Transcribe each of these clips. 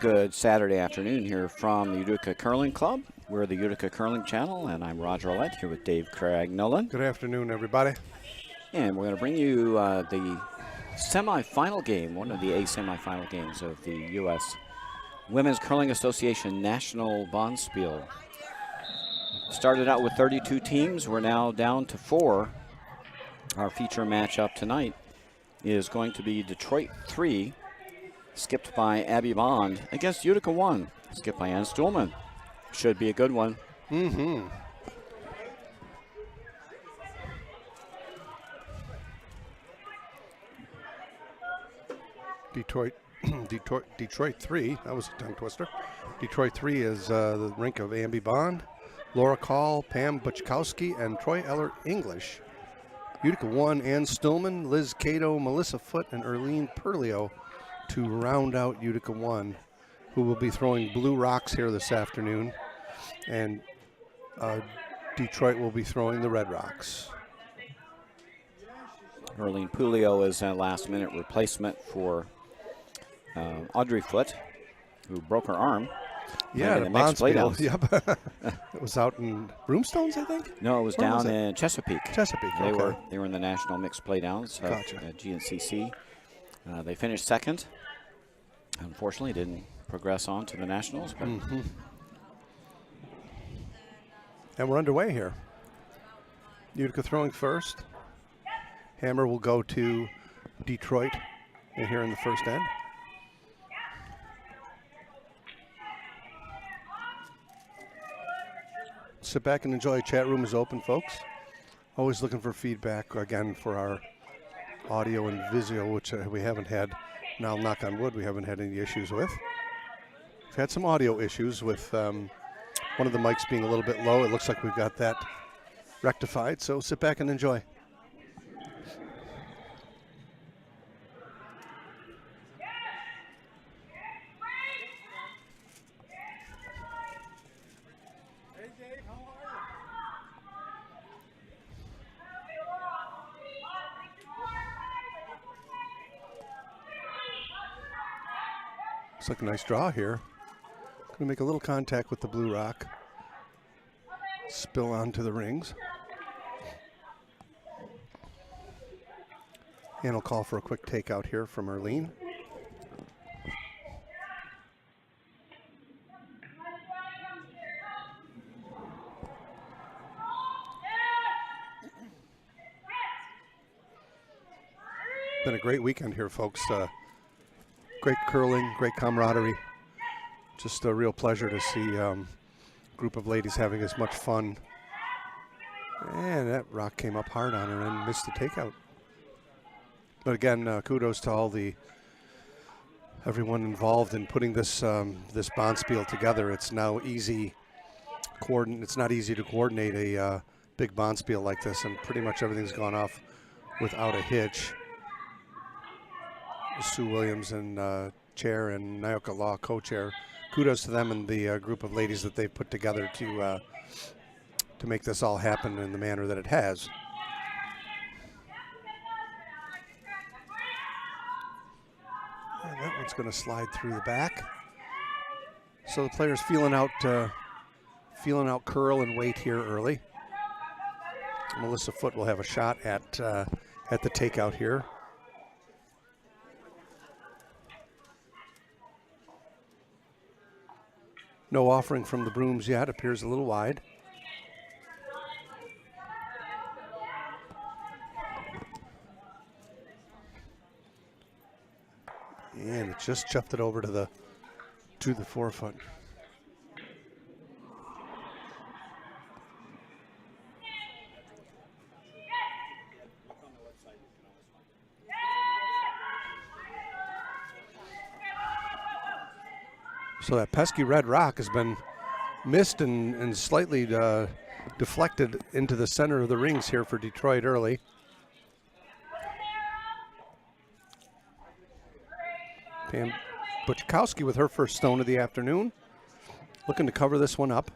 good Saturday afternoon here from the Utica Curling Club. We're the Utica Curling Channel, and I'm Roger Ouellette here with Dave Craig-Nolan. Good afternoon, everybody. And we're going to bring you the semifinal game, one of the A semifinal games of the U.S. Women's Curling Association National Bonspiel. Started out with 32 teams. We're now down to 4. Our feature matchup tonight is going to be Detroit 3, skipped by Abby Bond, against Utica 1, skipped by Ann Stuhlman. Should be a good one. Mm-hmm. Detroit 3, that was a tongue twister. Detroit 3 is the rink of Amby Bond, Laura Call, Pam Buchkowski, and Troy Eller English. Utica 1, Ann Stillman, Liz Cato, Melissa Foote, and Erlene Perlio to round out Utica 1, who will be throwing blue rocks here this afternoon. And Detroit will be throwing the red rocks. Erlene Perlio is a last-minute replacement for Audrey Foote, who broke her arm. Yeah, the Bonspiel. Yep. It was out in Broomstones, I think? No, it was down in Chesapeake. Chesapeake, They were in the National Mixed Playdowns at GNCC. They finished second. Unfortunately, didn't progress on to the Nationals. But And we're underway here. Utica throwing first. Hammer will go to Detroit here in the first end. Sit back and enjoy. Chat room is open, folks. Always looking for feedback, again, for our audio and visual, which we haven't had. Now, knock on wood, we haven't had any issues with. We've had some audio issues with one of the mics being a little bit low. It looks like we've got that rectified, so sit back and enjoy. Looks like a nice draw here. Going to make a little contact with the blue rock. Spill onto the rings. And I'll call for a quick takeout here from Erlene. Been a great weekend here, folks. Great curling, great camaraderie. Just a real pleasure to see a group of ladies having as much fun. And that rock came up hard on her and missed the takeout. But again, kudos to all everyone involved in putting this this Bonspiel together. It's now easy. It's not easy to coordinate a big Bonspiel like this, and pretty much everything's gone off without a hitch. Sue Williams and chair and Naoka Law co-chair. Kudos to them and the group of ladies that they've put together to make this all happen in the manner that it has. And that one's going to slide through the back. So the players feeling out curl and weight here early. Melissa Foote will have a shot at the takeout here. No offering from the brooms yet. Appears a little wide. And it just chuffed it over to the forefoot. So that pesky red rock has been missed and slightly deflected into the center of the rings here for Detroit early. Pam Buchkowski with her first stone of the afternoon. Looking to cover this one up,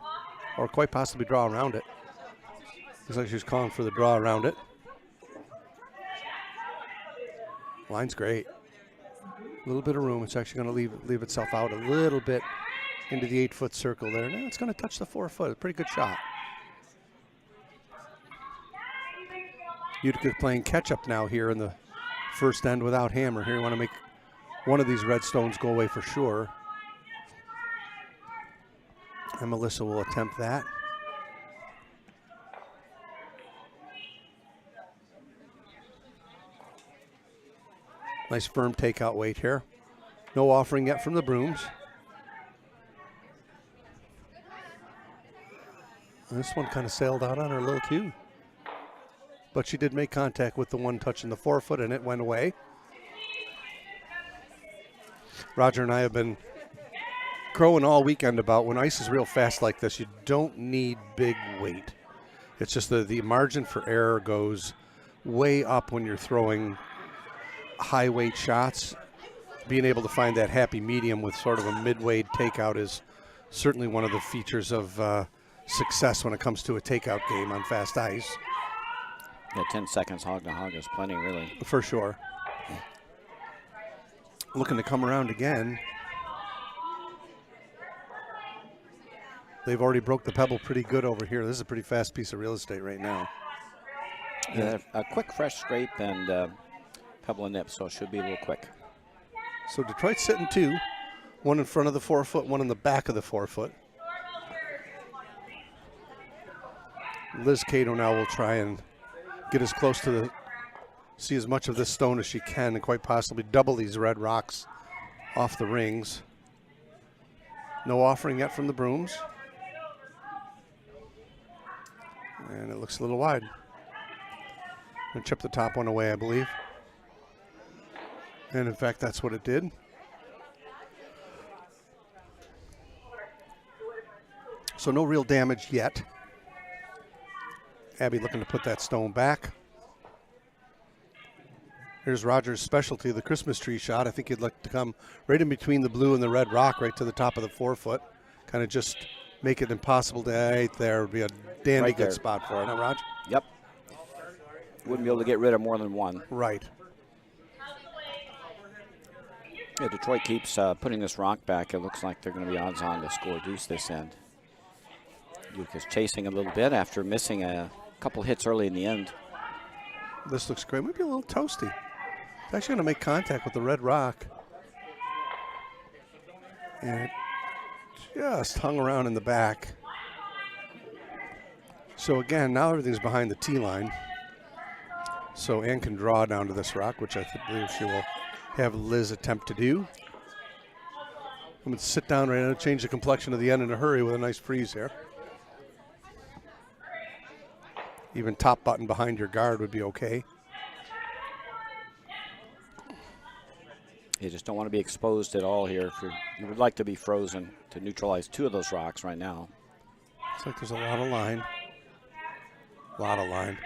or quite possibly draw around it. Looks like she's calling for the draw around it. Line's great. A little bit of room. It's actually going to leave itself out a little bit into the 8-foot circle there. Now it's going to touch the 4-foot. A pretty good shot. Utica's playing catch-up now here in the first end without hammer. Here you want to make one of these red stones go away for sure. And Melissa will attempt that. Nice firm takeout weight here. No offering yet from the brooms. This one kind of sailed out on her a little too. But she did make contact with the one touching the 4-foot and it went away. Roger and I have been crowing all weekend about when ice is real fast like this, you don't need big weight. It's just the margin for error goes way up when you're throwing high weight shots. Being able to find that happy medium with sort of a mid-weight takeout is certainly one of the features of success when it comes to a takeout game on fast ice. Yeah, 10 seconds hog to hog is plenty, really. For sure. Looking to come around again. They've already broke the pebble pretty good over here. This is a pretty fast piece of real estate right now. Yeah, a quick fresh scrape and pebble and nip, so it should be a little quick. So Detroit's sitting 2. One in front of the 4-foot, one in the back of the 4-foot. Liz Cato now will try and get as close to see as much of this stone as she can and quite possibly double these red rocks off the rings. No offering yet from the brooms. And it looks a little wide. And chip the top one away, I believe. And in fact, that's what it did. So no real damage yet. Abby looking to put that stone back. Here's Roger's specialty, the Christmas tree shot. I think he'd like to come right in between the blue and the red rock, right to the top of the 4-foot. Kind of just make it impossible to, right there would be a dandy Right good there. spot for it, huh, Roger? Yep. Wouldn't be able to get rid of more than one. Right. Yeah, Detroit keeps putting this rock back. It looks like they're going to be odds on to score deuce this end. Utica chasing a little bit after missing a couple hits early in the end. This looks great. Maybe a little toasty. It's actually going to make contact with the red rock. And it just hung around in the back. So again, now everything's behind the tee line. So Ann can draw down to this rock, which I believe she will have Liz attempt to do. I'm going to sit down right now, change the complexion of the end in a hurry with a nice freeze here. Even top button behind your guard would be okay. You just don't want to be exposed at all here. If you would like to be frozen to neutralize 2 of those rocks right now. Looks like there's a lot of line. A lot of line.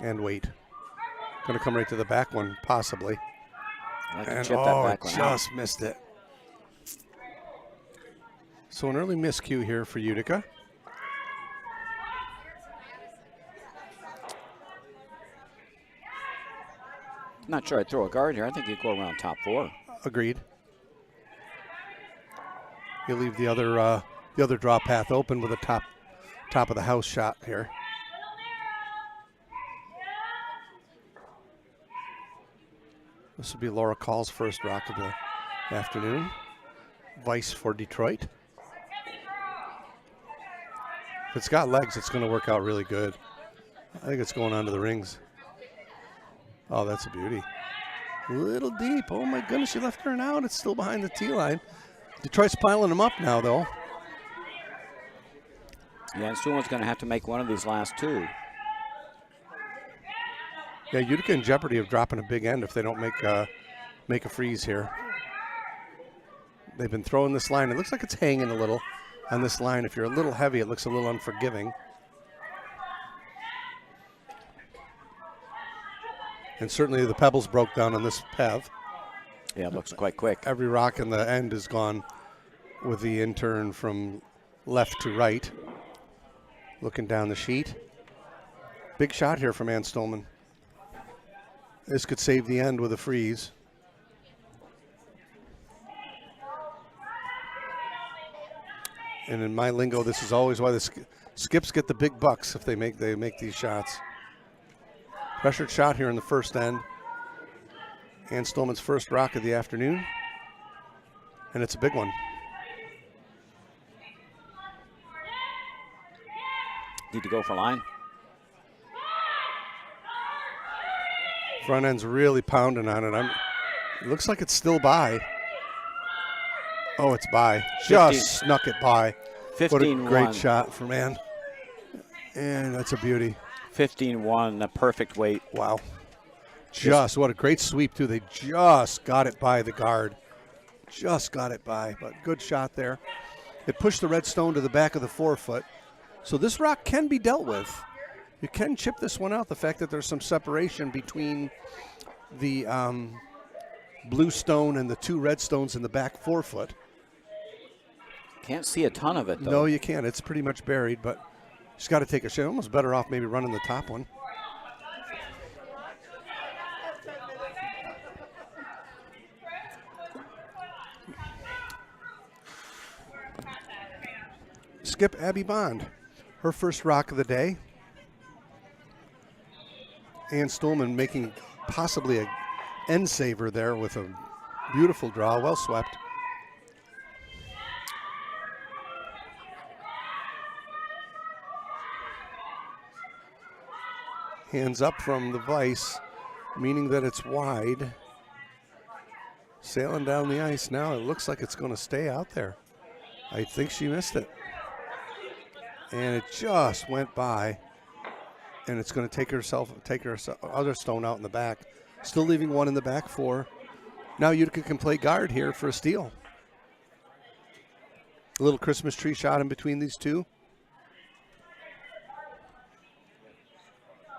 And weight. Going to come right to the back one, possibly. I can And chip that back one out. just missed it. So an early miscue here for Utica. Not sure I'd throw a guard here. I think you'd go around top 4. Agreed. You leave the other draw path open with a top of the house shot here. This will be Laura Call's first rock of the afternoon. Vice for Detroit. If it's got legs, it's going to work out really good. I think it's going onto the rings. Oh, that's a beauty. A little deep. Oh, my goodness, she left her an out. It's still behind the tee line. Detroit's piling them up now, though. Yeah, and someone's going to have to make one of these last 2. Yeah, Utica in jeopardy of dropping a big end if they don't make a freeze here. They've been throwing this line. It looks like it's hanging a little on this line. If you're a little heavy, it looks a little unforgiving. And certainly the pebbles broke down on this path. Yeah, it looks quite quick. Every rock in the end is gone with the in-turn from left to right. Looking down the sheet. Big shot here from Ann Stolman. This could save the end with a freeze. And in my lingo, this is always why the skips get the big bucks if they make these shots. Pressured shot here in the first end. Ann Stolman's first rock of the afternoon. And it's a big one. Need to go for line. Front end's really pounding on it. It looks like it's still by. Oh, it's by. 15. Just snuck it by. 15-1. What a great shot from Ann. And that's a beauty. 15-1, a perfect weight. Wow. Just what a great sweep, too. They just got it by the guard. Just got it by, but good shot there. It pushed the red stone to the back of the forefoot. So this rock can be dealt with. You can chip this one out. The fact that there's some separation between the blue stone and the two red stones in the back forefoot. Can't see a ton of it, though. No, you can't. It's pretty much buried, but just got to take a shot. Almost better off maybe running the top one. Skip Abby Bond, her first rock of the day. Ann Stolman making possibly a end saver there with a beautiful draw, well swept. Hands up from the vise, meaning that it's wide. Sailing down the ice now. It looks like it's going to stay out there. I think she missed it. And it just went by. And it's going to take her other stone out in the back. Still leaving one in the back four. Now Utica can play guard here for a steal. A little Christmas tree shot in between these two.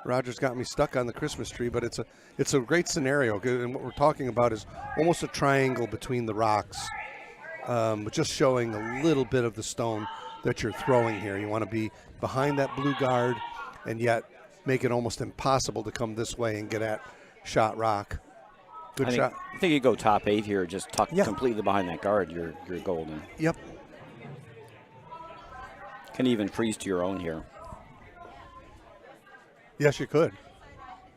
Roger's got me stuck on the Christmas tree, but it's a great scenario. And what we're talking about is almost a triangle between the rocks, but just showing a little bit of the stone that you're throwing here. You want to be behind that blue guard and yet make it almost impossible to come this way and get at shot rock. Good shot. I think you go top 8 here, just tuck completely behind that guard. You're golden. Yep. Can even freeze to your own here. Yes, you could.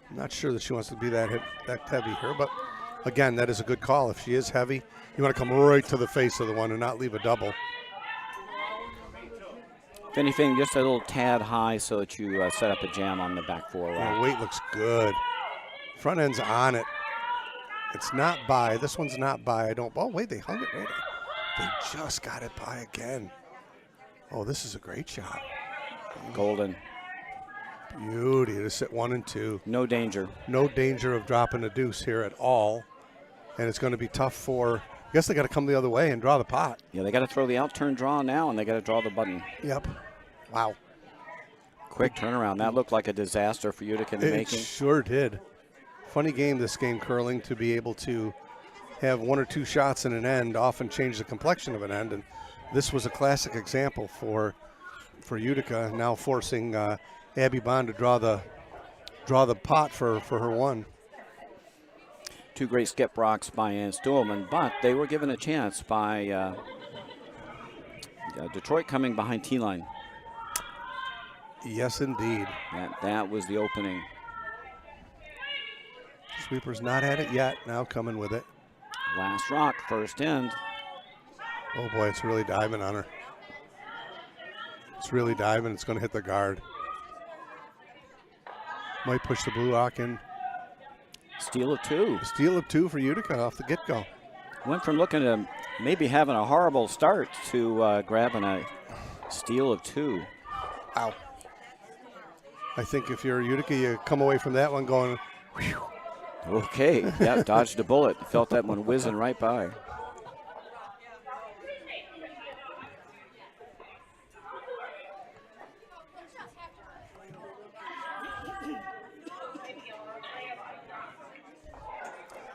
I'm not sure that she wants to be that heavy here, but again, that is a good call. If she is heavy, you want to come right to the face of the one and not leave a double. If anything, just a little tad high so that you set up a jam on the back four. The weight looks good. Front end's on it. It's not by. This one's not by. Oh, wait, they hung it right. They just got it by again. Oh, this is a great shot. Golden. Beauty to sit 1 and 2. No danger. No danger of dropping a deuce here at all. And it's going to be tough for, I guess they got to come the other way and draw the pot. Yeah, they got to throw the out turn draw now, and they got to draw the button. Yep. Wow. Quick turnaround. That looked like a disaster for Utica in the making. It sure did. Funny game, this game, curling, to be able to have 1 or 2 shots in an end often change the complexion of an end. And this was a classic example for Utica, now forcing Abby Bond to draw the pot for her one. 2 great skip rocks by Ann Stolman, but they were given a chance by Detroit coming behind T-line. Yes, indeed. That was the opening. Sweeper's not at it yet, now coming with it. Last rock, first end. Oh boy, it's really diving on her. It's really diving, it's going to hit the guard. Might push the blue rock in. Steal of 2. Steal of 2 for Utica off the get-go. Went from looking to maybe having a horrible start to grabbing a steal of 2. Wow. I think if you're Utica, you come away from that one going, whew. Okay, yeah, dodged a bullet. Felt that one whizzing right by.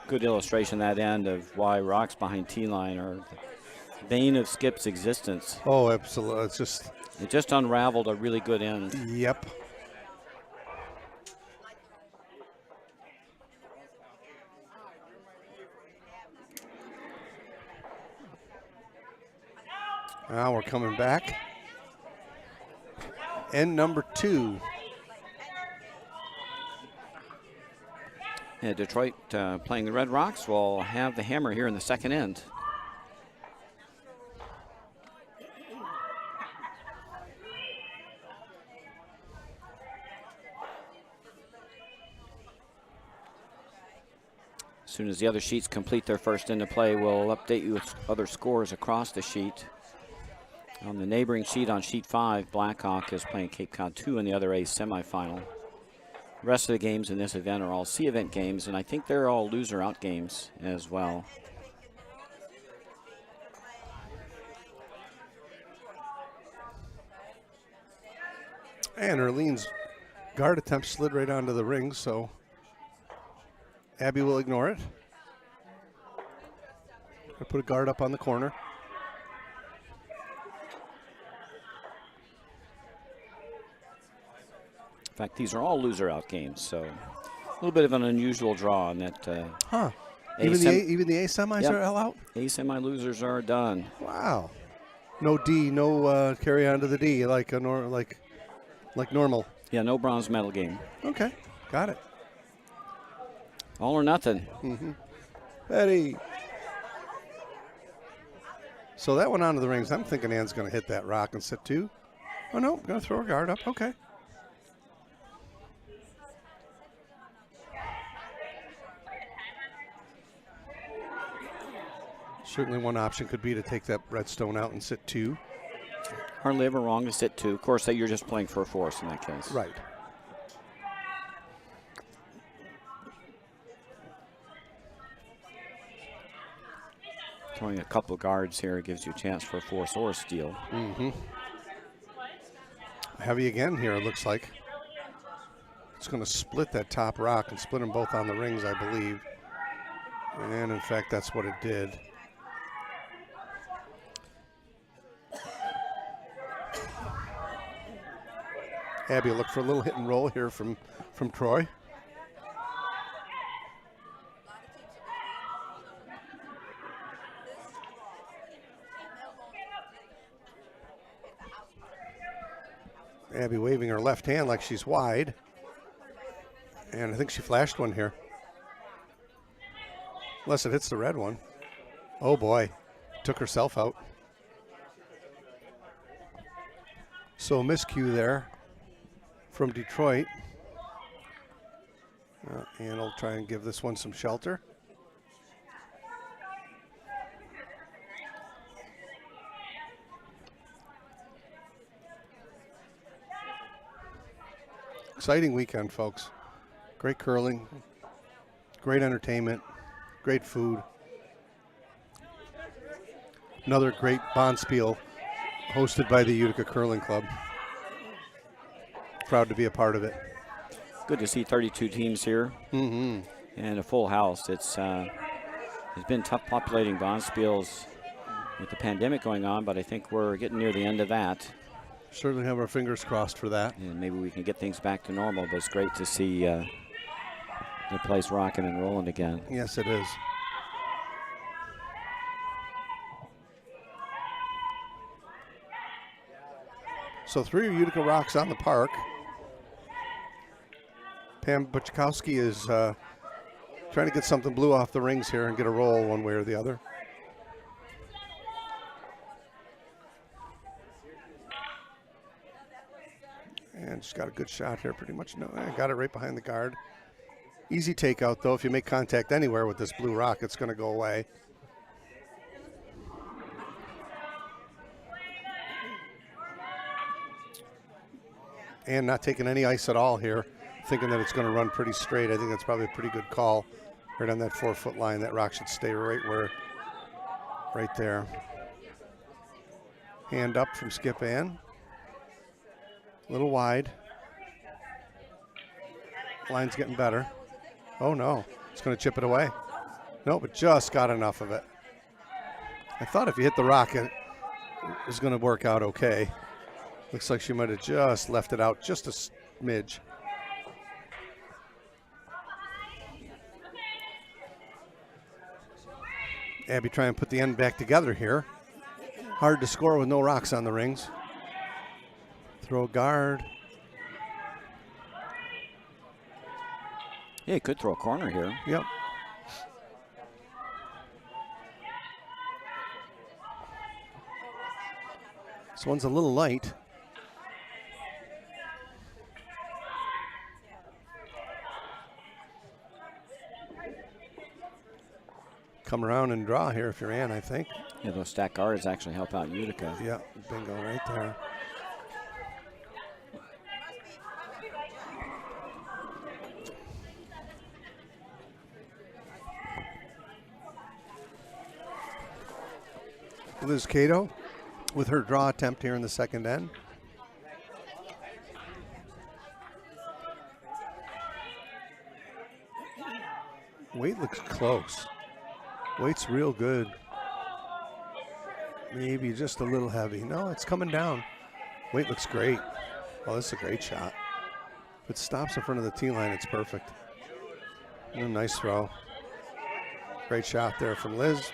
Good illustration that end of why rocks behind T-line are the bane of Skip's existence. Oh, absolutely. It just unraveled a really good end. Yep. Now we're coming back. End number 2. Yeah, Detroit playing the Red Rocks will have the hammer here in the second end. As soon as the other sheets complete their first end of play, we'll update you with other scores across the sheet. On the neighboring sheet, on sheet 5, Blackhawk is playing Cape Cod 2 in the other A semifinal. The rest of the games in this event are all C event games, and I think they're all loser out games as well. And Erlene's guard attempt slid right onto the ring, so Abby will ignore it. Gonna put a guard up on the corner. In fact, these are all loser out games, so a little bit of an unusual draw on that. Even the A semis Yep. are all out? A semi losers are done. Wow. No D, no carry on to the D like normal. Yeah, no bronze medal game. Okay, got it. All or nothing. Betty. So that went onto the rings. I'm thinking Ann's going to hit that rock and sit 2. Oh, no, going to throw her guard up. Okay. Certainly one option could be to take that red stone out and sit 2. Hardly ever wrong to sit 2. Of course, you're just playing for a force in that case. Right. Throwing a couple of guards here gives you a chance for a force or a steal. Heavy again here, it looks like. It's going to split that top rock and split them both on the rings, I believe. And in fact, that's what it did. Abby will look for a little hit and roll here from Troy. Abby waving her left hand like she's wide. And I think she flashed one here. Unless it hits the red one. Oh boy, took herself out. So a miscue there from Detroit. And I'll try and give this one some shelter. Exciting weekend, folks. Great curling, great entertainment, great food. Another great Bonspiel hosted by the Utica Curling Club. Proud to be a part of it. Good to see 32 teams here and a full house. It's been tough populating Bonspiels with the pandemic going on, but I think we're getting near the end of that. Certainly have our fingers crossed for that. And maybe we can get things back to normal, but it's great to see the place rocking and rolling again. Yes, it is. So 3 Utica Rocks on the park. Pam Buchkowski is trying to get something blue off the rings here and get a roll one way or the other. And she's got a good shot here pretty much. No, got it right behind the guard. Easy takeout, though. If you make contact anywhere with this blue rock, it's going to go away. And not taking any ice at all here, thinking that it's going to run pretty straight. I think that's probably a pretty good call. Right on that 4-foot line, that rock should stay right there. Hand up from Skip Ann. A little wide. Line's getting better. Oh no, it's going to chip it away. No, but just got enough of it. I thought if you hit the rock, it was going to work out okay. Looks like she might have just left it out just a smidge. Abby trying to put the end back together here. Hard to score with no rocks on the rings. Throw guard. Yeah, he could throw a corner here. Yep. This one's a little light. Come around and draw here if you're Ann, I think. Yeah, those stack guards actually help out Utica. Yeah, bingo right there. Liz Cato with her draw attempt here in the second end. Weight looks close. Weight's real good. Maybe just a little heavy. No, it's coming down. Weight looks great. Oh, this is a great shot. If it stops in front of the tee line, it's perfect. And a nice throw. Great shot there from Liz.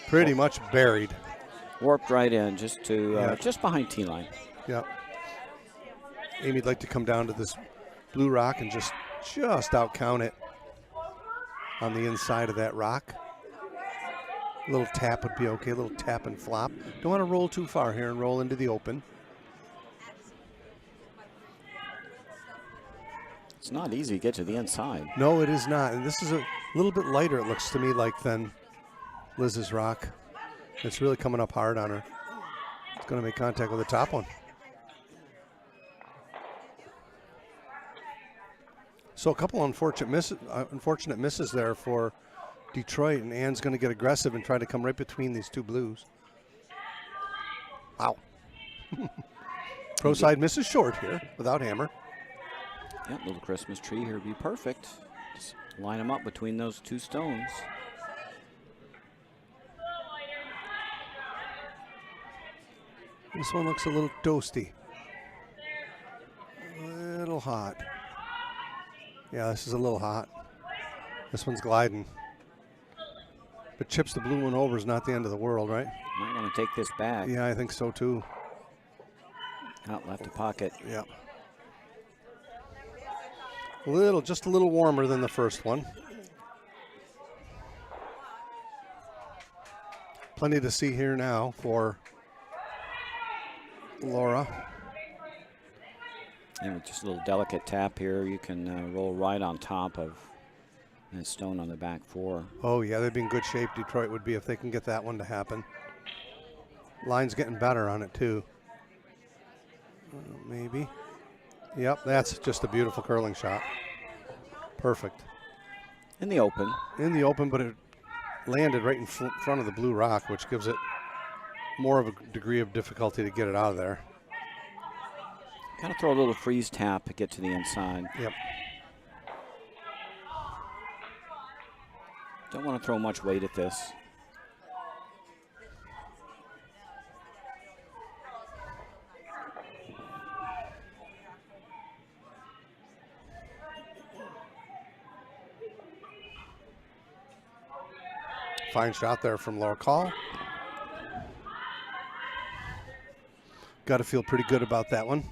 Pretty much buried. Warped right in, just to just behind tee line. Yep. Amy'd like to come down to this blue rock and just out count it on the inside of that rock. A little tap would be okay, a little tap and flop. Don't want to roll too far here and roll into the open. It's not easy to get to the inside. No, it is not. And this is a little bit lighter, it looks to me like, than Liz's rock. It's really coming up hard on her. It's going to make contact with the top one. So a couple unfortunate misses there for Detroit, and Ann's going to get aggressive and try to come right between these two blues. Wow. Pro side misses short here without hammer. Yeah, little Christmas tree here would be perfect. Just line them up between those two stones. This one looks a little toasty. A little hot. Yeah, this is a little hot. This one's gliding. But chips the blue one over is not the end of the world, right? Might want to take this back. Yeah, I think so too. Out left to pocket. Yep. Just a little warmer than the first one. Plenty to see here now for Laura. And with just a little delicate tap here, you can roll right on top of that stone on the back four. Oh yeah, they'd be in good shape, Detroit would be, if they can get that one to happen. Line's getting better on it too. Maybe. Yep, that's just a beautiful curling shot. Perfect. In the open. In the open, but it landed right in front of the blue rock, which gives it more of a degree of difficulty to get it out of there. Kind of throw a little freeze tap to get to the inside. Yep. Don't want to throw much weight at this. Fine shot there from Laura Call. Got to feel pretty good about that one.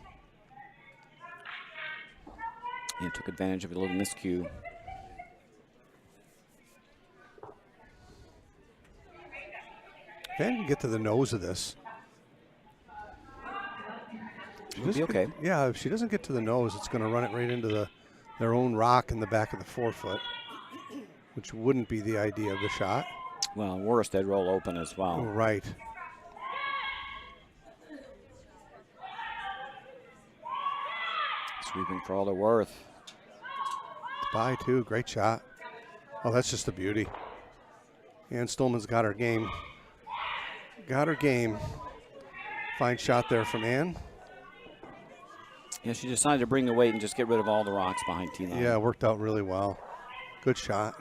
And took advantage of a little miscue. Van can get to the nose of this. It'll be okay. Yeah, if she doesn't get to the nose, it's going to run it right into their own rock in the back of the forefoot, which wouldn't be the idea of the shot. Well, worse, they'd roll open as well. Oh, right. Sweeping for all they're worth. By two, great shot. Oh, that's just a beauty. Ann Stolman's got her game. Got her game. Fine shot there from Ann. Yeah, she decided to bring the weight and just get rid of all the rocks behind tee line. Yeah, it worked out really well. Good shot.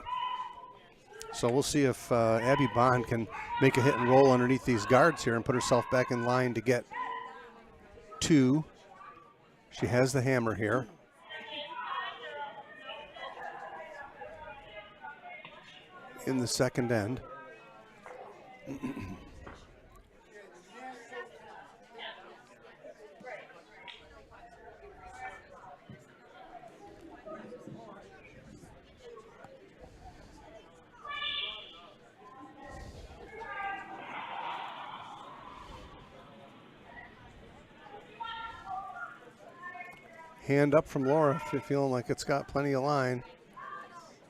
So we'll see if Abby Bond can make a hit and roll underneath these guards here and put herself back in line to get two. She has the hammer here. In the second end. Hand up from Laura, feeling like it's got plenty of line.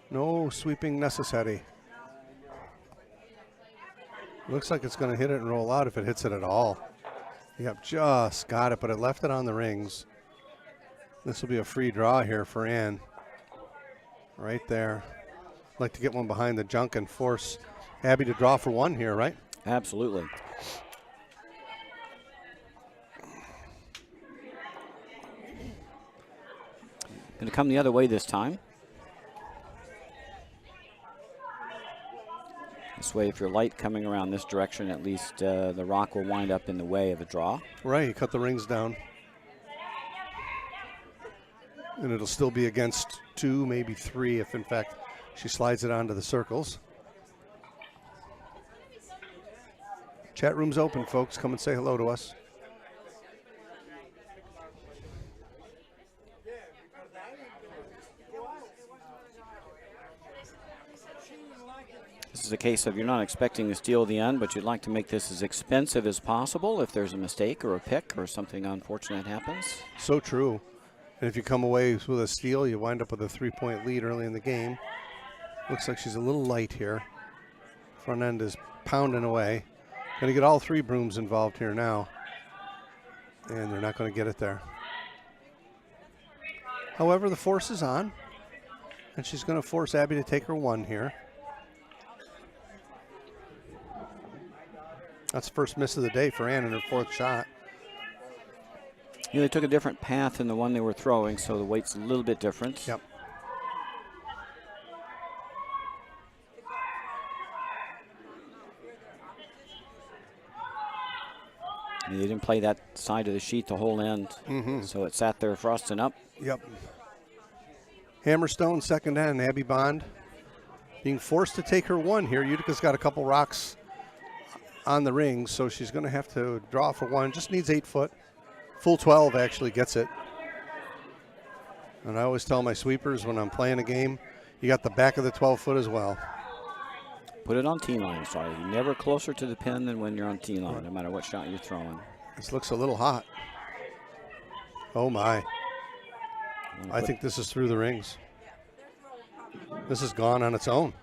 No sweeping necessary. Looks like it's going to hit it and roll out if it hits it at all. Yep, just got it, but it left it on the rings. This will be a free draw here for Ann. Right there. Like to get one behind the junk and force Abby to draw for one here, right? Absolutely. Going to come the other way this time. This way, if you're light coming around this direction, at least the rock will wind up in the way of a draw. Right, you cut the rings down. And it'll still be against 2, maybe 3, if in fact she slides it onto the circles. Chat room's open, folks. Come and say hello to us. This is a case of you're not expecting to steal the end, but you'd like to make this as expensive as possible if there's a mistake or a pick or something unfortunate happens. So true. And if you come away with a steal, you wind up with a 3-point lead early in the game. Looks like she's a little light here. Front end is pounding away. Going to get all 3 brooms involved here now. And they're not going to get it there. However, the force is on. And she's going to force Abby to take her 1 here. That's the first miss of the day for Ann in her 4th shot. Yeah, they took a different path than the one they were throwing, so the weight's a little bit different. Yep. And they didn't play that side of the sheet the whole end, so it sat there frosting up. Yep. Hammerstone, second end, Abby Bond being forced to take her 1 here. Utica's got a couple rocks on the rings, so she's going to have to draw for 1. Just needs 8 foot. Full 12 actually gets it. And I always tell my sweepers when I'm playing a game, you got the back of the 12 foot as well. Put it on tee line, sorry. You're never closer to the pin than when you're on tee line, no matter what shot you're throwing. This looks a little hot. Oh my. I think this is through the rings. This is gone on its own.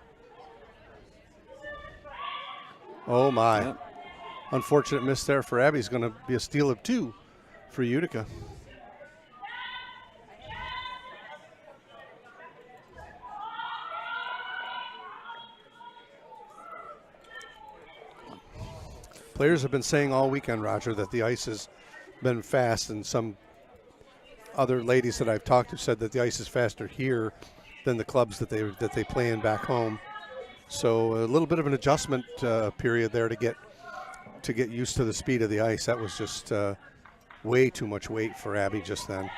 Oh my. Yep. Unfortunate miss there for Abby. Is going to be a steal of 2 for Utica. Players have been saying all weekend, Roger, that the ice has been fast, and some other ladies that I've talked to said that the ice is faster here than the clubs that they play in back home. So a little bit of an adjustment period there to get used to the speed of the ice. That was just way too much weight for Abby just then.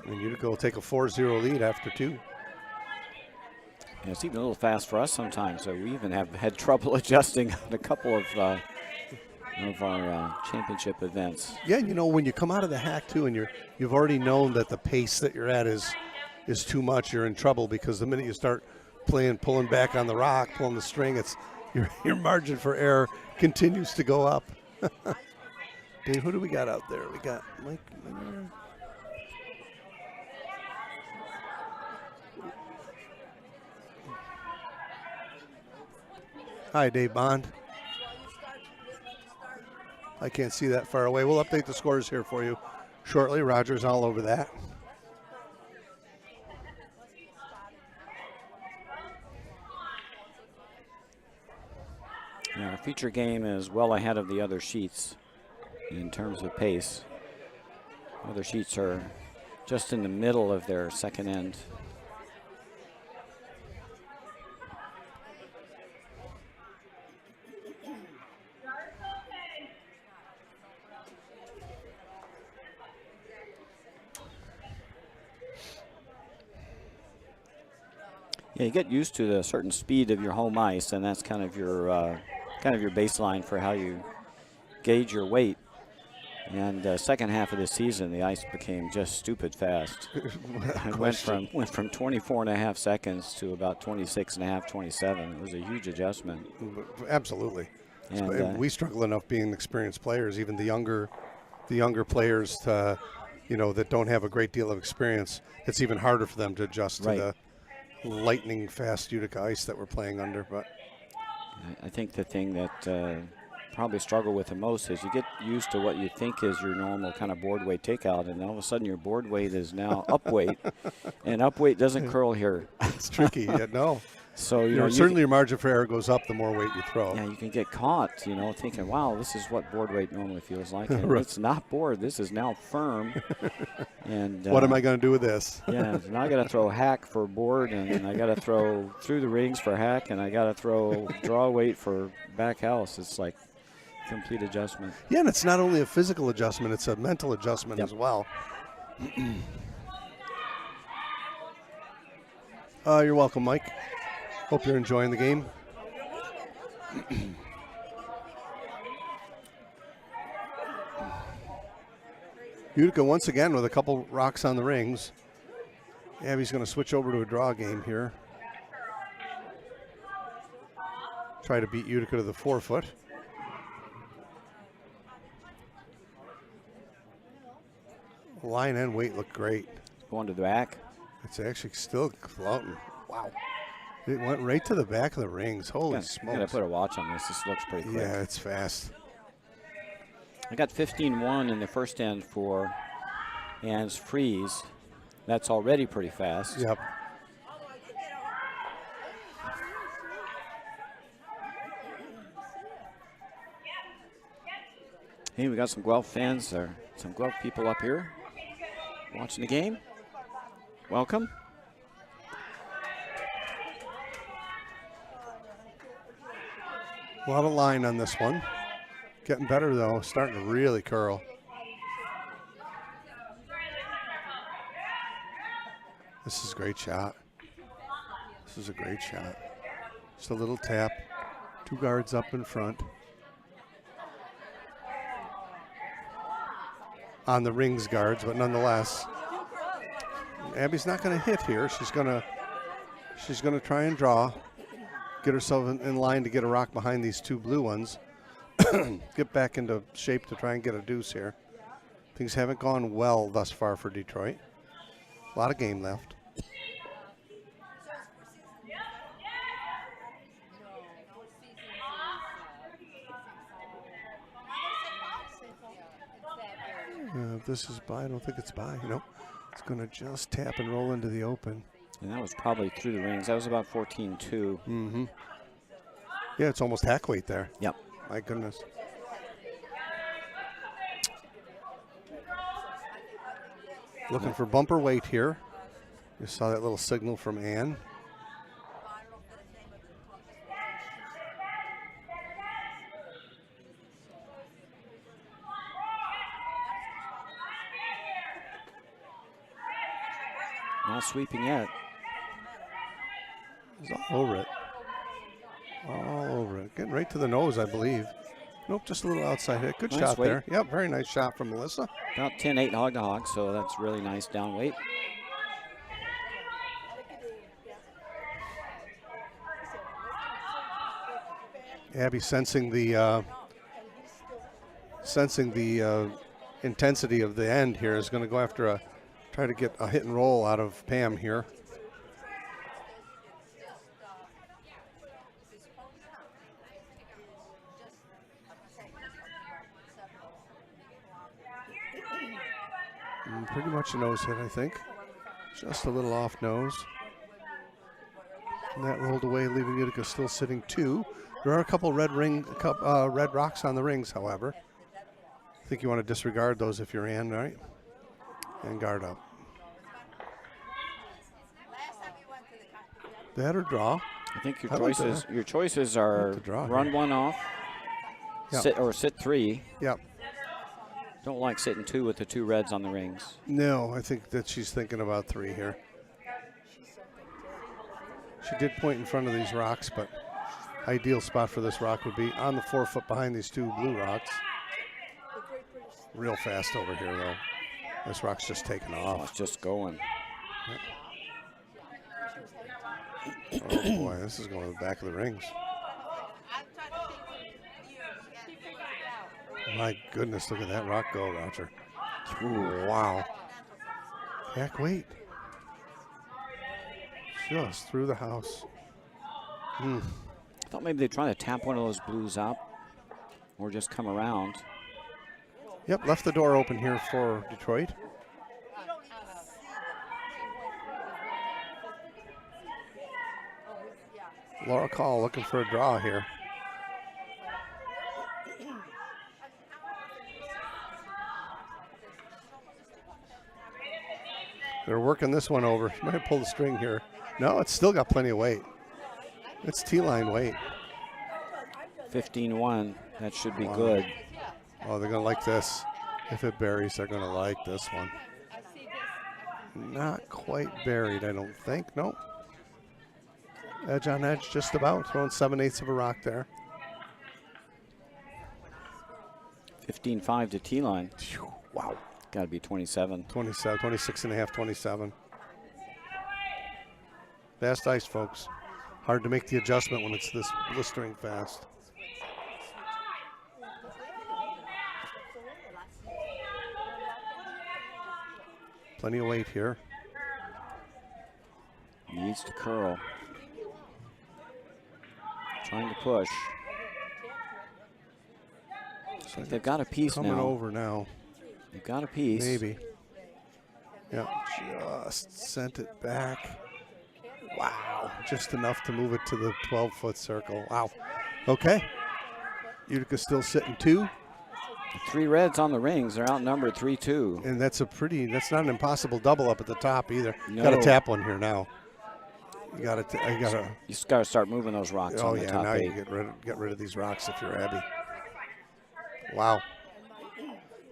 And Utica will take a 4-0 lead after 2. Yeah, it's even a little fast for us sometimes. So we even have had trouble adjusting on a couple of our championship events. Yeah, you know, when you come out of the hack too, and you've already known that the pace that you're at is too much, you're in trouble, because the minute you start pulling back on the rock, pulling the string, it's your margin for error continues to go up. Dave, who do we got out there? We got Mike Miller. Hi, Dave Bond. I can't see that far away. We'll update the scores here for you shortly. Roger's all over that. Yeah, our feature game is well ahead of the other sheets in terms of pace. Other sheets are just in the middle of their second end. Yeah, you get used to the certain speed of your home ice, and that's kind of your baseline for how you gauge your weight. And second half of the season, the ice became just stupid fast. It went from 24.5 seconds to about 26.5, 27. It was a huge adjustment. Absolutely. And we struggle enough being experienced players, even the younger players, to that don't have a great deal of experience, it's even harder for them to adjust Right. to the lightning fast Utica ice that we're playing under. But I think the thing that probably struggle with the most is you get used to what you think is your normal kind of board weight takeout, and all of a sudden your board weight is now up weight, and up weight doesn't curl here. it's tricky. No. So Certainly your margin for error goes up the more weight you throw. Yeah, you can get caught, thinking, wow, this is what board weight normally feels like. And Right. It's not board. This is now firm. And what am I going to do with this? Yeah, now I got to throw hack for board, and I got to throw through the rings for hack, and I got to throw draw weight for back house. It's like complete adjustment. Yeah, and it's not only a physical adjustment, it's a mental adjustment as well. You're welcome, Mike. Hope you're enjoying the game. Utica once again with a couple rocks on the rings. Abby's going to switch over to a draw game here. Try to beat Utica to the 4-foot. Line and weight look great. Going to the back. It's actually still floating. Wow. It went right to the back of the rings. Holy smokes. I got to put a watch on this. This looks pretty quick. Yeah, it's fast. I got 15-1 in the first end for Ann's freeze. That's already pretty fast. Yep. Hey, we got some Guelph fans there. Some Guelph people up here watching the game. Welcome. A lot of line on this one. Getting better, though. Starting to really curl. This is a great shot. This is a great shot. Just a little tap. Two guards up in front. On the rings guards, but nonetheless. Abby's not going to hit here. She's going to try and draw. Get herself in line to get a rock behind these two blue ones. Get back into shape to try and get a deuce here. Things haven't gone well thus far for Detroit. A lot of game left. If this is by, I don't think it's by. Nope. It's going to just tap and roll into the open. And that was probably through the rings. That was about 14-2. Mm-hmm. Yeah, it's almost hack weight there. Yep. My goodness. Looking for bumper weight here. You saw that little signal from Ann. Not sweeping yet. He's all over it. All over it. Getting right to the nose, I believe. Nope, just a little outside hit. Good Nice shot weight. there. Yep, very nice shot from Melissa. About 10-8 hog to hog, so that's really nice down weight. Abby sensing the intensity of the end here is going to go after try to get a hit and roll out of Pam here. Pretty much a nose hit, I think. Just a little off nose. And that rolled away, leaving Utica still sitting 2. There are a couple red rocks on the rings, however. I think you want to disregard those if you're Ann, right? And guard up. That or draw. I think I like that. your choices are draw run here. one off, Yep. sit 3. Yep. Don't like sitting 2 with the 2 reds on the rings. No, I think that she's thinking about 3 here. She did point in front of these rocks, but ideal spot for this rock would be on the 4-foot behind these 2 blue rocks. Real fast over here, though. This rock's just taking Oh, off. it's just going. Oh, boy, this is going to the back of the rings. My goodness, look at that rock go, Roger. Ooh. Wow. Back weight. Just through the house. I thought maybe they'd try to tap one of those blues up or just come around. Yep, left the door open here for Detroit. Laura Call looking for a draw here. They're working this one over. She might pull the string here. No, it's still got plenty of weight. It's T-line weight. 15-1. That should be good. Oh, they're going to like this. If it buries, they're going to like this one. Not quite buried, I don't think. Nope. Edge on edge, just about. Throwing 7/8 of a rock there. 15-5 to T-line. Wow. Got to be 27. 27, 26 and a half, 27. Fast ice, folks. Hard to make the adjustment when it's this blistering fast. Plenty of weight here. Needs to curl. Trying to push. So they've got a piece Coming now. over now. They've got a piece. Maybe. Yeah, just sent it back. Wow, just enough to move it to the 12-foot circle. Wow. Okay. Utica's still sitting 2. 3 reds on the rings. They're outnumbered 3-2. And that's not an impossible double up at the top either. No. Got to tap one here now. You got to. You just got to start moving those rocks on the top now 8. you get rid of these rocks if you're Abby. Wow.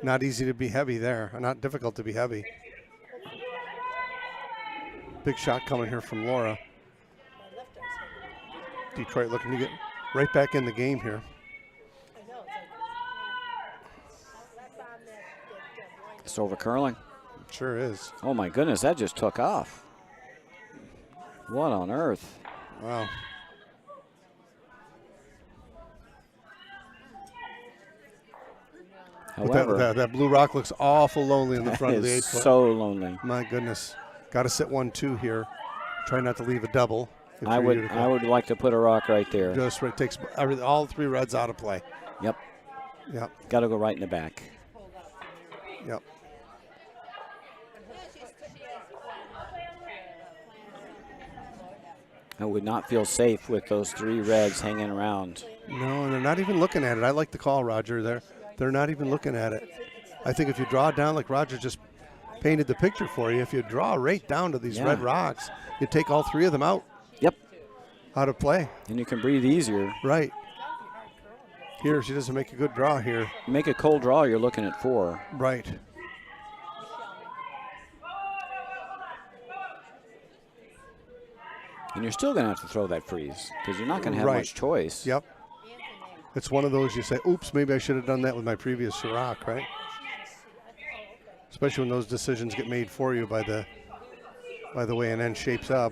Not easy to be heavy there. Not difficult to be heavy. Big shot coming here from Laura. Detroit looking to get right back in the game here. It's over curling. It sure is. Oh my goodness, that just took off. What on earth? Wow. However, that blue rock looks awful lonely in the front of the 8-foot. So lonely. My goodness. Got to sit 1-2 here. Try not to leave a double. I would like to put a rock right there. Just right, takes all 3 reds out of play. Yep. Yep. Got to go right in the back. Yep. I would not feel safe with those 3 reds hanging around. No, and they're not even looking at it. I like the call, Roger. They're not even looking at it. I think if you draw it down like Roger just painted the picture for you, if you draw right down to these red rocks, you take all 3 of them out. Yep. Out of play. And you can breathe easier. Right. Here, she doesn't make a good draw here. Make a cold draw, you're looking at 4. Right. And you're still going to have to throw that freeze because you're not going to have much choice. Yep. It's one of those you say, oops, maybe I should have done that with my previous rock, right? Especially when those decisions get made for you by the way an end shapes up.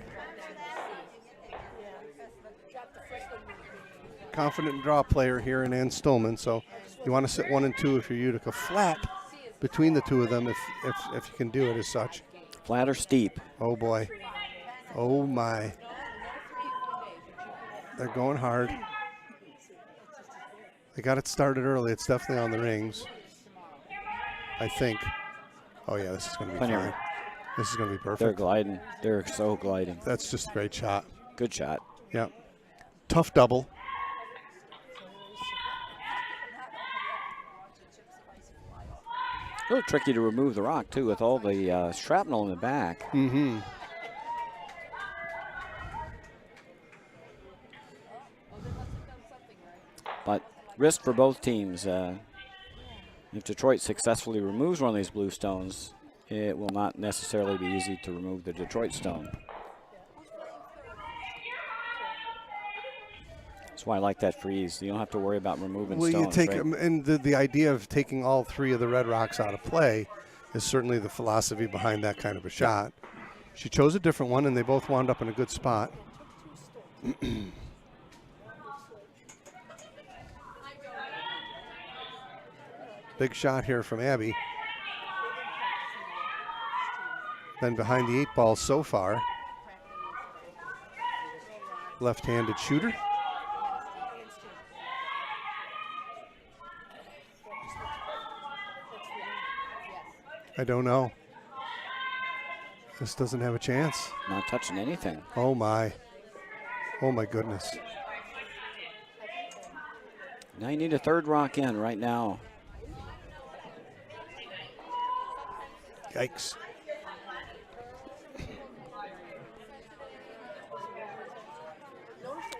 Confident draw player here in Ann Stillman, so you want to sit 1 and 2 if you're Utica. Flat between the 2 of them if you can do it as such. Flat or steep. Oh boy. Oh my. They're going hard. They got it started early. It's definitely on the rings, I think. Oh yeah, this is going to be fine. This is going to be perfect. They're gliding. They're so gliding. That's just a great shot. Good shot. Yep. Tough double. A little tricky to remove the rock, too, with all the shrapnel in the back. Mm-hmm. But risk for both teams. If Detroit successfully removes one of these blue stones, it will not necessarily be easy to remove the Detroit stone. That's why I like that freeze. You don't have to worry about removing stones. Well, you take right? and the idea of taking all 3 of the red rocks out of play is certainly the philosophy behind that kind of a shot. She chose a different one, and they both wound up in a good spot. Big shot here from Abby. been behind the 8 ball so far. Left-handed shooter. I don't know. This doesn't have a chance. Not touching anything. Oh my. Oh my goodness. Now you need a third rock in right now. Yikes.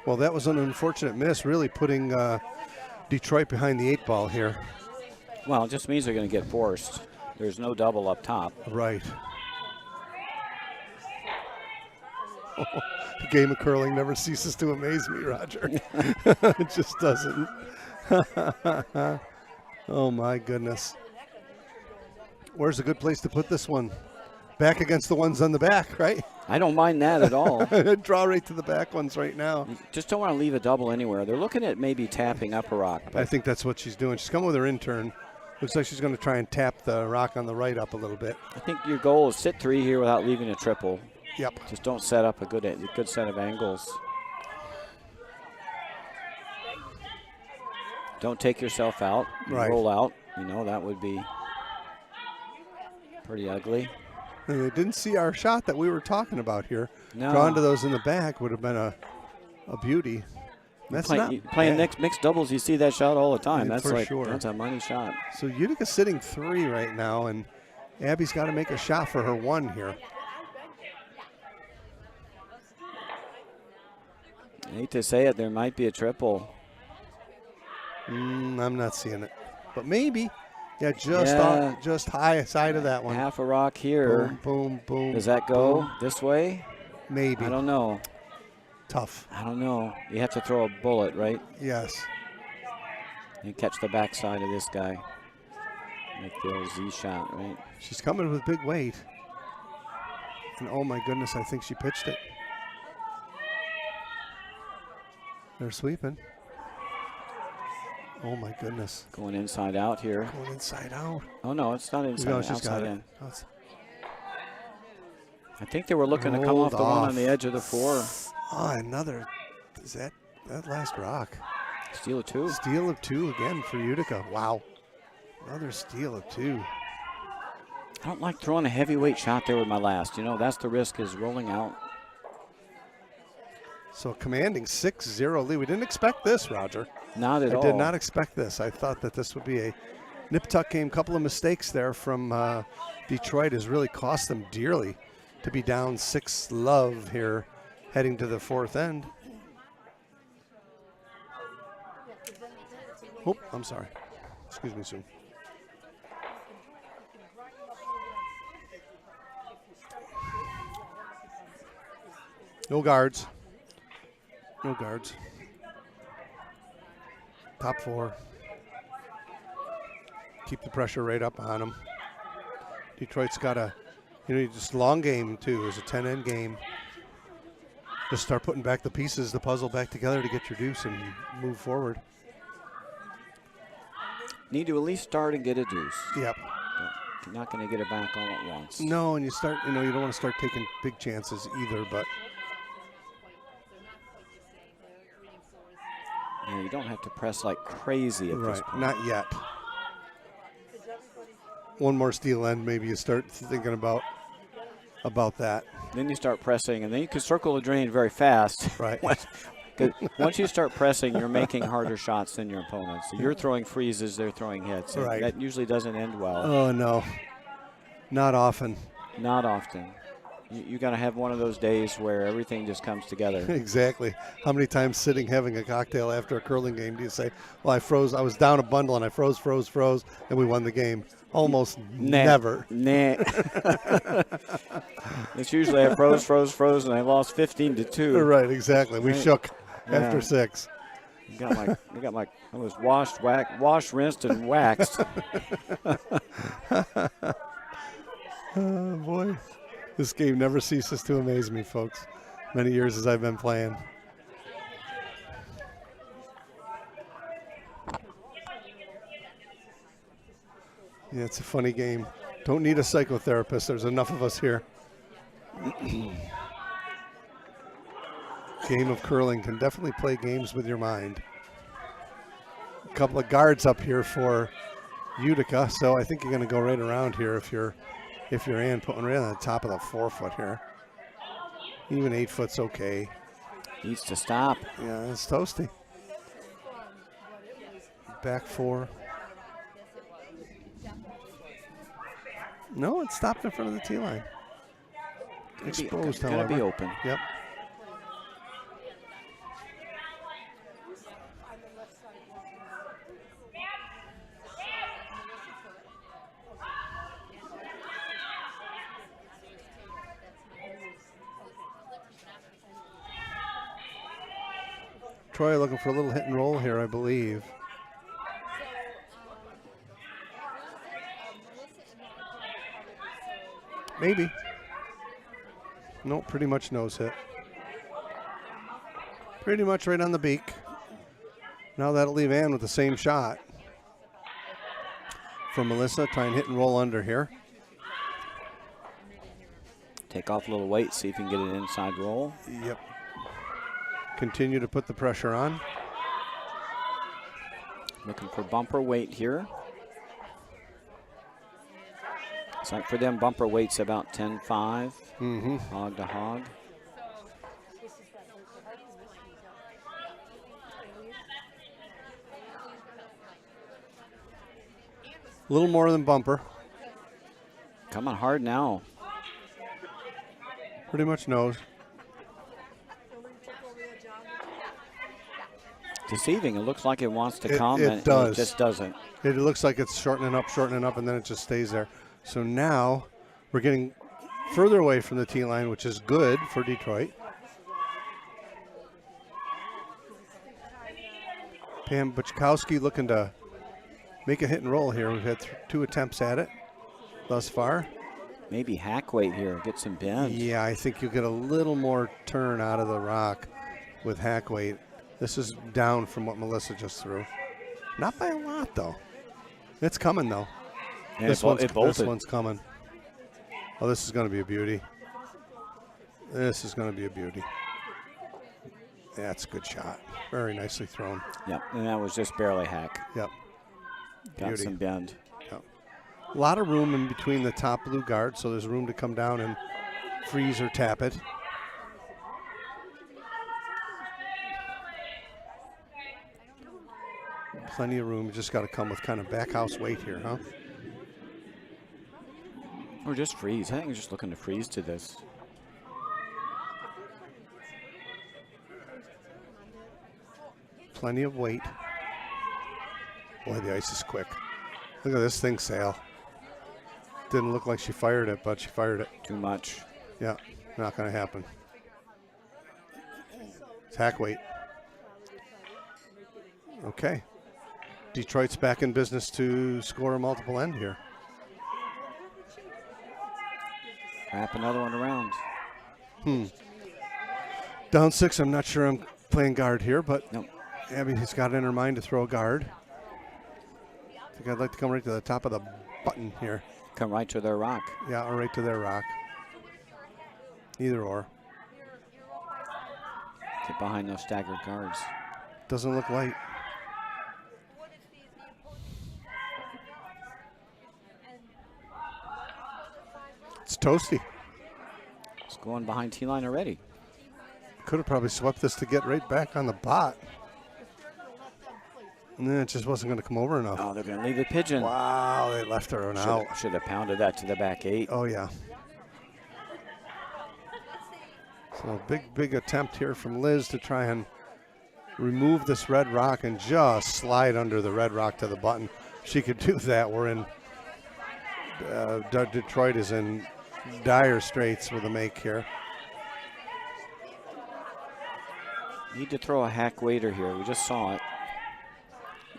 Well, that was an unfortunate miss, really putting Detroit behind the 8 ball here. Well, it just means they're going to get forced. There's no double up top. Right. The game of curling never ceases to amaze me, Roger. It just doesn't. Oh, my goodness. Where's a good place to put this one? Back against the ones on the back, right? I don't mind that at all. Draw right to the back ones right now. You just don't want to leave a double anywhere. They're looking at maybe tapping up a rock. I think that's what she's doing. She's coming with her intern. Looks like she's going to try and tap the rock on the right up a little bit. I think your goal is sit 3 here without leaving a triple. Yep. Just don't set up a good set of angles. Don't take yourself out. Right. Roll out. You know, that would be pretty ugly. And they didn't see our shot that we were talking about here. No. Drawn to those in the back would have been a beauty. That's playing mixed doubles, you see that shot all the time. Yeah, That's for like sure. That's a money shot. So Utica's sitting 3 right now, and Abby's got to make a shot for her 1 here. I hate to say it, there might be a triple. I'm not seeing it, but maybe. Yeah, just high side of that one. Half a rock here. Boom, boom, boom. Does that go boom. this way? Maybe. I don't know. Tough. I don't know. You have to throw a bullet, right? Yes. You catch the backside of this guy. Make the old Z shot, right? She's coming with big weight. And oh my goodness, I think she pitched it. They're sweeping. Oh my goodness. Going inside out here. Going inside out. Oh no, it's not inside. No, she's outside got it. in. I think they were looking to come off the one on the edge of the 4. Oh, another. Is that last rock? Steal of 2. Steal of 2 again for Utica. Wow. Another steal of 2. I don't like throwing a heavyweight shot there with my last. You know, that's the risk, is rolling out. So commanding 6-0 lead. We didn't expect this, Roger. Not at all. I did not expect this. I thought that this would be a nip-tuck game. Couple of mistakes there from Detroit has really cost them dearly to be down 6-love here heading to the 4th end. Oh, I'm sorry. Excuse me, Sue. No guards. No guards. Top 4. Keep the pressure right up on them. Detroit's got a, just long game too. It's a 10-end game. Just start putting back the pieces, the puzzle back together to get your deuce and move forward. Need to at least start and get a deuce. Yep. You're not going to get it back all at once. No, and you start, you don't want to start taking big chances either, but. Yeah, you don't have to press like crazy at this point. Not yet. One more steal end, maybe you start thinking about that. Then you start pressing, and then you can circle the drain very fast. Right. Once you start pressing, you're making harder shots than your opponents. So you're throwing freezes, they're throwing hits. Right. That usually doesn't end well. Oh, no. Not often. Not often. You got to have one of those days where everything just comes together. Exactly. How many times sitting having a cocktail after a curling game do you say, well, I was down a bundle and I froze, and we won the game? Almost never. Nah. It's usually I froze, and I lost 15-2. Right, exactly. We shook after 6. I was washed, rinsed, and waxed. Oh, boy. This game never ceases to amaze me, folks. Many years as I've been playing. Yeah, it's a funny game. Don't need a psychotherapist. There's enough of us here. Game of curling can definitely play games with your mind. A couple of guards up here for Utica, so I think you're going to go right around here if you're Ann, putting right on the top of the 4 foot here. Even 8 foot's okay. Needs to stop. Yeah, it's toasty. Back 4. No, it stopped in front of the tee line. Exposed, however. Gotta be open. Yep. Troy looking for a little hit and roll here, I believe. Maybe. Nope, pretty much nose hit. Pretty much right on the beak. Now that'll leave Ann with the same shot. For Melissa, try and hit and roll under here. Take off a little weight, see if you can get an inside roll. Yep. Continue to put the pressure on. Looking for bumper weight here. It's like for them, bumper weight's about 10.5. Hog to hog. A little more than bumper. Coming hard now. Pretty much nose. Deceiving. It looks like it wants to come, it and does. it just doesn't. It looks like it's shortening up, and then it just stays there. So now we're getting further away from the tee line, which is good for Detroit. Pam Buchkowski looking to make a hit and roll here. We've had 2 attempts at it thus far. Maybe hack weight here, get some bend. Yeah, I think you'll get a little more turn out of the rock with hack weight. This is down from what Melissa just threw. Not by a lot, though. It's coming, though. And this one's coming. Oh, this is going to be a beauty. This is going to be a beauty. That's a good shot. Very nicely thrown. Yep, and that was just barely hack. Yep. Got Beauty. some bend. Yep. A lot of room in between the top blue guard, so there's room to come down and freeze or tap it. Plenty of room. You just got to come with kind of back house weight here, huh? Or just freeze. I think we're just looking to freeze to this. Plenty of weight. Boy, the ice is quick. Look at this thing sail. Didn't look like she fired it, but she fired it. Too much. Yeah, not going to happen. It's hack weight. Okay. Detroit's back in business to score a multiple end here. Wrap another one around. Down 6, I'm not sure I'm playing guard here, but Nope. Abby has got it in her mind to throw a guard. I think I'd like to come right to the top of the button here. Come right to their rock. Yeah, or right to their rock. Either or. Get behind those staggered guards. Doesn't look light. It's toasty. It's going behind T-line already. Could have probably swept this to get right back on the bot. And then it just wasn't going to come over enough. Oh, they're going to leave the pigeon. Wow, they left her out. Should have pounded that to the back 8. Oh, yeah. So big attempt here from Liz to try and remove this red rock and just slide under the red rock to the button. If she could do that, we're in Detroit is in dire straits with a make here. Need to throw a hack waiter here. We just saw it.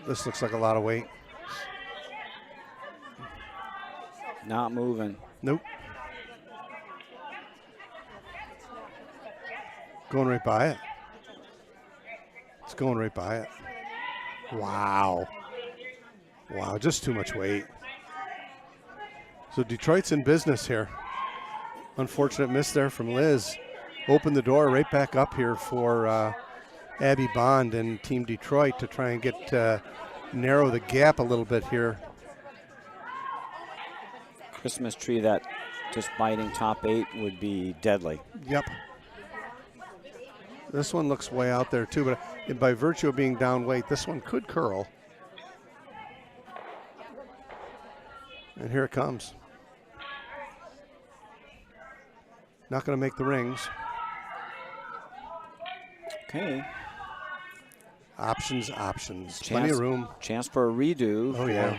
This looks like a lot of weight. Not moving. Nope. Going right by it. It's going right by it. Wow. Wow, just too much weight. So Detroit's in business here. Unfortunate miss there from Liz. Opened the door right back up here for Abby Bond and Team Detroit to try and get narrow the gap a little bit here. Christmas tree that just biting top 8 would be deadly. Yep. This one looks way out there too, but by virtue of being down weight, this one could curl. And here it comes. Not going to make the rings. Okay. Options. Plenty of room. Chance for a redo. Oh, yeah.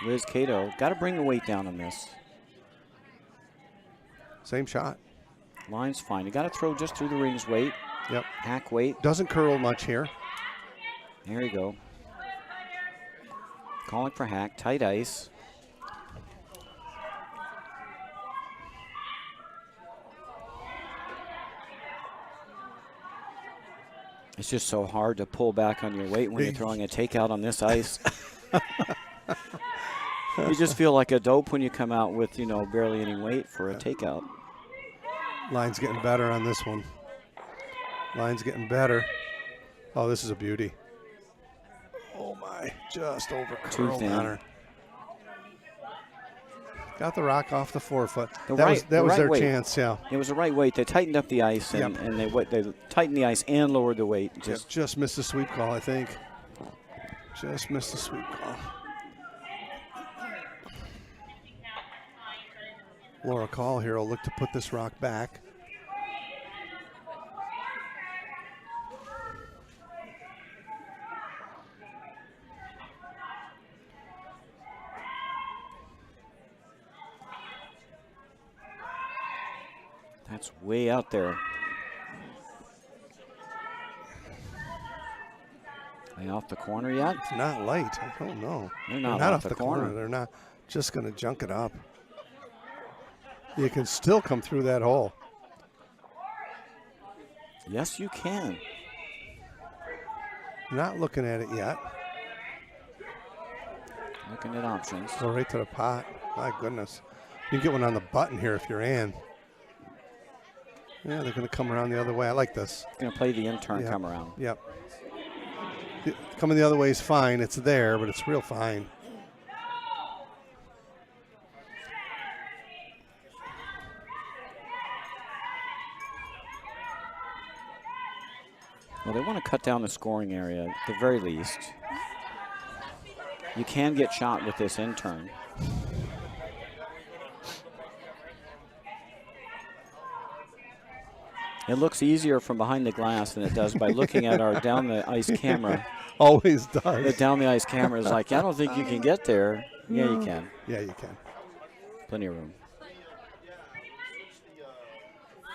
Liz Cato. Got to bring the weight down on this. Same shot. Line's fine. You got to throw just through the rings weight. Yep. Hack weight. Doesn't curl much here. There you go. Calling for hack. Tight ice. It's just so hard to pull back on your weight when you're throwing a takeout on this ice. You just feel like a dope when you come out with, barely any weight for a takeout. Line's getting better on this one. Line's getting better. Oh, this is a beauty. Oh, my. Just over curled on her. Got the rock off the forefoot. That was their weight. Chance, yeah. It was the right weight. They tightened up the ice, and, yep. and they tightened the ice and lowered the weight. Just missed the sweep call, I think. Just missed the sweep call. Laura Call here will look to put this rock back. That's way out there. Are they off the corner yet? It's not light. I don't know. They're not off the corner. They're not just going to junk it up. You can still come through that hole. Yes, you can. Not looking at it yet. Looking at options. Go right to the pot. My goodness. You can get one on the button here if you're Ann. Yeah, they're going to come around the other way. I like this. Going to play the in-turn come around. Yep. Coming the other way is fine. It's there, but it's real fine. Well, they want to cut down the scoring area at the very least. You can get shot with this in-turn. It looks easier from behind the glass than it does by looking at our down the ice camera. Always does. The down the ice camera is like, I don't think you can get there. Yeah, you can. Yeah, you can. Plenty of room.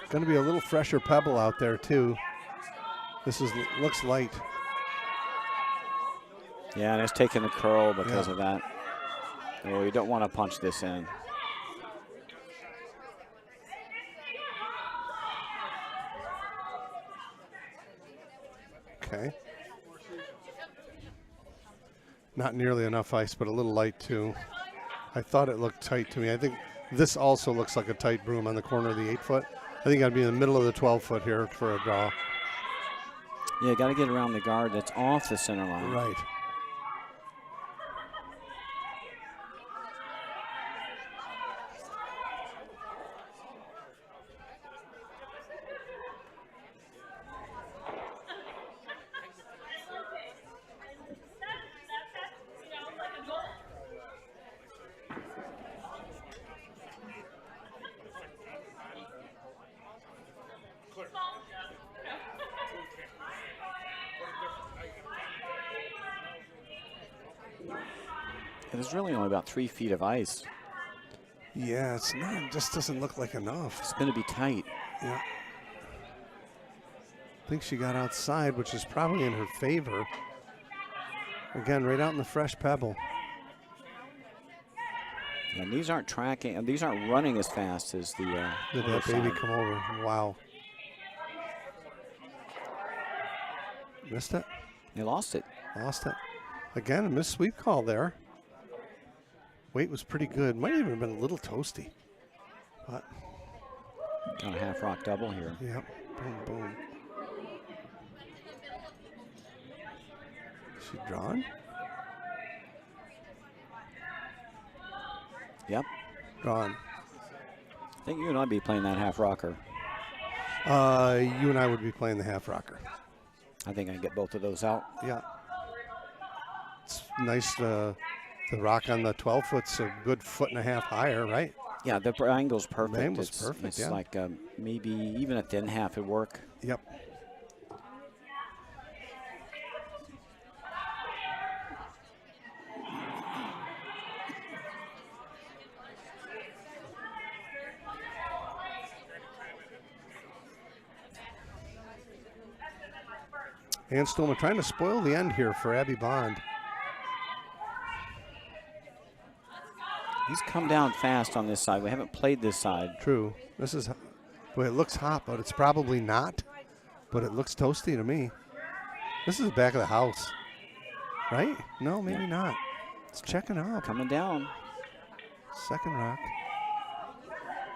Going to be a little fresher pebble out there too. This looks light. Yeah, and it's taking the curl because of that. Oh, you don't want to punch this in. Okay. Not nearly enough ice, but a little light too. I thought it looked tight to me. I think this also looks like a tight broom on the corner of the 8-foot. I think I'd be in the middle of the 12-foot here for a draw. Yeah, got to get around the guard that's off the center line. Right. There's really only about 3 feet of ice. Yeah, it's not. It just doesn't look like enough. It's going to be tight. Yeah. I think she got outside, which is probably in her favor. Again, right out in the fresh pebble. And these aren't tracking, and these aren't running as fast as the Did that baby come over? Wow. Missed it? They lost it. Lost it. Again, a missed sweep call there. Weight was pretty good. Might have even been a little toasty. But on a half rock double here. Yep. Boom, boom. Is she drawn? Yep. Drawn. I think you and I'd be playing that half rocker. You and I would be playing the half rocker. I think I can get both of those out. Yeah. It's nice. The rock on the 12-foot's a good 1.5 foot higher, right? Yeah, the angle's perfect. The angle's perfect, It's yeah. like maybe even a thin half would work. Yep. And Stillman trying to spoil the end here for Abby Bond. He's come down fast on this side. We haven't played this side. True. This is, boy, it looks hot, but it's probably not. But it looks toasty to me. This is the back of the house, right? No, maybe not. It's checking up. Coming down. Second rock.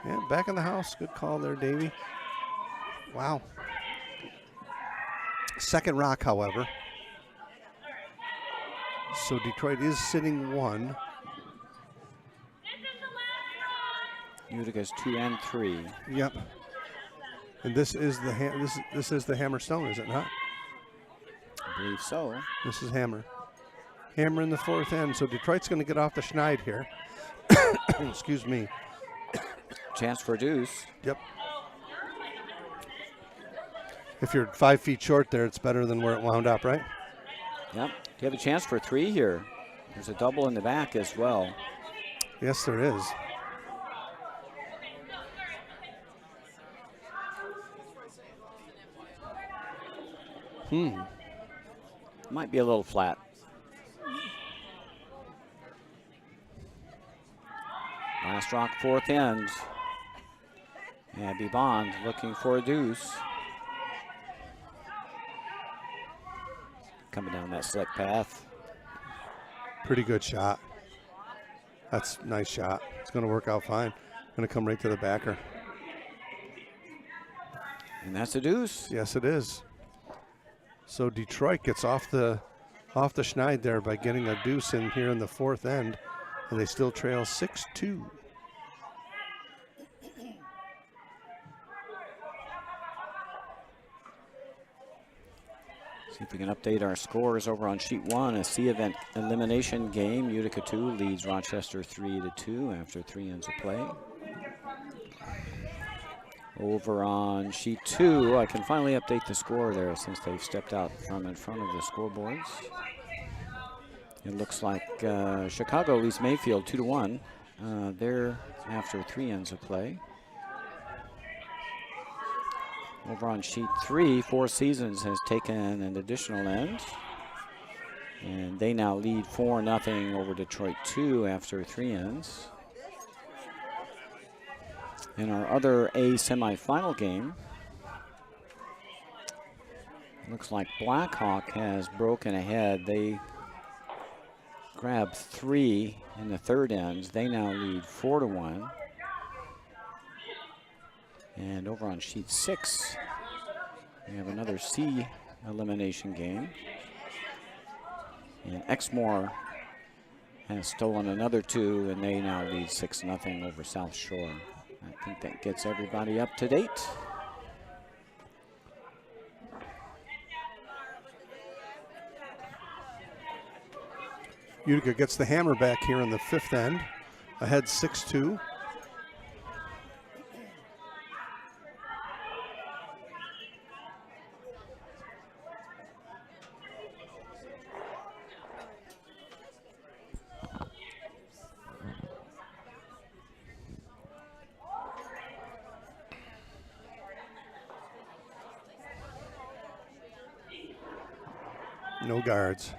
Yeah, back of the house. Good call there, Davey. Wow. Second rock, however. So Detroit is sitting 1. Utica's 2 and 3. Yep. And this is the this is the Hammer Stone, is it not? I believe so. This is Hammer. Hammer in the 4th end. So Detroit's going to get off the schneid here. Excuse me. Chance for a deuce. Yep. If you're 5 feet short there, it's better than where it wound up, right? Yep. Do you have a chance for 3 here? There's a double in the back as well. Yes, there is. Might be a little flat. Last rock, 4th end. Abby Bond looking for a deuce. Coming down that slick path. Pretty good shot. That's a nice shot. It's going to work out fine. Going to come right to the backer. And that's a deuce. Yes, it is. So Detroit gets off the schneid there by getting a deuce in here in the 4th end, and they still trail 6-2. See if we can update our scores over on sheet 1. A C event elimination game. Utica 2 leads Rochester 3-2 after 3 ends of play. Over on sheet 2, I can finally update the score there since they've stepped out from in front of the scoreboards. It looks like Chicago leads Mayfield 2-1. They're after 3 ends of play. Over on sheet 3, Four Seasons has taken an additional end. And they now lead 4-0 over Detroit 2 after 3 ends. In our other A semifinal game, looks like Blackhawk has broken ahead. They grabbed 3 in the 3rd ends. They now lead 4-1. And over on sheet 6, we have another C elimination game. And Exmoor has stolen another 2, and they now lead 6-0 over South Shore. I think that gets everybody up to date. Utica gets the hammer back here in the 5th end, ahead 6-2. No guards.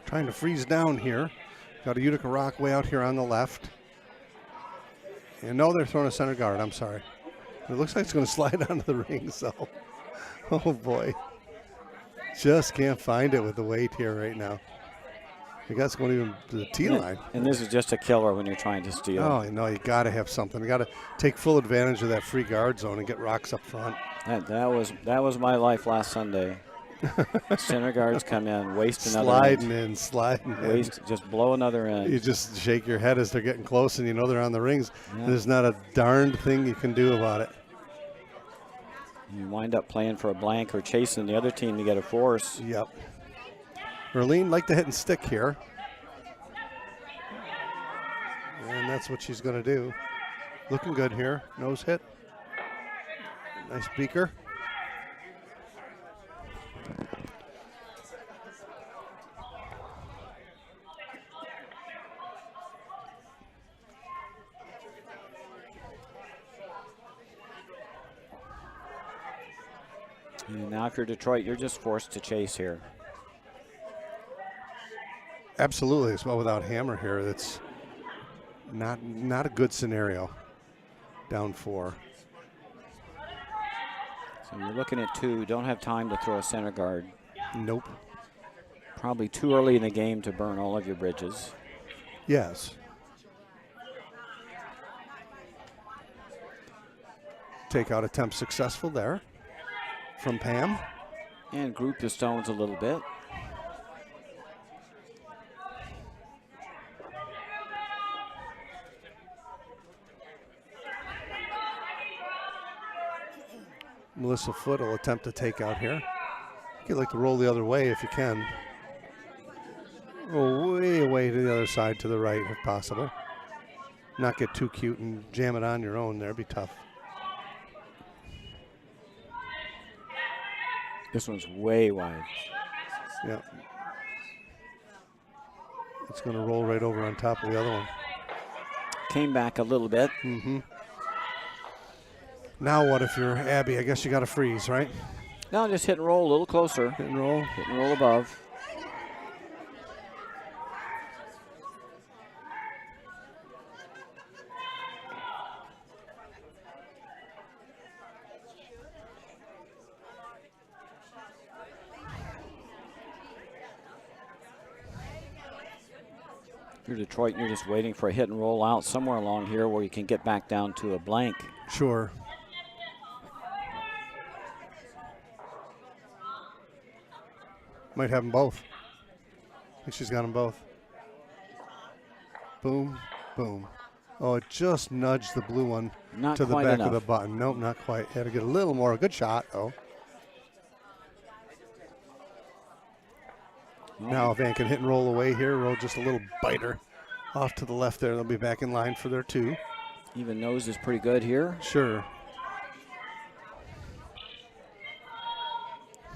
trying to freeze down here. Got a Utica Rock way out here on the left. And no, they're throwing a center guard. I'm sorry. It looks like it's going to slide onto the ring, so. Oh, boy. Just can't find it with the weight here right now. I guess going even to the tee line. And this is just a killer when you're trying to steal. Oh, no, you got to have something. You got to take full advantage of that free guard zone and get rocks up front. That was my life last Sunday. Center guards come in, waste another end. Sliding in. Just blow another end. You just shake your head as they're getting close and you know they're on the rings. Yeah. There's not a darned thing you can do about it. You wind up playing for a blank or chasing the other team to get a force. Yep. Merlene like to hit and stick here. And that's what she's going to do. Looking good here. Nose hit. Nice beaker. And now if you're Detroit, you're just forced to chase here. Absolutely. As well, without Hammer here, that's not a good scenario. Down 4. So you're looking at 2. Don't have time to throw a center guard. Nope. Probably too early in the game to burn all of your bridges. Yes. Takeout attempt successful there from Pam. And group the stones a little bit. Melissa Foote will attempt to take out here. You'd like to roll the other way if you can. Roll way away to the other side to the right if possible. Not get too cute and jam it on your own there. Be tough. This one's way wide. Yeah. It's going to roll right over on top of the other one. Came back a little bit. Mm-hmm. Now what if you're Abby? I guess you got to freeze, right? No, just hit and roll a little closer. Hit and roll. Hit and roll above. If you're Detroit and you're just waiting for a hit and roll out somewhere along here where you can get back down to a blank. Sure. Might have them both. I think she's got them both. Boom, boom. Oh, it just nudged the blue one Not to the quite back enough. of the button. Nope, not quite. Had to get a little more. Good shot, though. Now Van can hit and roll away here. Roll just a little biter off to the left there. They'll be back in line for their 2. Even nose is pretty good here. Sure.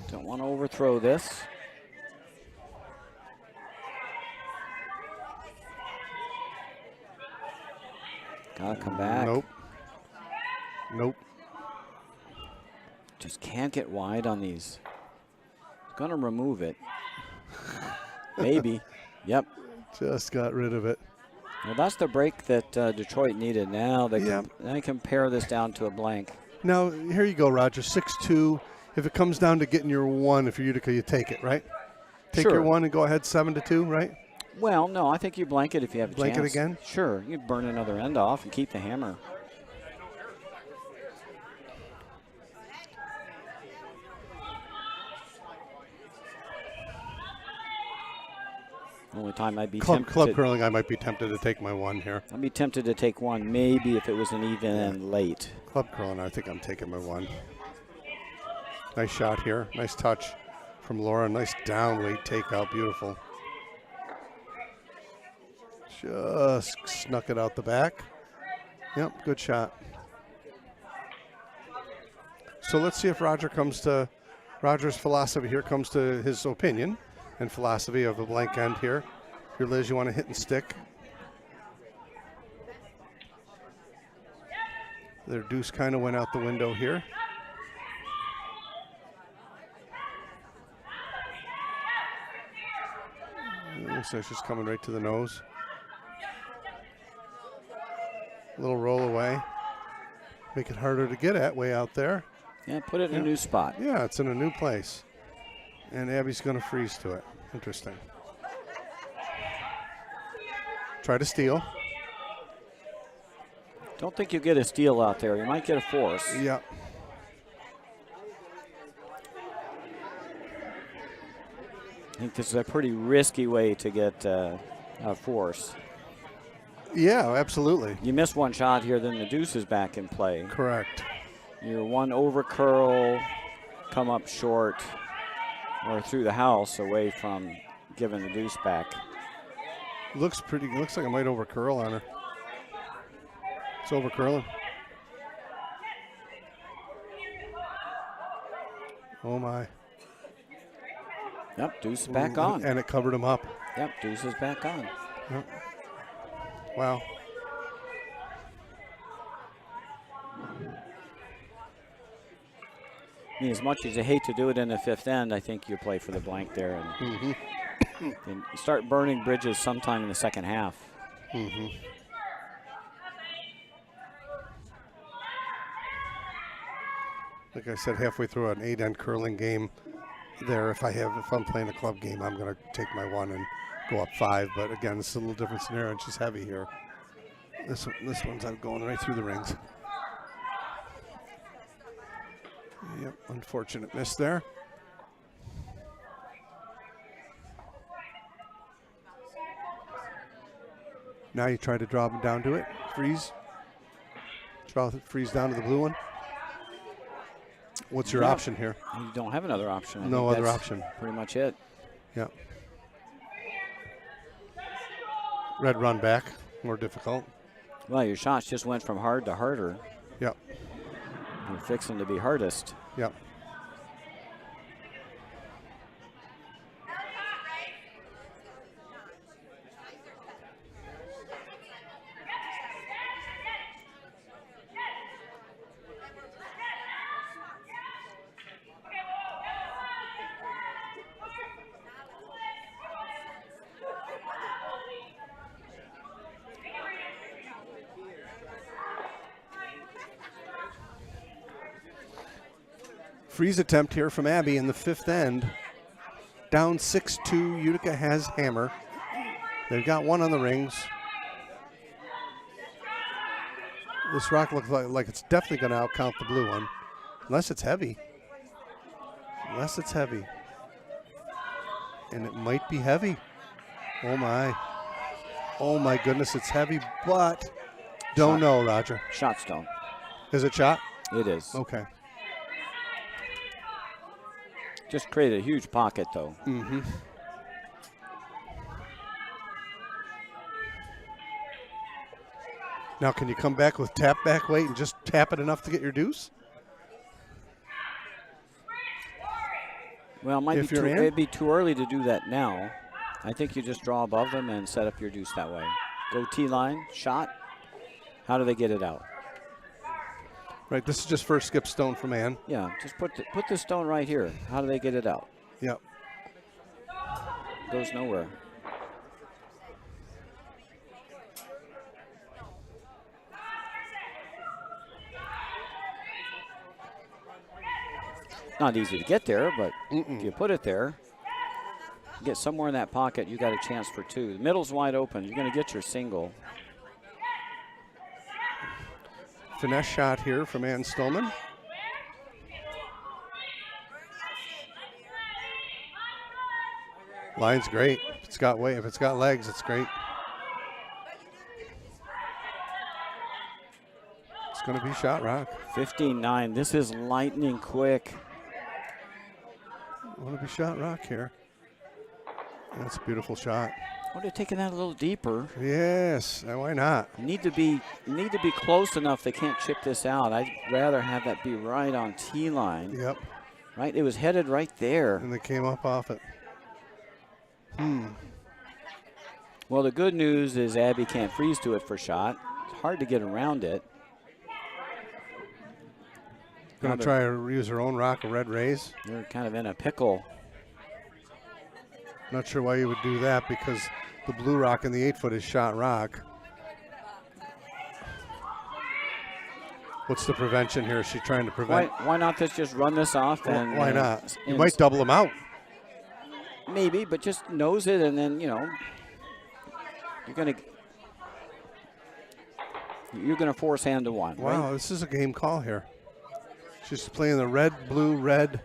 Don't want to overthrow this. Gotta come back. Nope. Nope. Just can't get wide on these. Gonna remove it. Maybe. Yep. Just got rid of it. Well, that's the break that Detroit needed. Now they can pare this down to a blank. Now, here you go, Roger. 6-2. If it comes down to getting your 1, if you're Utica, you take it, right? Take Sure. your 1 and go ahead 7-2, right? Well, no, I think you blank it if you have a Blank it chance. again? Sure. You burn another end off and keep the hammer. Only time I'd be tempted. Club curling, I might be tempted to take my 1 here. I'd be tempted to take 1, maybe if it was an even and late. Club curling, I think I'm taking my 1. Nice shot here. Nice touch from Laura. Nice down weight takeout. Beautiful. Just snuck it out the back. Yep, good shot. So let's see if Roger's philosophy here comes to his opinion and philosophy of a blank end here. Here, Liz, you want to hit and stick. Their deuce kind of went out the window here. So it's just coming right to the nose. A little roll away. Make it harder to get at way out there. Yeah, put it in a new spot. Yeah, it's in a new place. And Abby's going to freeze to it. Interesting. Try to steal. Don't think you get a steal out there. You might get a force. Yeah. I think this is a pretty risky way to get a force. Yeah, absolutely. You miss one shot here, then the deuce is back in play. Correct. Your one over curl, come up short, or through the house away from giving the deuce back. Looks like I might over curl on her. It's over curling. Oh my. Yep, deuce is back on. And it covered him up. Yep, deuce is back on. Yep. Wow. I mean, as much as you hate to do it in the fifth end, I think you play for the blank there and, and start burning bridges sometime in the second half. Like I said, halfway through an 8-end curling game there, if I'm playing a club game, I'm going to take my one and go up 5. But again, it's a little different scenario, and she's heavy here. This one's out going right through the rings. Yep, unfortunate miss there. Now you try to draw them down to it. Freeze. Freeze down to the blue one. What's your option here? You don't have another option. No other option. Pretty much it. Yeah. Red run back, more difficult. Well, your shots just went from hard to harder. Yep. You're fixing to be hardest. Yep. Freeze attempt here from Abby in the fifth end. Down 6-2, Utica has hammer. They've got one on the rings. This rock looks like it's definitely going to outcount the blue one. Unless it's heavy. Unless it's heavy. And it might be heavy. Oh my. Oh my goodness, it's heavy, but don't know, Roger. Shot stone. Is it shot? It is. Okay. Just created a huge pocket, though. Mm-hmm. Now, can you come back with tap back weight and just tap it enough to get your deuce? Well, it'd be too early to do that now. I think you just draw above them and set up your deuce that way. Go T-line, shot. How do they get it out? Right, this is just first skip stone from Ann. Yeah, just put the stone right here. How do they get it out? Yep. Goes nowhere. Not easy to get there, but if you put it there, get somewhere in that pocket, you got a chance for two. The middle's wide open. You're going to get your single. Finesse shot here from Ann Stillman. Line's great. If it's got weight, if it's got legs, it's great. It's going to be shot rock. 15-9. This is lightning quick. Want to be shot rock here. That's a beautiful shot. Would have taken that a little deeper. Yes, why not? You need to be close enough they can't chip this out. I'd rather have that be right on T-line. Yep. Right, it was headed right there. And they came up off it. Well, the good news is Abby can't freeze to it for shot. It's hard to get around it. Going to try to use her own rock, a red raise. They're kind of in a pickle. Not sure why you would do that because the blue rock and the 8 foot is shot rock. What's the prevention here? Is she trying to prevent? Why not just run this off? And why not? You might double them out. Maybe, but just nose it, and then you're gonna force hand to one. Wow, right? This is a game call here. She's playing the red, blue, red,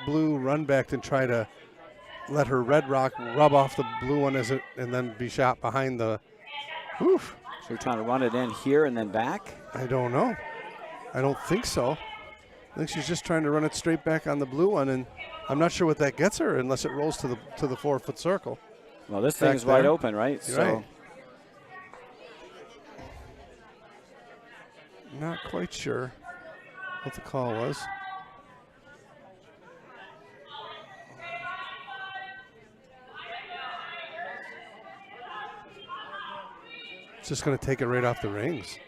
blue run back and try to let her red rock rub off the blue one and then be shot behind the. Oof. So you're trying to run it in here and then back? I don't know. I don't think so. I think she's just trying to run it straight back on the blue one, and I'm not sure what that gets her unless it rolls to the 4 foot circle. Well, this thing's wide open, right? You're right. Not quite sure what the call was. It's just going to take it right off the rings.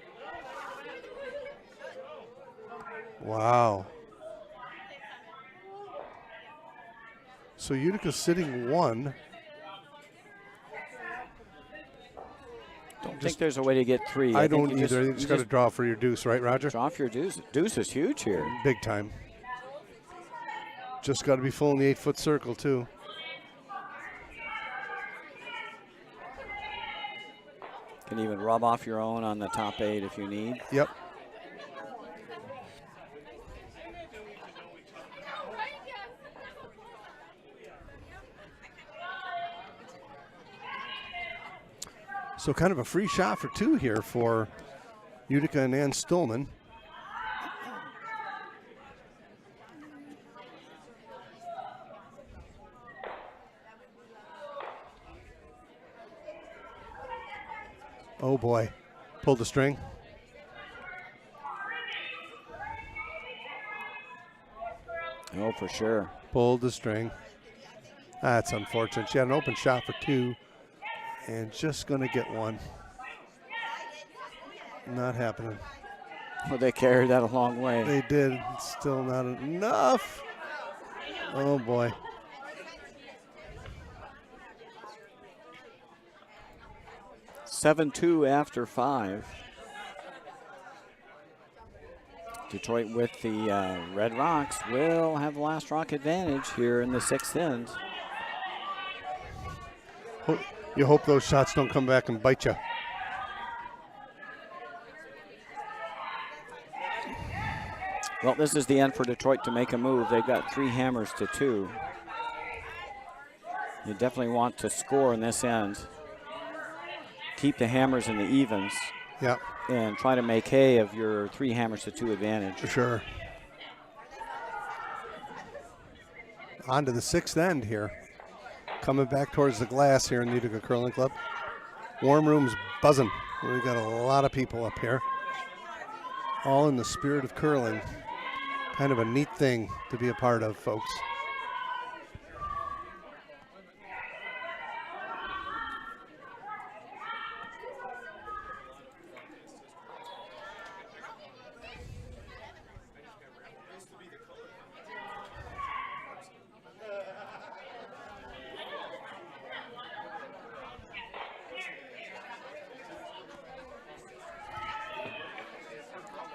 Wow. So Utica's sitting 1. Don't think there's a way to get 3. I don't either. You just got to draw for your deuce, right, Roger? Draw for your deuce. Deuce is huge here. Big time. Just got to be full in the 8 foot circle, too. Can even rub off your own on the top 8 if you need. Yep. So kind of a free shot for 2 here for Utica and Ann Stillman. Oh boy, pulled the string. Oh, for sure. Pulled the string. That's unfortunate. She had an open shot for 2 and just going to get 1. Not happening. Well, they carried that a long way. They did. It's still not enough. Oh boy. 7-2 after 5. Detroit with the Red Rocks will have the last rock advantage here in the 6th end. You hope those shots don't come back and bite you. Well, this is the end for Detroit to make a move. They've got 3 hammers to 2. You definitely want to score in this end. Keep the hammers in the evens. Yep. And try to make hay of your 3 hammers to 2 advantage. For sure. On to the 6th end here. Coming back towards the glass here in the Utica Curling Club. Warm room's buzzing. We got a lot of people up here. All in the spirit of curling. Kind of a neat thing to be a part of, folks.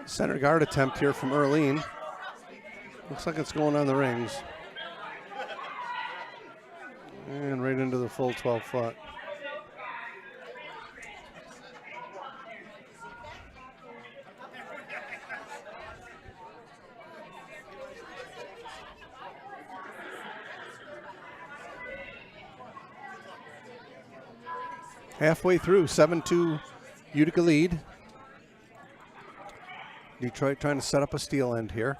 Center guard attempt here from Earlene. Looks like it's going on the rings. And right into the full 12 foot. Halfway through, 7-2 Utica lead. Detroit trying to set up a steal end here.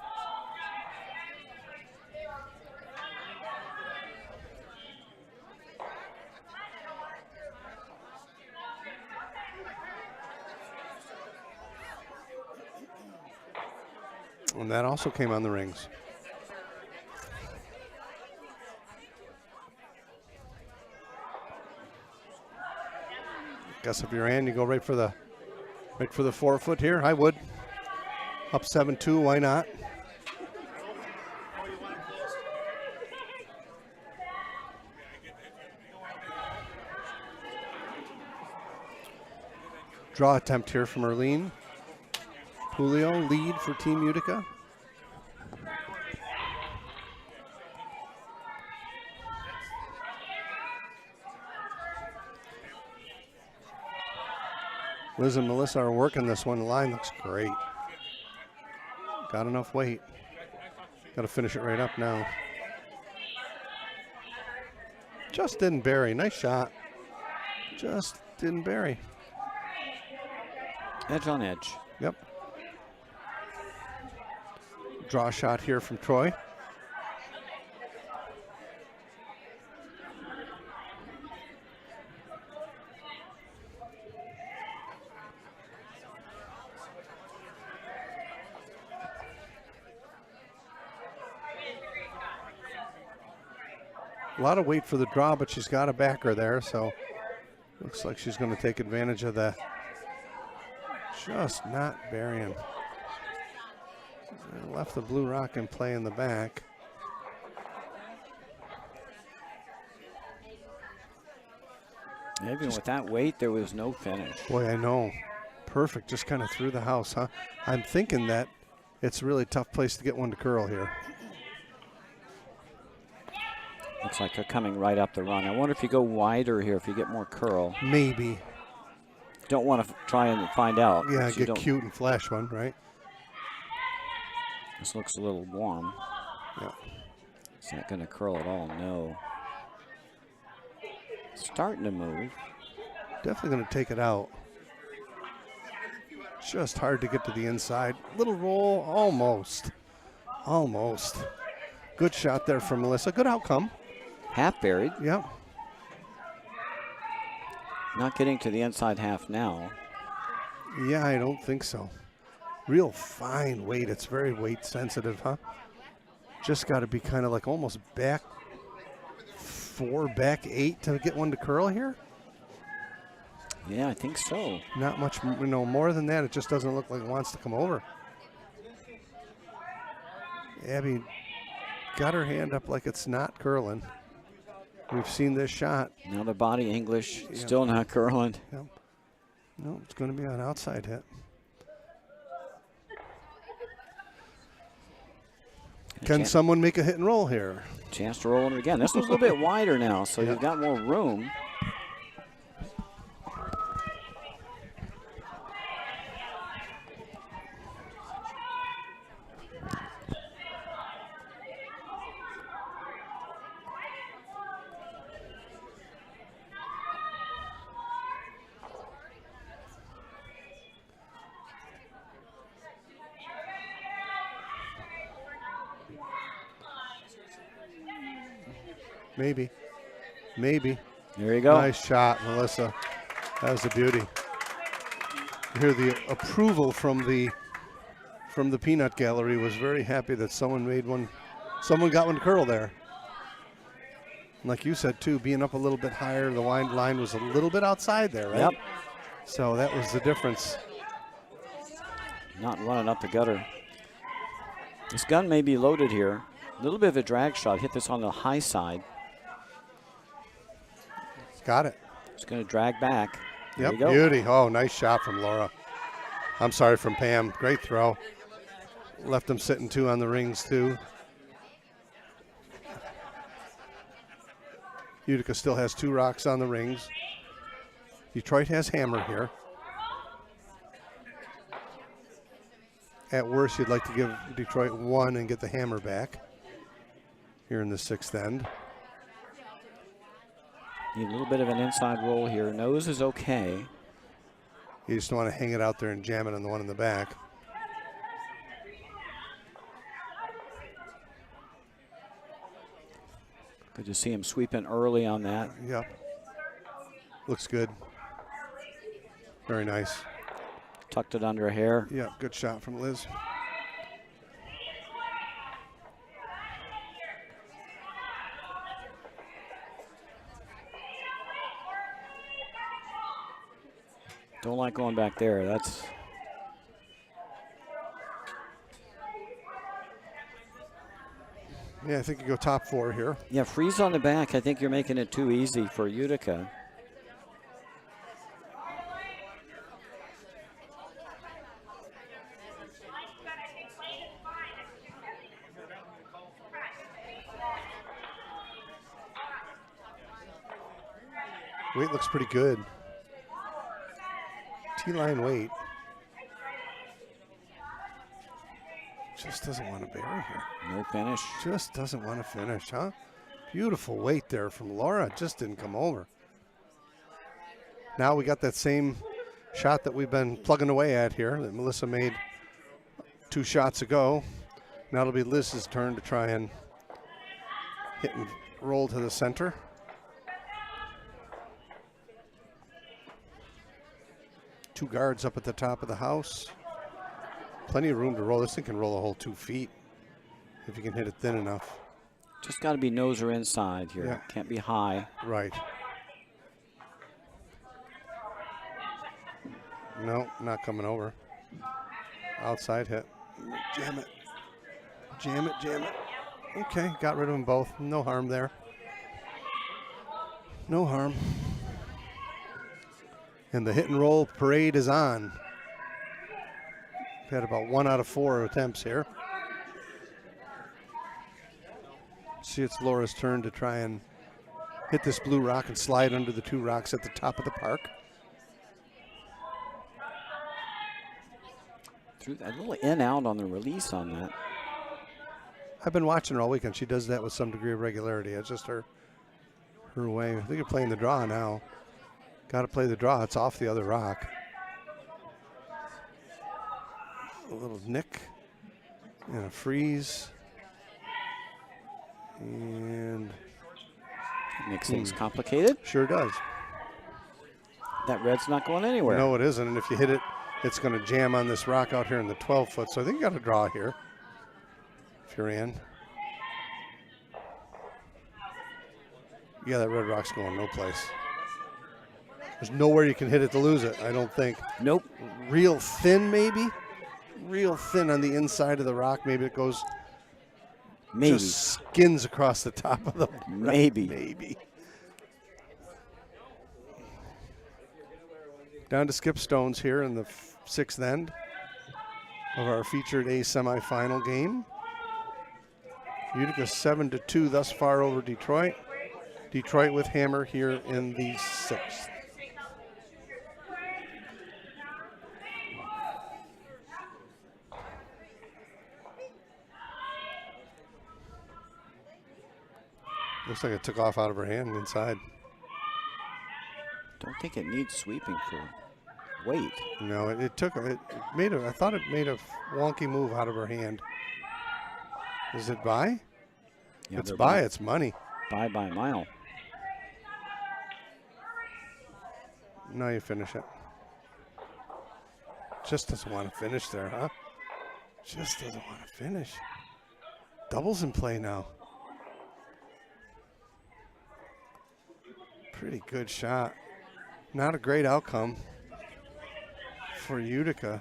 And that also came on the rings. Guess if you're Ann, you go right for the 4 foot here. I would. Up 7-2, why not? Draw attempt here from Erlene. Julio, lead for Team Utica. Liz and Melissa are working this one. The line looks great. Got enough weight. Got to finish it right up now. Just didn't bury. Nice shot. Just didn't bury. Edge on edge. Yep. Draw shot here from Troy. A lot of weight for the draw, but she's got a backer there, so looks like she's going to take advantage of that. Just not burying. Left the blue rock in play in the back. Even with that weight, there was no finish. Boy, I know. Perfect, just kind of through the house, huh? I'm thinking that it's a really tough place to get one to curl here. Looks like they're coming right up the run. I wonder if you go wider here, if you get more curl. Maybe. Don't want to try and find out. Yeah, get cute and flash one, right? This looks a little warm. Yeah. It's not going to curl at all, no. Starting to move. Definitely going to take it out. Just hard to get to the inside. Little roll, almost. Almost. Good shot there from Melissa. Good outcome. Half buried. Yep. Not getting to the inside half now. Yeah, I don't think so. Real fine weight. It's very weight sensitive, huh? Just got to be kind of like almost back 4, back 8 to get one to curl here. Yeah, I think so. Not much, more than that. It just doesn't look like it wants to come over. Abby got her hand up like it's not curling. We've seen this shot. Now the body English, still not curling. Yep. No, it's going to be an outside hit. Can someone make a hit and roll here? Chance to roll it again. This one's a little bit wider now, so you've got more room. Maybe. Maybe. There you go. Nice shot, Melissa. That was a beauty. You hear the approval from the peanut gallery. Was very happy that someone made one. Someone got one to curl there. And like you said too, being up a little bit higher, the line was a little bit outside there, right? Yep. So that was the difference. Not running up the gutter. This gun may be loaded here. A little bit of a drag shot. Hit this on the high side. Got it. It's going to drag back. There Yep, you go. beauty. Oh, nice shot from Laura. I'm sorry, from Pam. Great throw. Left them sitting 2 on the rings, too. Utica still has 2 rocks on the rings. Detroit has hammer here. At worst, you'd like to give Detroit 1 and get the hammer back here in the 6th end. Need a little bit of an inside roll here. Nose is okay. You just want to hang it out there and jam it on the one in the back. Good to see him sweeping early on that. Yep. Looks good. Very nice. Tucked it under a hair. Yeah, good shot from Liz. Don't like going back there. That's Yeah, I think you go top 4 here. yeah, freeze on the back. I think you're making it too easy for Utica. Weight looks pretty good. T-line weight. Just doesn't want to bury here. No finish. Just doesn't want to finish, huh? Beautiful weight there from Laura. Just didn't come over. Now we got that same shot that we've been plugging away at here that Melissa made 2 shots ago. Now it'll be Liz's turn to try and hit and roll to the center. Two guards up at the top of the house. Plenty of room to roll. This thing can roll a whole 2 feet if you can hit it thin enough. Just got to be nose or inside here. Yeah. Can't be high. Right. No, not coming over. Outside hit. Jam it. Jam it, jam it. Okay, got rid of them both. No harm there. No harm. And the hit and roll parade is on. We've had about 1 out of 4 attempts here. See, it's Laura's turn to try and hit this blue rock and slide under the 2 rocks at the top of the park. Threw a little in out on the release on that. I've been watching her all weekend. She does that with some degree of regularity. It's just her way. I think you're playing the draw now. Got to play the draw. It's off the other rock. A little nick and a freeze. And makes things complicated. Sure does. That red's not going anywhere. No, it isn't. And if you hit it, it's going to jam on this rock out here in the 12-foot. So I think you got to draw here if you're in. Yeah, that red rock's going no place. There's nowhere you can hit it to lose it, I don't think. Nope. Real thin, maybe? Real thin on the inside of the rock. Maybe it goes, maybe. Just skins across the top of the maybe. Maybe. Down to skip stones here in the 6th end of our featured A semifinal game. Utica 7-2 thus far over Detroit. Detroit with hammer here in the 6th. Looks like it took off out of her hand inside. Don't think it needs sweeping for weight. No, it took it made a. I thought it made a wonky move out of her hand. Is it by? Yeah, it's by. It's money. By a mile. Now you finish it. Just doesn't want to finish there, huh? Just doesn't want to finish. Doubles in play now. Pretty good shot. Not a great outcome for Utica.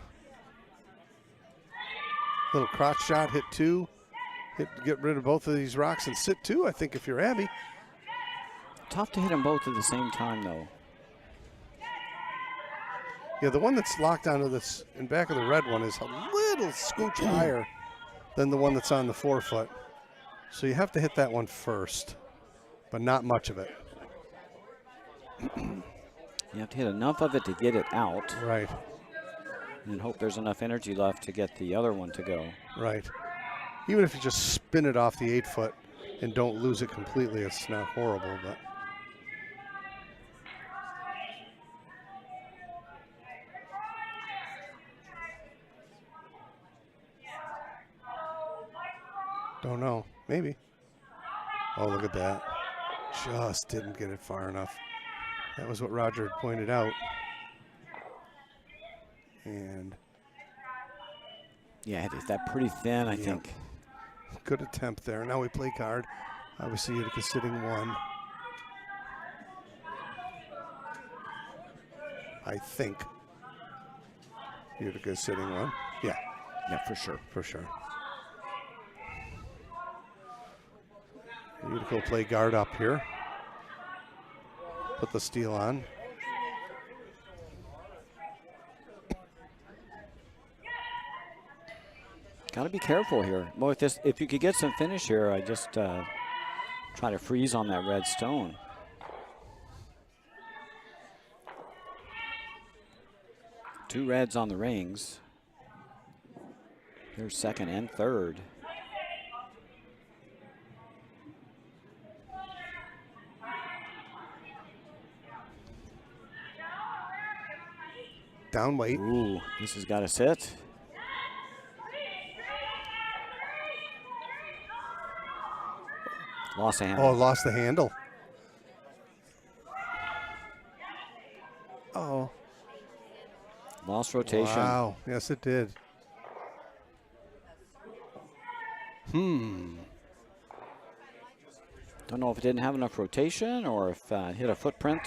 Little crotch shot, hit 2. Get rid of both of these rocks and sit 2, I think, if you're Abby. Tough to hit them both at the same time, though. Yeah, the one that's locked onto this in back of the red one is a little scooch higher than the one that's on the 4-foot. So you have to hit that one first, but not much of it. You have to hit enough of it to get it out. Right. And hope there's enough energy left to get the other one to go. Right. Even if you just spin it off the 8-foot and don't lose it completely, it's not horrible, but. Don't know. Maybe. Oh, look at that. Just didn't get it far enough. That was what Roger had pointed out. And yeah, it's that pretty thin, I think. Good attempt there. Now we play card. Obviously, Utica sitting 1. I think Utica is sitting 1. Yeah. Yeah, for sure. For sure. Utica will play guard up here. Put the steal on. Got to be careful here. Well, if you could get some finish here, I just try to freeze on that red stone. Two reds on the rings. Here's second and third. Down weight. Ooh, this has got to sit. Lost the handle. Oh, lost the handle. Oh. Lost rotation. Wow. Yes, it did. Don't know if it didn't have enough rotation or if it hit a footprint.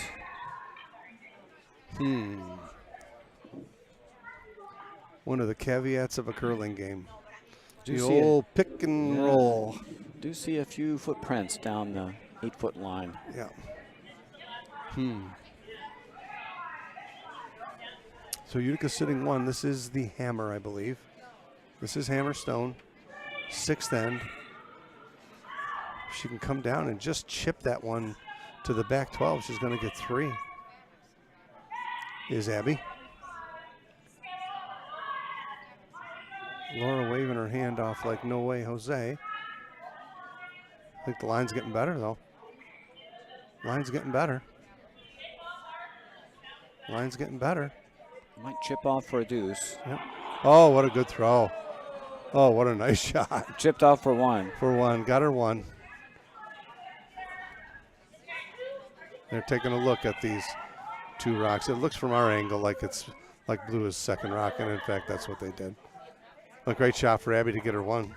One of the caveats of a curling game. Do The see old pick and roll. Do see a few footprints down the 8-foot line. Yeah. So Utica's sitting one. This is the hammer, I believe. This is hammer stone. Sixth end. She can come down and just chip that one to the back 12. She's going to get 3. Is Abby. Laura waving her hand off like no way, Jose. I think the line's getting better, though. Line's getting better. Line's getting better. Might chip off for a deuce. Yep. Oh, what a good throw. Oh, what a nice shot. Chipped off for one. For one. Got her one. They're taking a look at these two rocks. It looks from our angle like it's like blue is second rock, and in fact, that's what they did. A great shot for Abby to get her one.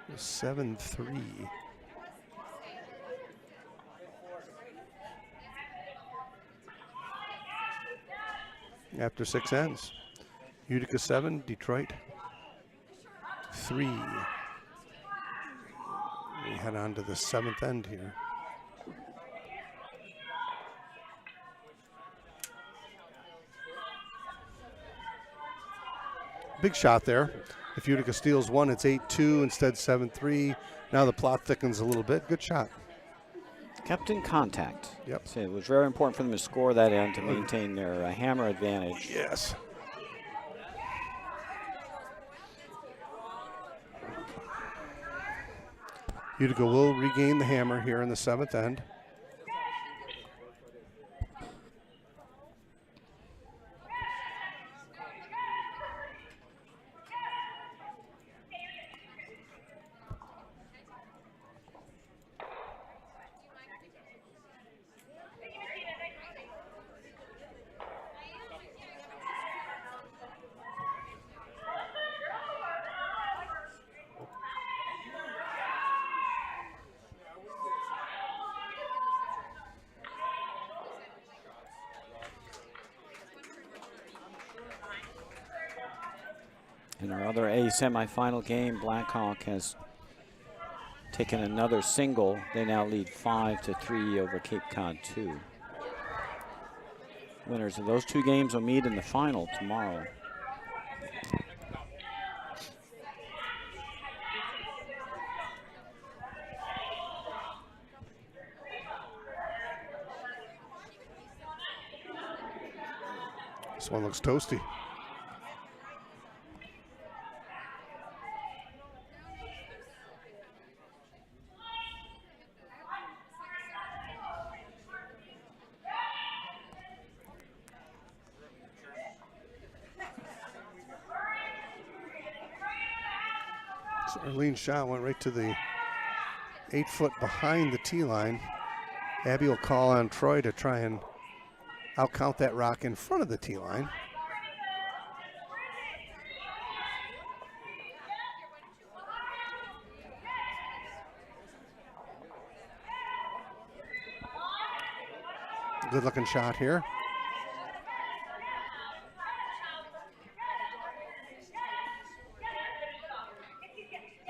It was 7-3. After 6 ends. Utica 7, Detroit 3. We head on to the 7th end here. Big shot there. If Utica steals one, it's 8-2 instead 7-3. Now the plot thickens a little bit. Good shot. Kept in contact. Yep. So it was very important for them to score that end to maintain their hammer advantage. Yes. Utica will regain the hammer here in the 7th end. In our other A semifinal game, Blackhawk has taken another single. They now lead 5-3 over Cape Cod 2. Winners of those two games will meet in the final tomorrow. This one looks toasty. Arlene's shot went right to the 8 foot behind the tee line. Abby will call on Troy to try and outcount that rock in front of the tee line. Good looking shot here.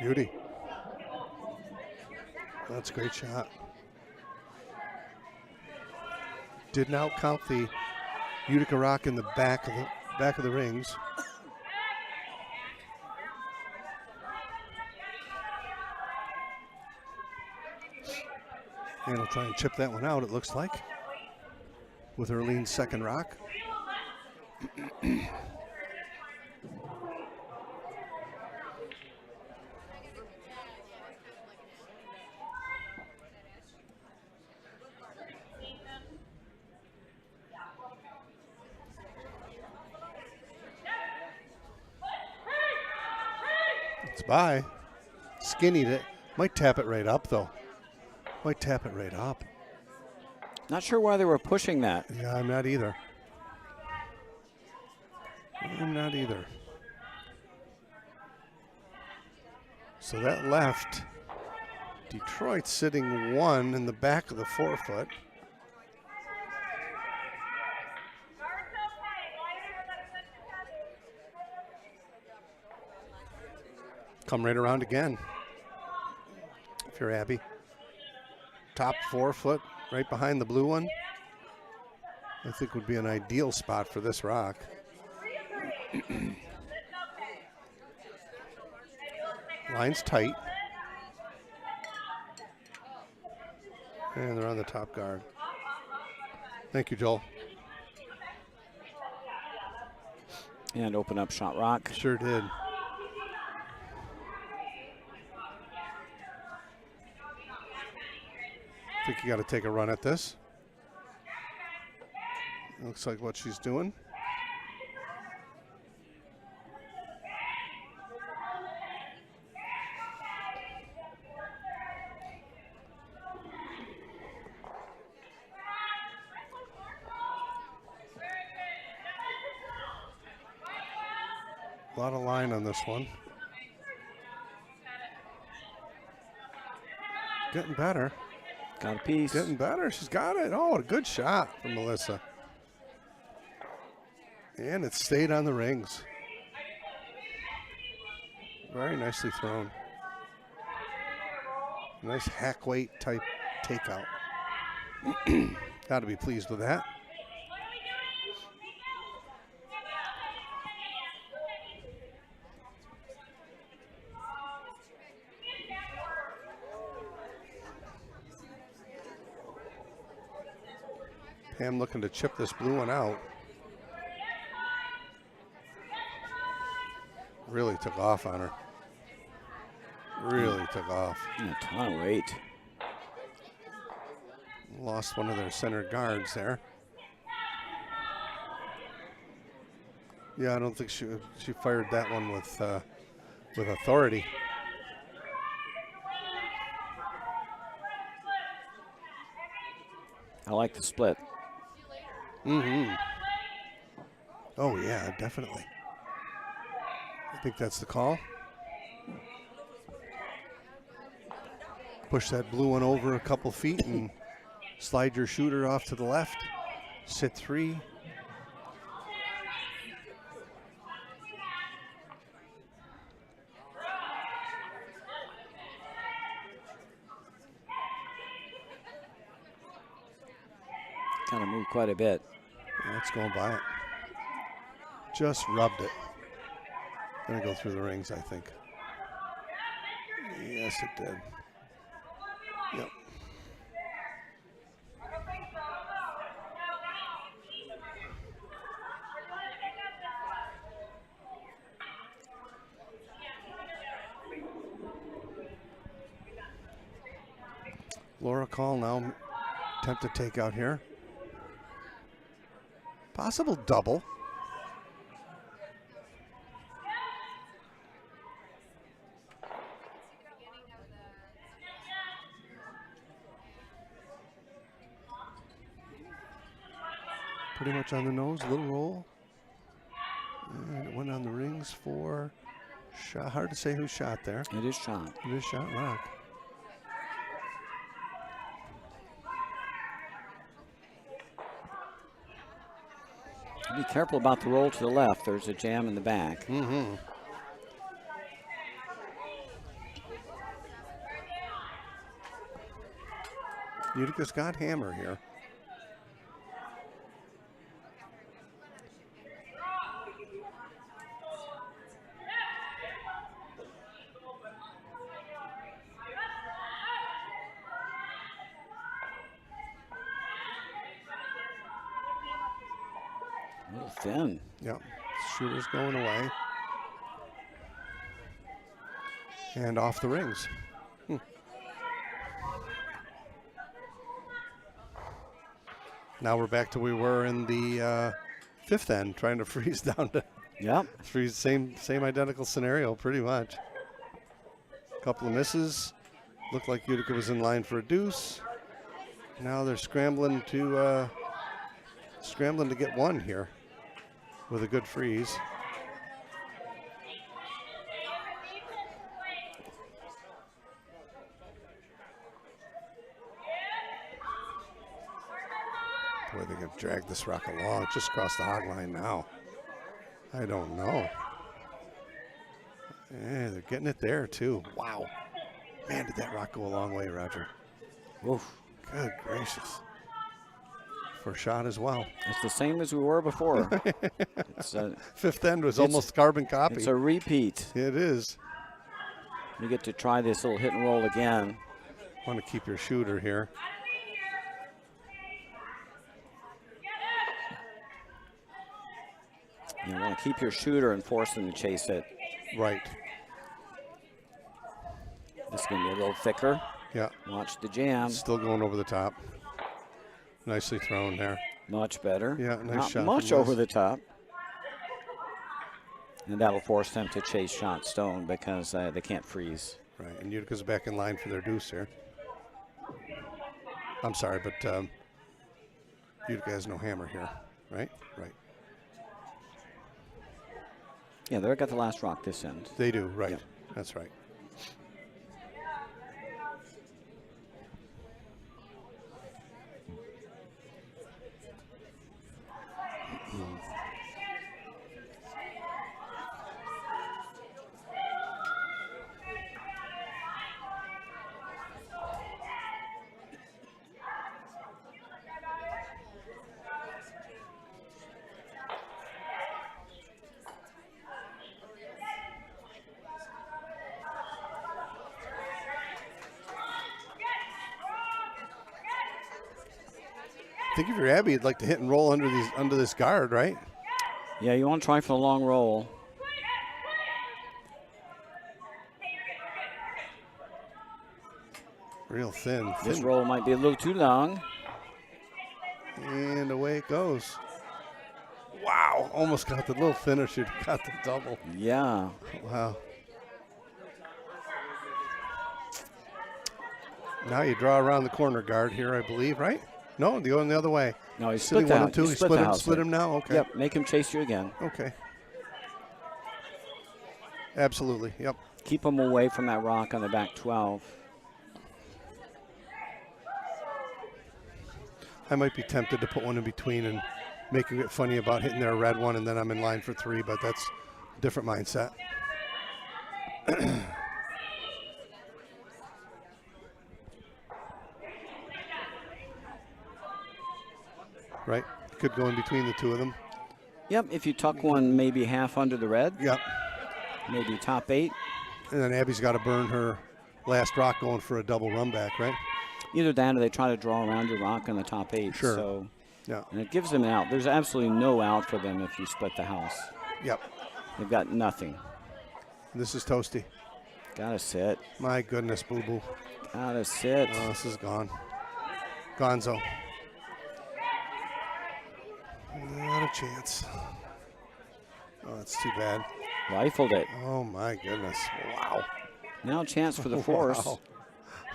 Beauty. That's a great shot. Did not count the Utica rock in the back of the rings. And he'll try and chip that one out, it looks like. with Erlene's second rock. It's by. Skinnied it. Might tap it right up, though. Might tap it right up. Not sure why they were pushing that. Yeah, I'm not either. I'm not either. So that left Detroit sitting 1 in the back of the forefoot. Come right around again. If you're Abby. Top forefoot right behind the blue one. I think would be an ideal spot for this rock. Line's tight. And they're on the top guard. Thank you, Joel. And open up shot rock. Sure did. I think you got to take a run at this. Looks like what she's doing. A lot of line on this one. Getting better. Got a piece. Getting better. She's got it. Oh, a good shot from Melissa. And it stayed on the rings. Very nicely thrown. Nice hack weight type takeout. Got to be pleased with that. Pam looking to chip this blue one out. Really took off on her. Really took off. A ton of weight. Lost one of their center guards there. Yeah, I don't think she fired that one with authority. I like the split. Mm-hmm. Oh, yeah, definitely. I think that's the call. Push that blue one over a couple feet and slide your shooter off to the left. Sit 3. Kind of moved quite a bit. Yeah, it's going by it. Just rubbed it. Gonna go through the rings, I think. Yes, it did. Yep. Laura Call now attempt to take out here. Possible double. Pretty much on the nose, little roll. And it went on the rings for shot. Hard to say who shot there. It is shot. It is shot rock. Be careful about the roll to the left. There's a jam in the back. Mm-hmm. Utica's got hammer here. A little thin. Yep. Shooter's going away. And off the rings. Now we're back to where we were in the fifth end, trying to freeze down to freeze. Same identical scenario, pretty much. Couple of misses. Looked like Utica was in line for a deuce. Now they're scrambling to get one here with a good freeze. Boy, they're going to drag this rock along. Just across the hog line now. I don't know. Yeah, they're getting it there, too. Wow. Man, did that rock go a long way, Roger. Oof. Good gracious. For a shot as well. It's the same as we were before. It's fifth end was almost carbon copy. It's a repeat. It is. You get to try this little hit and roll again. Want to keep your shooter here. You want to keep your shooter and force them to chase it. Right. This is going to be a little thicker. Yeah. Watch the jam. Still going over the top. Nicely thrown there. Much better. Yeah, nice Not shot. Much over the top. And that'll force them to chase shot stone because they can't freeze. Right, and Utica's back in line for their deuce here. I'm sorry, but Utica has no hammer here, right? Right. Yeah, they've got the last rock this end. They do, right. Yep. That's right. I think if you're Abby, you'd like to hit and roll under this guard, right? Yeah, you want to try for the long roll. Real thin. This roll might be a little too long. And away it goes. Wow, almost got the little finisher, got the double. Yeah. Wow. Now you draw around the corner guard here, I believe, right? No, you're going the other way. No, he's sitting split one out. and two. He split him now. Okay. Yep. Make him chase you again. Okay. Absolutely. Yep. Keep him away from that rock on the back 12. I might be tempted to put one in between and making it funny about hitting their red one, and then I'm in line for three. But that's a different mindset. Right? Could go in between the two of them. Yep, if you tuck one maybe half under the red. Yep. Maybe top 8. And then Abby's got to burn her last rock going for a double run back, right? Either that or they try to draw around your rock on the top 8. Sure. So, yeah. And it gives them an out. There's absolutely no out for them if you split the house. Yep. They've got nothing. This is Toasty. Gotta sit. My goodness, boo-boo. Gotta sit. Oh, this is gone. Gonzo. Not a chance. Oh, that's too bad. Rifled it. Oh, my goodness. Wow. Now a chance for the force. Wow.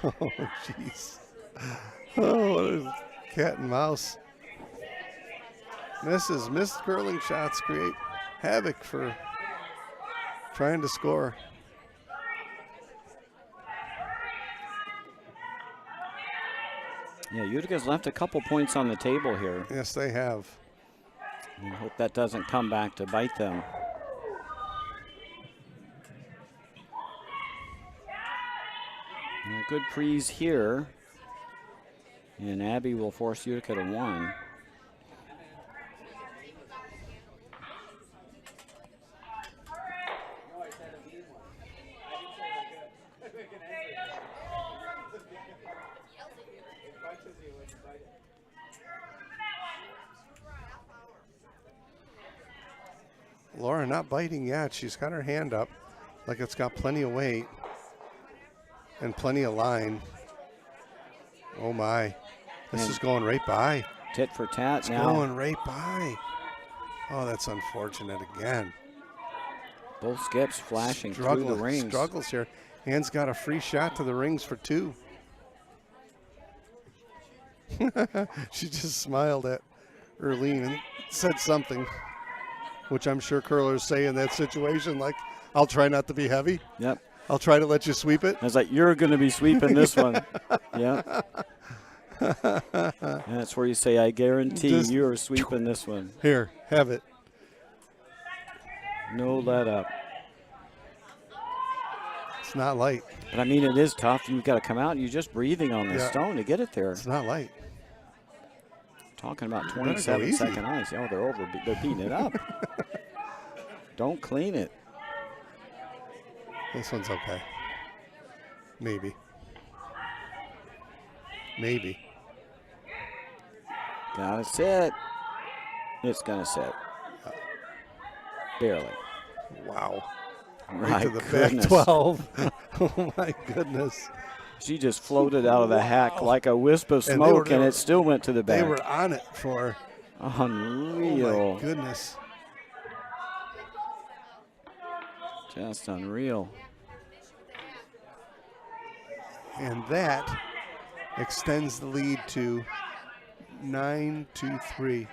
Oh, jeez. Oh, what a cat and mouse. Missed curling shots create havoc for trying to score. Yeah, Utica's left a couple points on the table here. Yes, they have. I hope that doesn't come back to bite them. And a good freeze here. And Abby will force Utica to 1. Laura not biting yet. She's got her hand up like it's got plenty of weight and plenty of line. Oh, my. This is going right by. Tit for tat it's now. Going right by. Oh, that's unfortunate again. Both skips flashing through the rings. Struggles here. Ann's got a free shot to the rings for 2. She just smiled at Erlene and said something, which I'm sure curlers say in that situation, like, I'll try not to be heavy. Yep. I'll try to let you sweep it. I was like, you're going to be sweeping this one. Yeah. That's where you say, I guarantee you're sweeping this one. Here, have it. No let up. It's not light. But I mean, it is tough. You've got to come out and you're just breathing on the stone to get it there. It's not light. Talking about 27-second ice. Oh, they're beating it up. Don't clean it. This one's okay. Maybe. Maybe. Gotta sit. It's gonna sit. Barely. Wow. Right to the back 12. Oh, my goodness. She just floated out of the hack like a wisp of smoke, and it still went to the back. They were on it for unreal. Oh, my goodness. Just unreal. And that extends the lead to 9-3.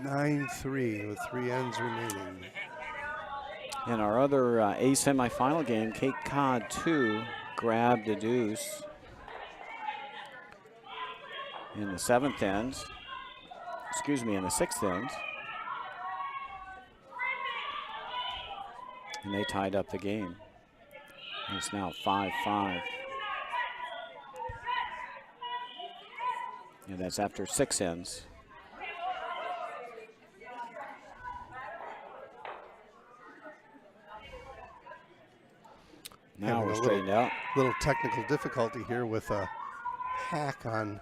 with 3 ends remaining. In our other A semifinal game, Cape Cod 2 grabbed a deuce in the 7th end. Excuse me, in the 6th end. And they tied up the game. It's now 5-5. And that's after 6 ends. Now we're straightened out. Little technical difficulty here with a hack on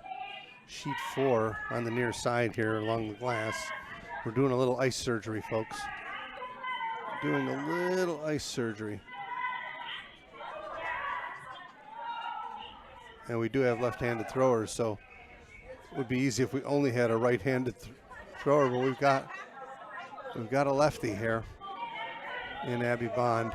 sheet 4 on the near side here along the glass. We're doing a little ice surgery, folks. Doing a little ice surgery. And we do have left-handed throwers, so it would be easy if we only had a right-handed thrower, but we've got a lefty here in Abby Bond.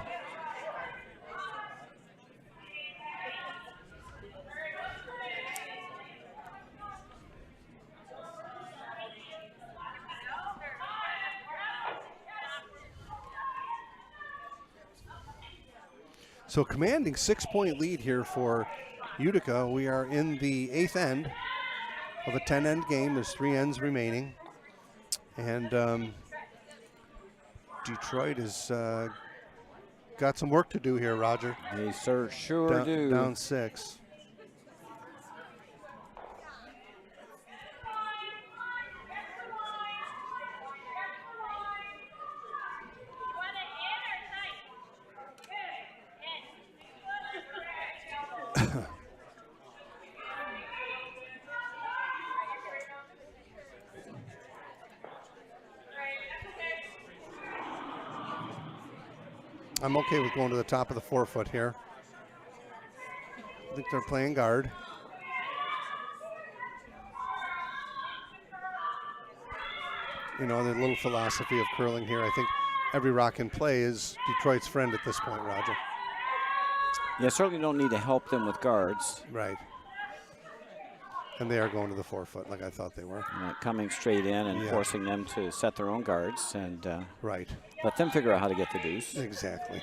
So commanding 6-point lead here for Utica. We are in the 8th end of a 10-end game. There's 3 ends remaining. And Detroit has got some work to do here, Roger. They sure do. Down 6. I'm okay with going to the top of the 4-foot here. I think they're playing guard. You know, the little philosophy of curling here, I think every rock in play is Detroit's friend at this point, Roger. Yeah, certainly don't need to help them with guards. Right. And they are going to the 4-foot like I thought they were. Coming straight in and forcing them to set their own guards and right. Let them figure out how to get the deuce. Exactly.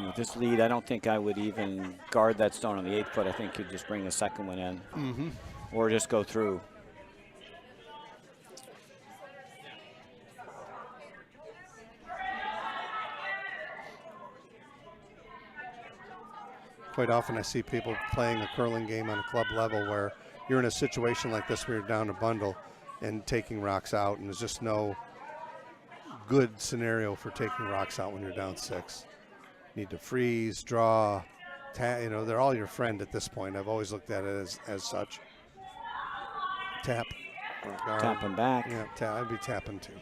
With this lead, I don't think I would even guard that stone on the 8-foot. I think you'd just bring the second one in or just go through. Quite often I see people playing a curling game on a club level where you're in a situation like this where you're down a bundle and taking rocks out, and there's just no good scenario for taking rocks out when you're down 6. Need to freeze, draw, you know, they're all your friend at this point. I've always looked at it as such. Tap. Tapping back. Yeah, I'd be tapping too.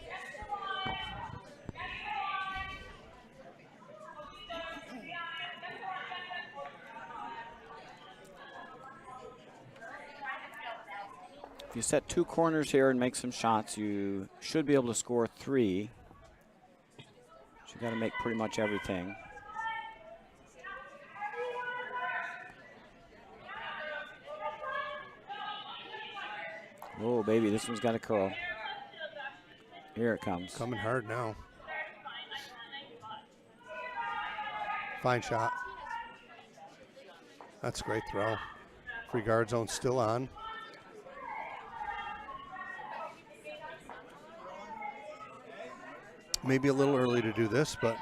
If you set 2 corners here and make some shots, you should be able to score 3. But you got to make pretty much everything. Oh, baby, this one's got a curl. Here it comes. Coming hard now. Fine shot. That's a great throw. Free guard zone still on. Maybe a little early to do this, but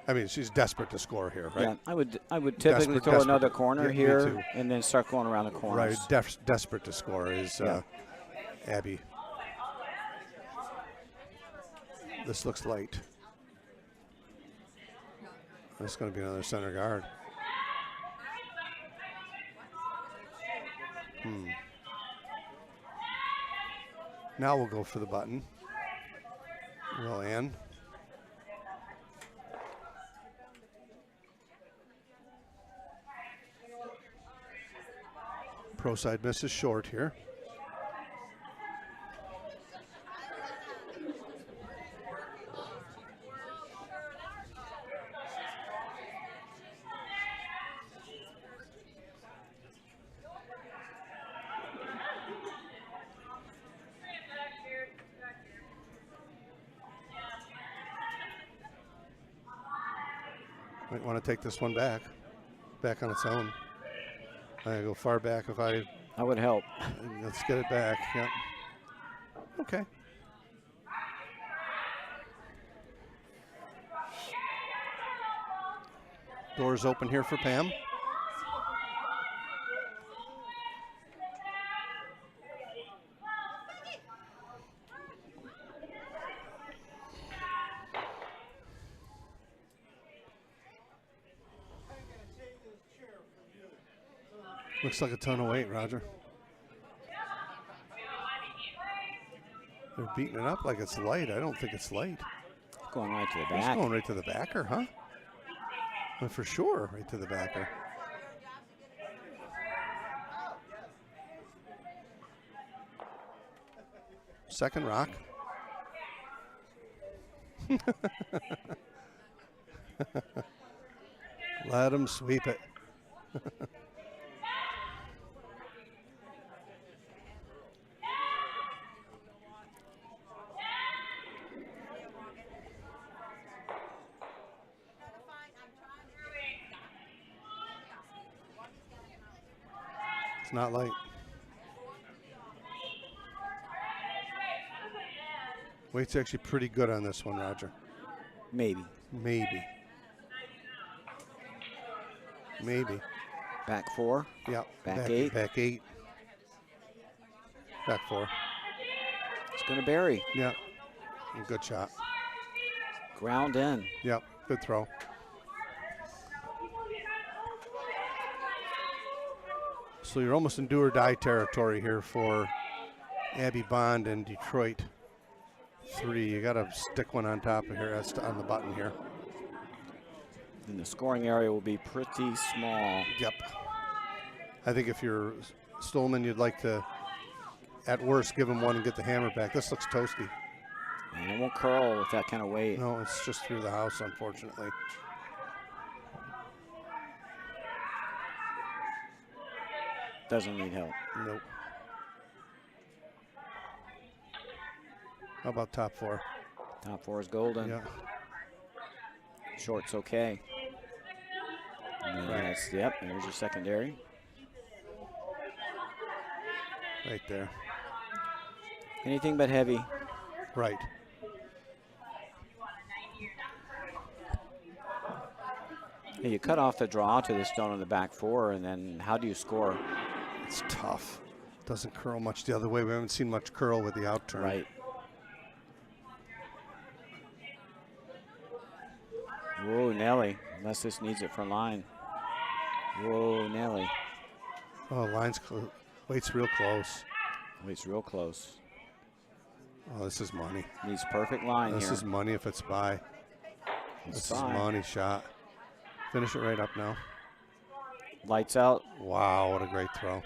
I mean, she's desperate to score here, right? Yeah, I would typically throw another corner here and then start going around the corners. Right, desperate to score is Abby. This looks light. This is going to be another center guard. Now we'll go for the button. Will Ann. Pro side misses short here. Might want to take this one back on its own. I go far back if I would help. Let's get it back. Yep. Okay. Doors open here for Pam. Looks like a ton of weight, Roger. They're beating it up like it's light. I don't think it's light. Going right to the back. It's going right to the backer, huh? Well, for sure, right to the backer. Second rock. Let him sweep it. It's not light. Weight's actually pretty good on this one, Roger. Maybe. Maybe. Back 4. Yep. Back 8. Back 8. Back 4. It's going to bury. Yep. Good shot. Ground in. Yep. Good throw. So you're almost in do or die territory here for Abby Bond and Detroit 3. You got to stick one on top of here, that's on the button here. And the scoring area will be pretty small. Yep. I think if you're Stolman, you'd like to, at worst, give him one and get the hammer back. This looks toasty. And it won't curl with that kind of weight. No, it's just through the house, unfortunately. Doesn't need help. Nope. How about top 4? Top 4 is golden. Yeah. Short's okay. Right. Yep, there's your secondary. Right there. Anything but heavy. Right. Yeah, you cut off the draw to the stone on the back 4, and then how do you score? It's tough. Doesn't curl much the other way. We haven't seen much curl with the out turn. Right. Whoa, Nelly. Unless this needs it for line. Whoa, Nelly. Oh, line's wait's real close. Wait's real close. Oh, this is money. Needs perfect line This here. is money if it's by. It's This is money shot. Finish it right up now. Lights out. Wow, what a great throw.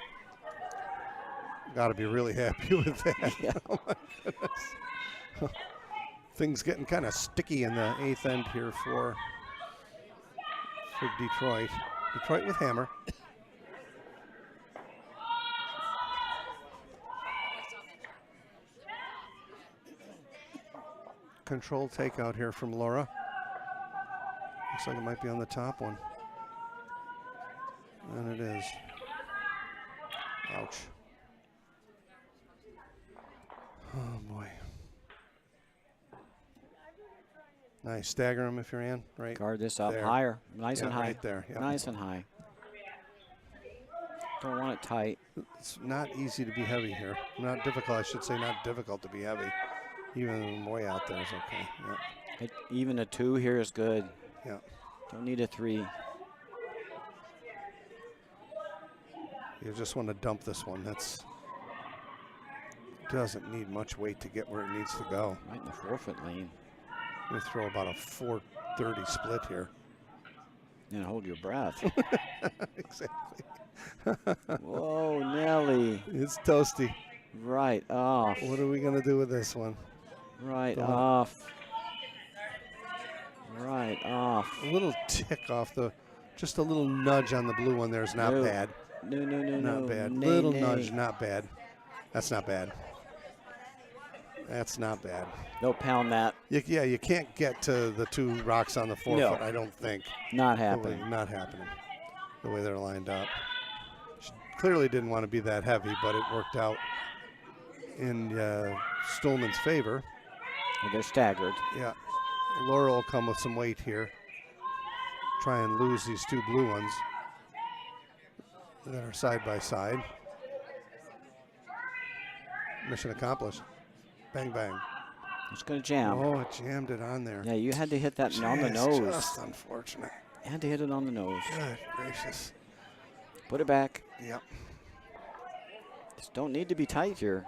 Got to be really happy with that. Yeah. Oh, my goodness. Things getting kind of sticky in the 8th end here for Detroit. Detroit with hammer. Controlled takeout here from Laura. Looks like it might be on the top one. And it is. Ouch. Oh, boy. Nice. Stagger him if you're in. Right. Guard this up there. higher. Nice Yeah, and high. right there. Yep. Nice and high. Don't want it tight. It's not easy to be heavy here. Not difficult, I should say, not difficult to be heavy. Even way out there is okay. Yeah. Even a 2 here is good. Yeah. Don't need a 3. You just want to dump this one. Doesn't need much weight to get where it needs to go. Right in the 4-foot lane. I'm going to throw about a 430 split here. And hold your breath. Exactly. Whoa, Nelly. It's toasty. Right off. What are we going to do with this one? Right Don't- off. Right off. A little tick off just a little nudge on the blue one there is not No. bad. No. Not bad. Nay, Little nay. nudge, not bad. That's not bad. That's not bad. They'll pound that. Yeah, you can't get to the 2 rocks on the 4 No. foot, I don't think. Not happening. Not happening. The way they're lined up. She clearly didn't want to be that heavy, but it worked out in Stolman's favor. Well, they're staggered. Yeah. Laura will come with some weight here. Try and lose these 2 blue ones that are side by side. Mission accomplished. Bang, bang. It's going to jam. Oh, it jammed it on there. Yeah, you had to hit that on the Just nose. unfortunate. You had to hit it on the nose. Good gracious. Put it back. Yep. Just don't need to be tight here.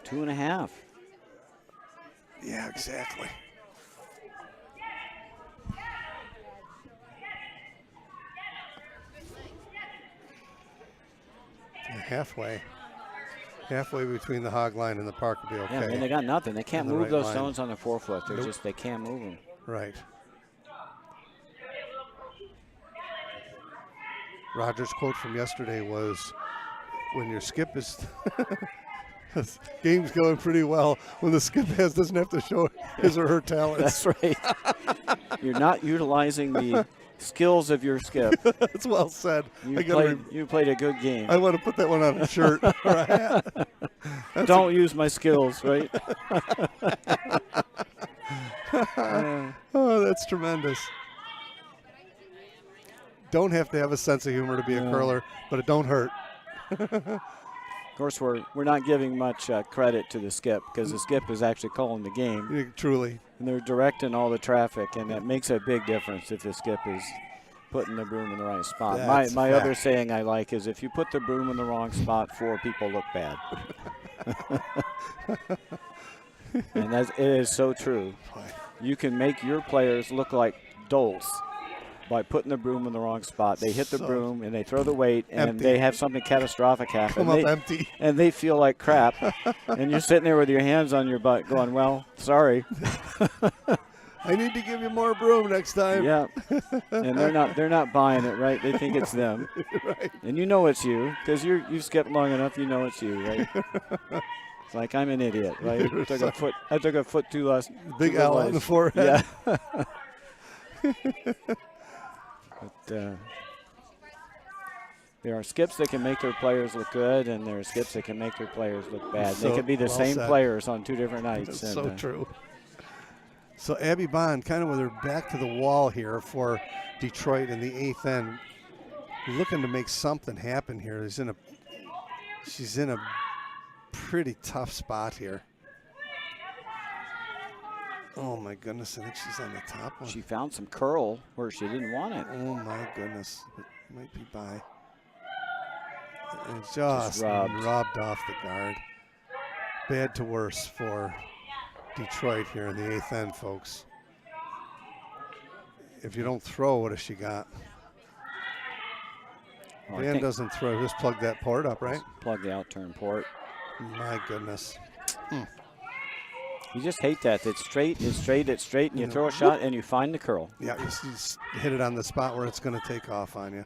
2.5. Yeah, exactly. Yeah, halfway between the hog line and the park will be okay. Yeah, I mean, they got nothing. They can't On the move right those line. stones on the 4-foot. They're Nope. just, they can't move them. Right. Roger's quote from yesterday was, when your skip is, this game's going pretty well, when the skip doesn't have to show his or her talents. That's right. You're not utilizing the skills of your skip. That's well said. You played a good game. I want to put that one on a shirt or a hat. Don't use my skills, right? Oh, that's tremendous. Don't have to have a sense of humor to be a curler, but it don't hurt. Of course, we're not giving much credit to the skip because the skip is actually calling the game. Yeah, truly. And they're directing all the traffic, and that makes a big difference if the skip is putting the broom in the right spot. That's My a other fact. saying I like is if you put the broom in the wrong spot, 4 people look bad. And it is so true. You can make your players look like dolts by putting the broom in the wrong spot. They hit the broom and they throw the weight and Empty. they have something catastrophic happen. Come up empty. And they feel like crap. And you're sitting there with your hands on your butt going, well, sorry. I need to give you more broom next time. Yeah. And they're not buying it, right? They think it's them. Right. And you know it's you because you've skipped long enough, you know it's you, right? It's like I'm an idiot, right? I took a foot too less. Big too L less. on the forehead. Yeah. But there are skips that can make their players look good, and there are skips that can make their players look bad. So they could be the well same said. players on 2 different nights. That's and, so true. So Abby Bond kind of with her back to the wall here for Detroit in the 8th end, looking to make something happen here. She's in a pretty tough spot here. Oh my goodness, I think she's on the top one. She found some curl where she didn't want it. Oh my goodness, it might be by. It's just rubbed off the guard. Bad to worse for Detroit here in the 8th end, folks. If you don't throw, what has she got? Well, Van doesn't throw, just plug that port up, right? Plug the outturn port. My goodness. You just hate that. It's straight, and you throw a shot and you find the curl. Yeah, you just hit it on the spot where it's going to take off on you.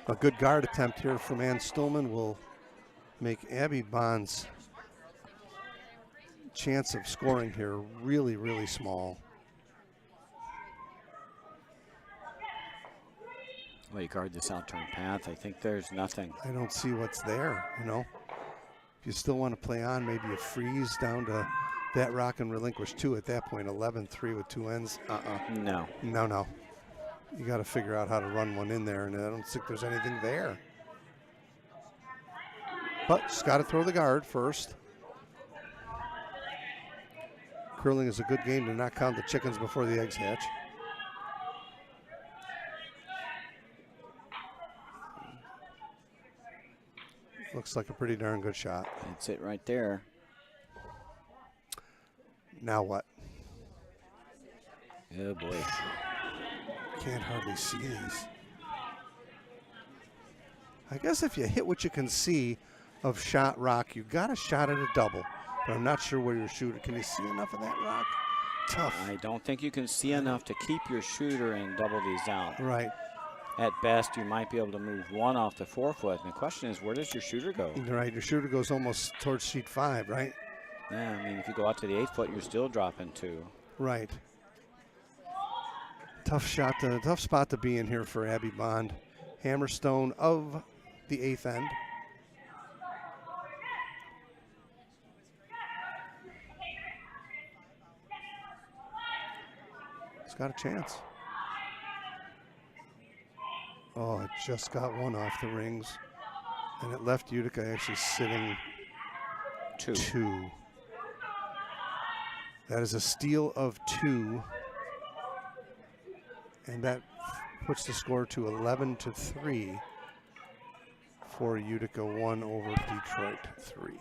A good guard attempt here from Ann Stillman will make Abby Bond's chance of scoring here really, really small. Well, you guard this outturn path. I think there's nothing. I don't see what's there, you know. If you still want to play on, maybe you freeze down to that rock and relinquish 2 at that point. 11-3 with 2 ends. No. No. You got to figure out how to run one in there, and I don't think there's anything there. But just got to throw the guard first. Curling is a good game to not count the chickens before the eggs hatch. Looks like a pretty darn good shot. That's it right there. Now what? Oh boy. Can't hardly see these. I guess if you hit what you can see of shot rock, you got a shot at a double. But I'm not sure where your shooter. Can you see enough of that rock? Tough. I don't think you can see enough to keep your shooter and double these out. Right. At best, you might be able to move 1 off the 4-foot. And the question is, where does your shooter go? Right. Your shooter goes almost towards sheet 5, right? Yeah, I mean, if you go out to the 8-foot, you're still dropping 2. Right. Tough shot, tough spot to be in here for Abby Bond. Hammerstone of the 8th end. It's got a chance. Oh, it just got 1 off the rings. And it left Utica actually sitting 2. That is a steal of 2. And that puts the score to 11-3 for Utica 1 over Detroit 3.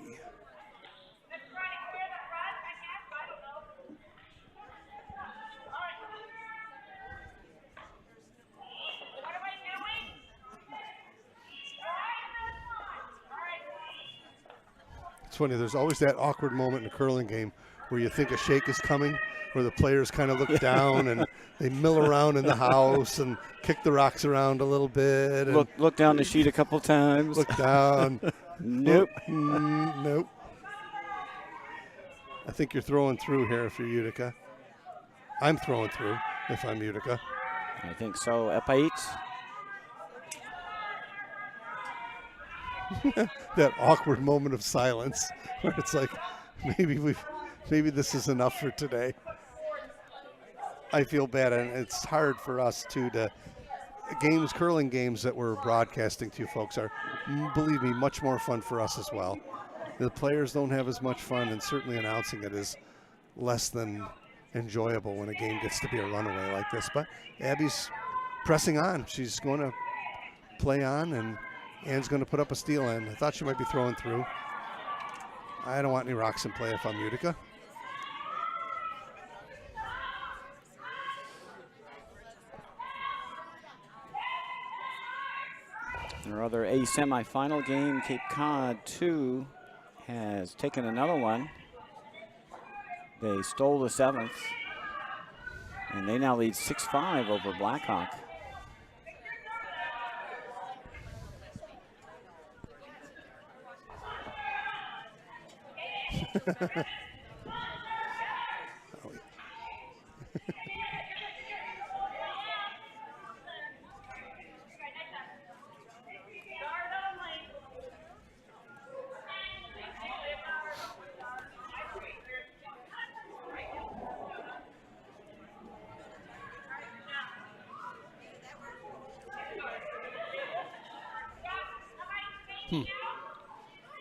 It's funny, there's always that awkward moment in a curling game where you think a shake is coming, where the players kind of look down and they mill around in the house and kick the rocks around a little bit. And look down the sheet a couple times. Look down. Nope. Nope. I think you're throwing through here if you're Utica. I'm throwing through if I'm Utica. I think so. Epait. That awkward moment of silence where it's like, maybe this is enough for today. I feel bad, and it's hard for us too to curling games that we're broadcasting to you folks are, believe me, much more fun for us as well. The players don't have as much fun, and certainly announcing it is less than enjoyable when a game gets to be a runaway like this. But Abby's pressing on. She's going to play on, and Ann's going to put up a steal end. I thought she might be throwing through. I don't want any rocks in play if I'm Utica. Our other A semifinal game, Cape Cod 2 has taken another one. They stole the 7th, and they now lead 6-5 over Blackhawk.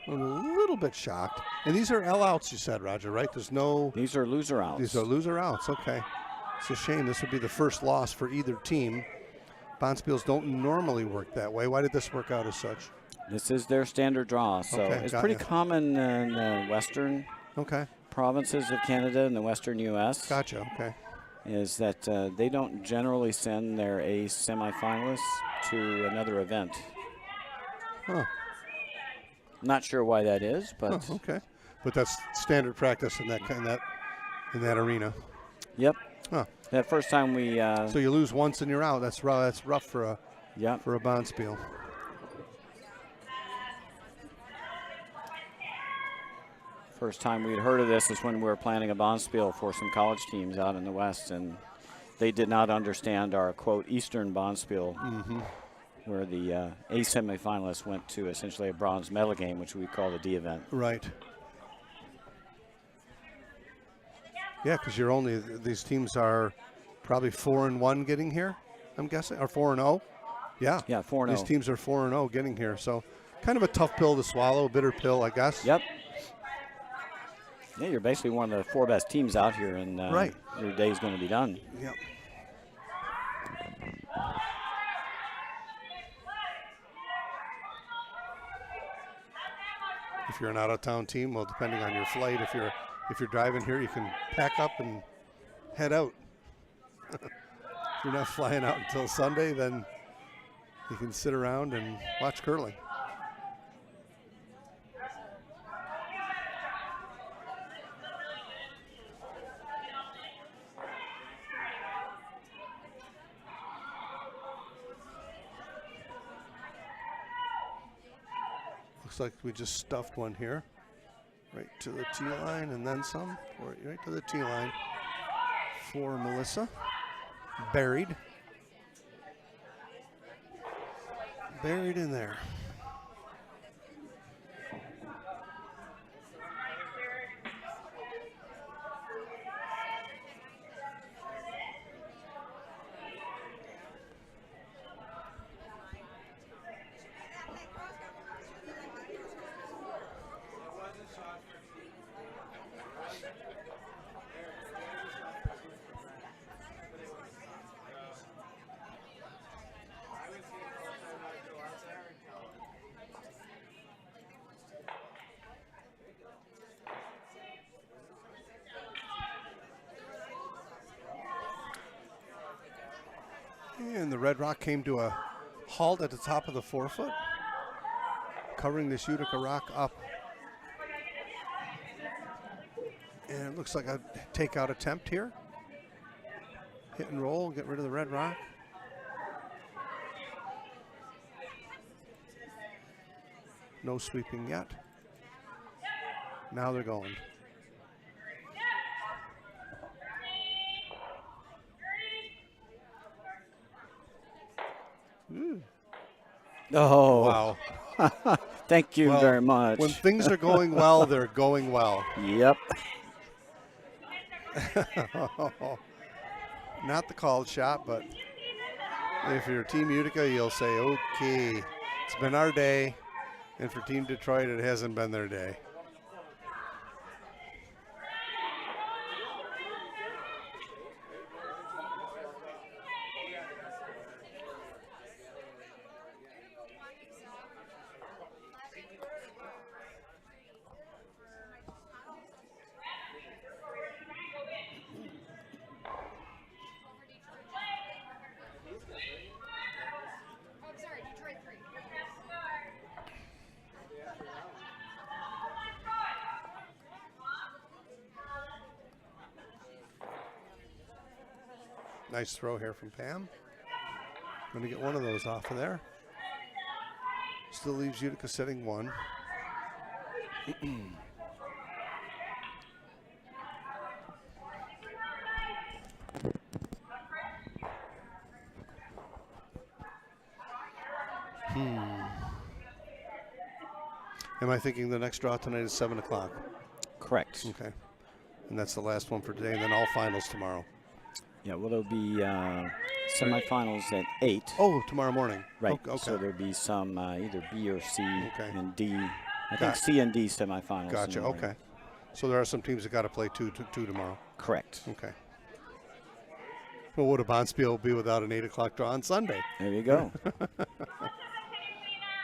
I'm a little bit shocked. And these are L outs, you said, Roger, right? There's no. These are loser outs. These are loser outs. Okay. It's a shame. This would be the first loss for either team. Bonspiels don't normally work that way. Why did this work out as such? This is their standard draw, so it's pretty common in the western provinces of Canada and the western U.S. Gotcha. Okay. Is that they don't generally send their A semifinalists to another event. Huh. Not sure why that is, but okay. But that's standard practice in that arena. Yep. Huh. That first time we. So you lose once and you're out. That's rough for a Bonspiel. First time we'd heard of this is when we were planning a Bonspiel for some college teams out in the West, and they did not understand our, quote, Eastern Bonspiel, where the A semifinalists went to essentially a bronze medal game, which we call the D event. Right. Yeah, because these teams are probably 4-1 getting here, I'm guessing, or 4-0. Yeah. Yeah, 4-0. These teams are 4-0 getting here, so kind of a tough pill to swallow, a bitter pill, I guess. Yep. Yeah, you're basically one of the 4 best teams out here, and your day's going to be done. Yep. If you're an out-of-town team, well, depending on your flight, if you're driving here, you can pack up and head out. If you're not flying out until Sunday, then you can sit around and watch curling. Looks like we just stuffed one here. Right to the tee line and then some. Right to the tee line for Melissa. Buried in there. And the Red Rock came to a halt at the top of the forefoot, covering this Utica rock up. And it looks like a takeout attempt here. Hit and roll, get rid of the Red Rock. No sweeping yet. Now they're going. Oh, wow. Thank you very much. When things are going well, they're going well. Yep. Not the called shot, but if you're Team Utica, you'll say, okay, it's been our day. And for Team Detroit, it hasn't been their day. Nice throw here from Pam. Going to get one of those off of there. Still leaves Utica sitting 1. Am I thinking the next draw tonight is 7 o'clock? Correct. Okay. And that's the last one for today, and then all finals tomorrow. Yeah, well, there'll be semifinals at 8. Oh, tomorrow morning. Right. Okay. So there'll be some either B or C and D I think C and D semifinals. Gotcha. Okay. So there are some teams that got to play two tomorrow. Correct. Okay. Well, would a Bonspiel be without an 8 o'clock draw on Sunday? There you go.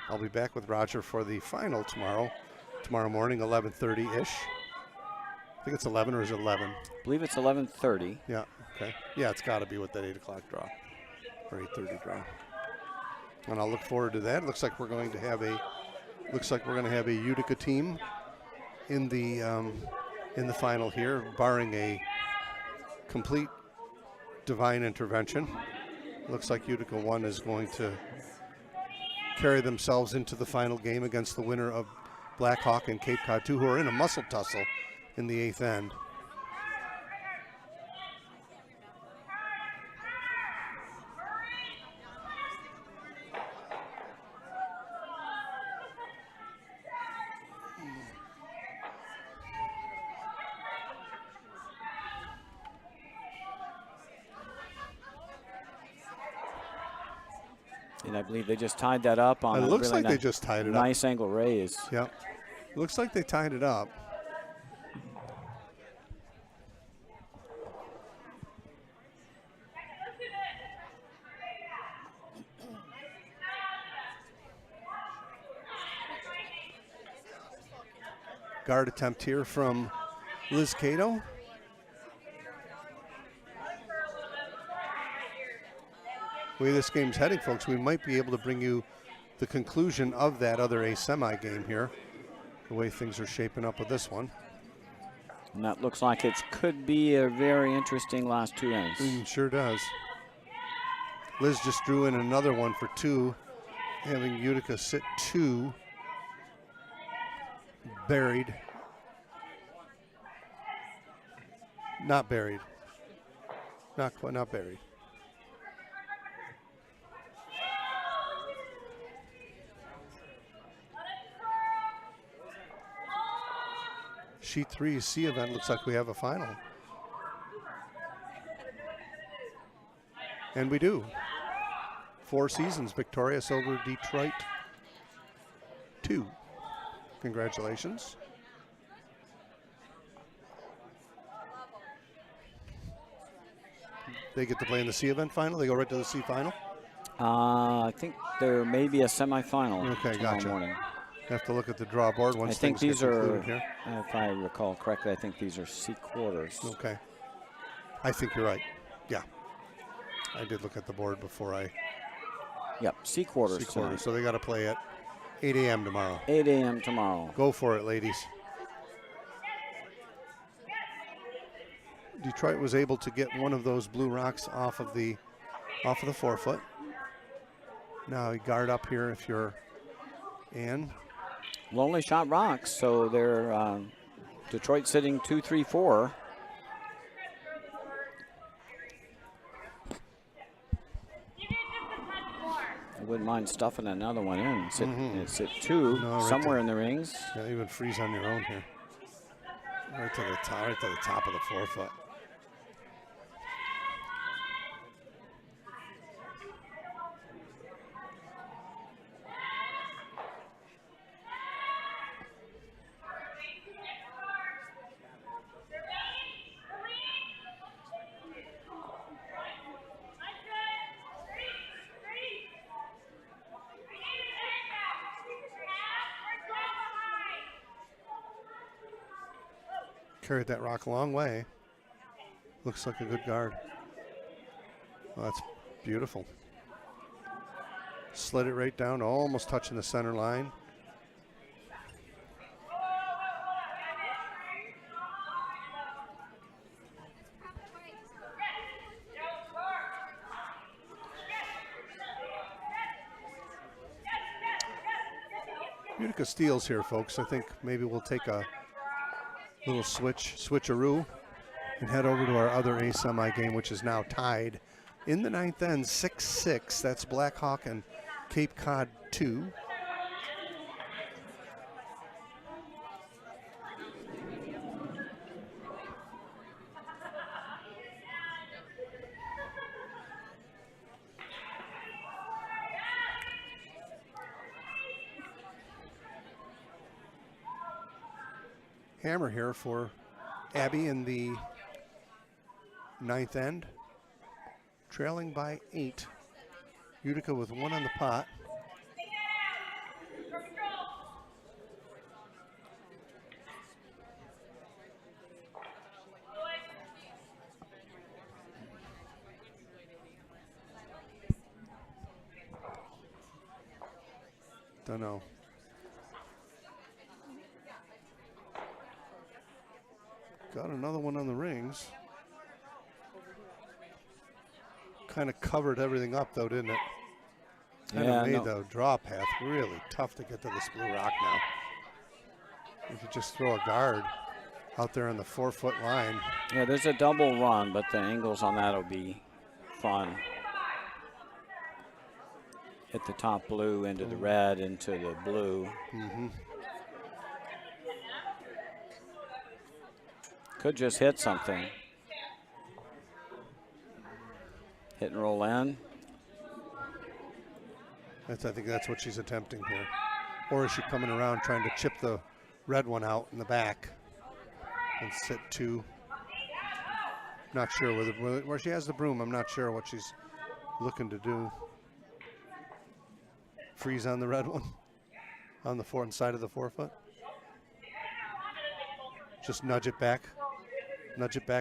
I'll be back with Roger for the final tomorrow morning, 11:30-ish. I think it's 11, or is it 11? I believe it's 11:30. Yeah, okay. Yeah, it's got to be with that 8 o'clock draw, or 8:30 draw. And I'll look forward to that. Looks like we're going to have a Utica team in the final here, barring a complete divine intervention. Looks like Utica 1 is going to carry themselves into the final game against the winner of Black Hawk and Cape Cod 2, who are in a muscle tussle in the 8th end. And I believe they just tied that up on It looks really like they just tied it up. Nice angle raise. Yep. Looks like they tied it up. Guard attempt here from Liz Cato. The way this game's heading, folks, we might be able to bring you the conclusion of that other A semi game here, the way things are shaping up with this one. And that looks like it could be a very interesting last 2 ends. Sure does. Liz just drew in another one for 2, having Utica sit 2. Buried. Not buried. Not quite, not buried. Sheet 3 C event, looks like we have a final. And we do. 4 Seasons victorious over Detroit 2. Congratulations. They get to play in the C event final? They go right to the C final? I think there may be a semifinal tomorrow morning. Have to look at the draw board once I think things these get are, concluded here. if I recall correctly, I think these are C quarters. Okay. I think you're right. Yeah. I did look at the board before I... Yep, C quarters. C quarters. So they got to play at 8 a.m. tomorrow. 8 a.m. tomorrow. Go for it, ladies. Detroit was able to get one of those blue rocks off of the forefoot. Now you guard up here if you're Ann. Lonely shot rocks, so they're Detroit sitting 2, 3, 4. I wouldn't mind stuffing another one in. Sit 2 somewhere in the rings. Yeah, even freeze on your own here. Right to the top of the forefoot. Carried that rock a long way. Looks like a good guard. Oh, that's beautiful. Slid it right down, almost touching the center line. Utica steals here, folks. I think maybe we'll take a little switcheroo and head over to our other A semi game, which is now tied in the 9th end, 6-6. That's Black Hawk and Cape Cod 2. hammer here for Abby in the 9th end, trailing by 8. Utica with 1 on the pot. Don't know. Got another one on the rings. Kind of covered everything up, though, didn't it? Kind of made the draw path really tough to get to this blue rock now. If you just throw a guard out there on the 4-foot line. Yeah, there's a double run, but the angles on that will be fun. Hit the top blue into the red, into the blue. Could just hit something. Hit and roll in. I think that's what she's attempting here. Or is she coming around trying to chip the red one out in the back and sit 2? Not sure where she has the broom. I'm not sure what she's looking to do. Freeze on the red one on the side of the 4-foot. Just nudge it back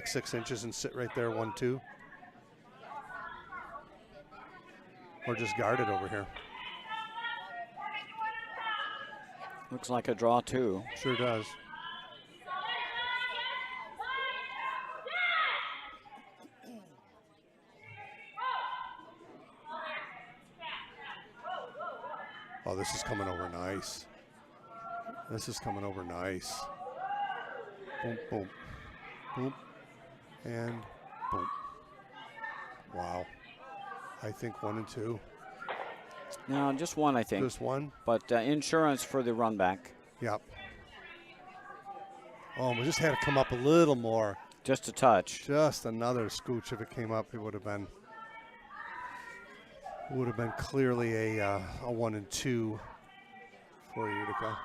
6 inches and sit right there 1-2. Or just guard it over here. Looks like a draw, too. Sure does. Oh, this is coming over nice. This is coming over nice. Boom, boom, boom, and boom. Wow. I think 1 and 2. No, just 1, I think. Just 1? But insurance for the run back. Yep. Oh, we just had to come up a little more. Just a touch. Just another scooch. If it came up, it would have been clearly a 1 and 2 for Utica.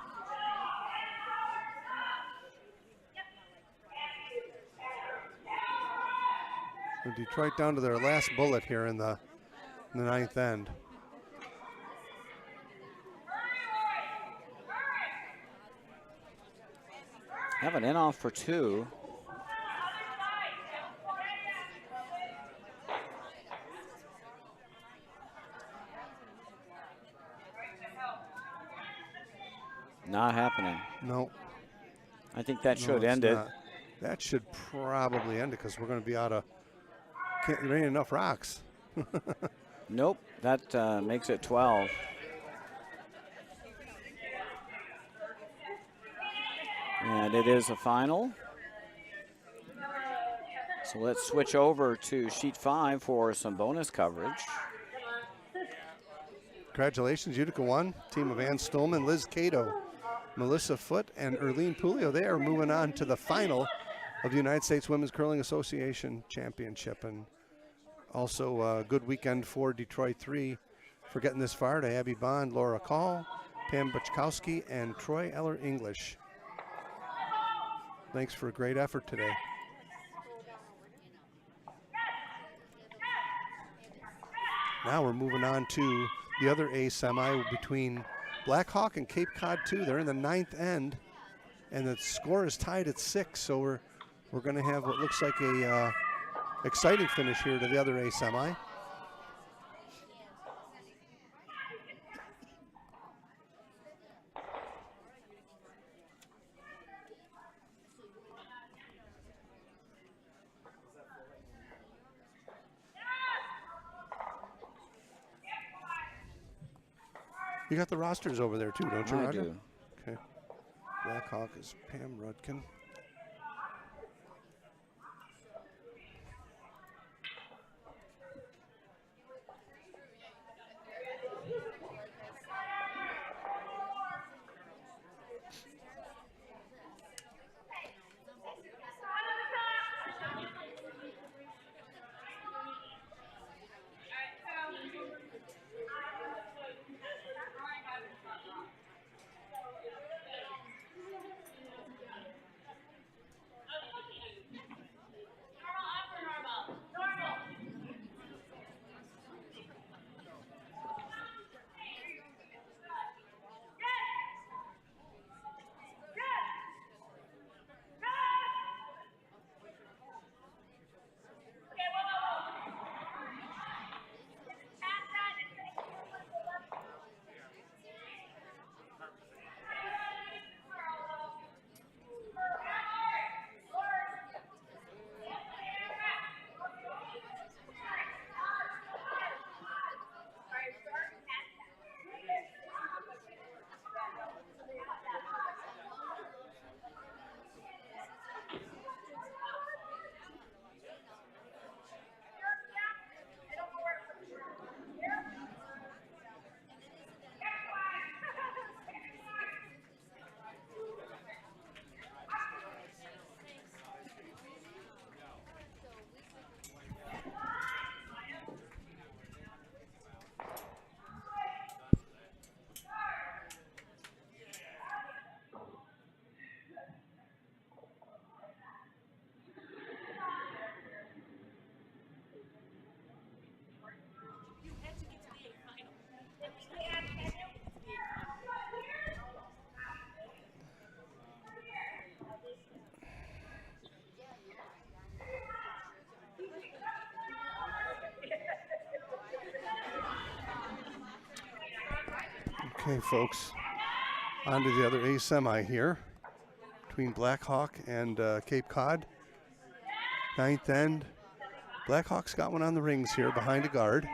And Detroit down to their last bullet here in the 9th end. Have an in off for 2. Not happening. No. I think that should end it. That should probably end it because we're going to be out of. There ain't enough rocks. Nope. That makes it 12. And it is a final. So let's switch over to sheet 5 for some bonus coverage. Congratulations, Utica won. Team of Ann Stolman, Liz Cato, Melissa Foote, and Erlene Pulio. They are moving on to the final of the United States Women's Curling Association Championship. And also a good weekend for Detroit 3 for getting this far to Abby Bond, Laura Call, Pam Buchkowski, and Troy Eller English. Thanks for a great effort today. Now we're moving on to the other A semi between Black Hawk and Cape Cod 2. They're in the 9th end, and the score is tied at 6. So we're going to have what looks like a exciting finish here to the other A semi. You got the rosters over there too, don't you, Roger? I do. Okay. Black Hawk is Pam Rudkin. Okay, folks, on to the other A semi here between Blackhawk and Cape Cod. Ninth end. Blackhawk's got one on the rings here behind a guard.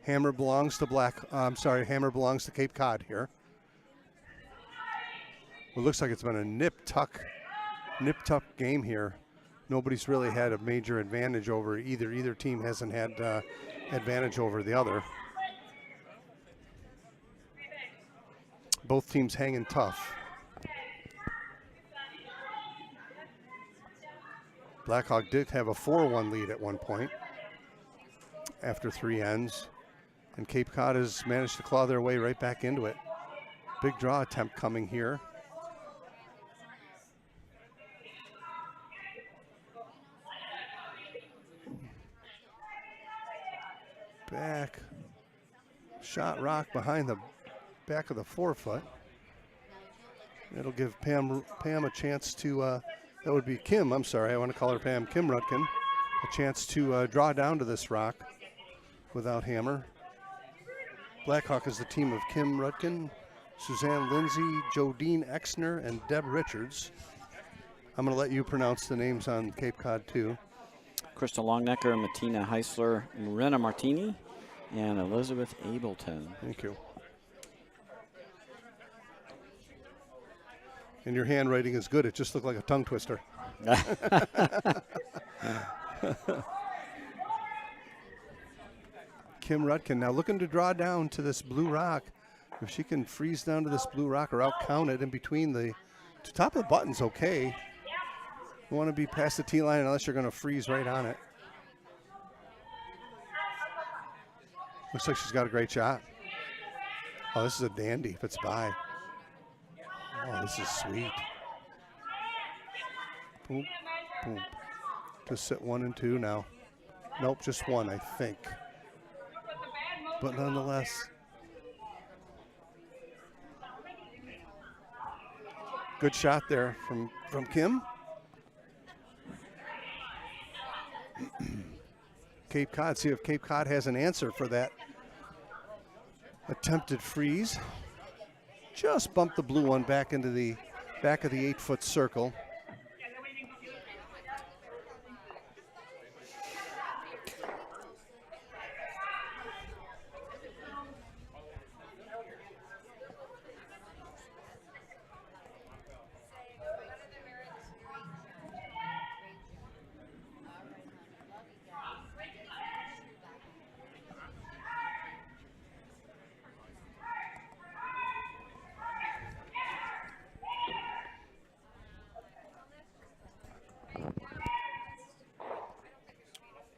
Hammer belongs to Hammer belongs to Cape Cod here. Well, it looks like it's been a nip-tuck game here. Nobody's really had a major advantage over either. Either team hasn't had advantage over the other. Both teams hanging tough. Blackhawk did have a 4-1 lead at one point after 3 ends. And Cape Cod has managed to claw their way right back into it. Big draw attempt coming here. Back. Shot rock behind the back of the forefoot. It'll give Pam a chance to, that would be Kim, I'm sorry, I want to call her Pam, Kim Rutkin, a chance to draw down to this rock without hammer. Blackhawk is the team of Kim Rutkin, Suzanne Lindsay, Jodine Exner, and Deb Richards. I'm going to let you pronounce the names on Cape Cod too. Krista Longnecker, Martina Heisler, Marina Martini, and Elizabeth Ableton. Thank you. And your handwriting is good. It just looked like a tongue twister. Kim Rutkin now looking to draw down to this blue rock. If she can freeze down to this blue rock or out count it in between the top of the button's okay. You want to be past the tee line unless you're going to freeze right on it. Looks like she's got a great shot. Oh, this is a dandy if it's by. Oh, this is sweet. Boom, boom. Just sit 1 and 2 now. Nope, just 1, I think. But nonetheless, good shot there from Kim. Cape Cod, see if Cape Cod has an answer for that attempted freeze. Just bumped the blue one back into the back of the 8-foot circle.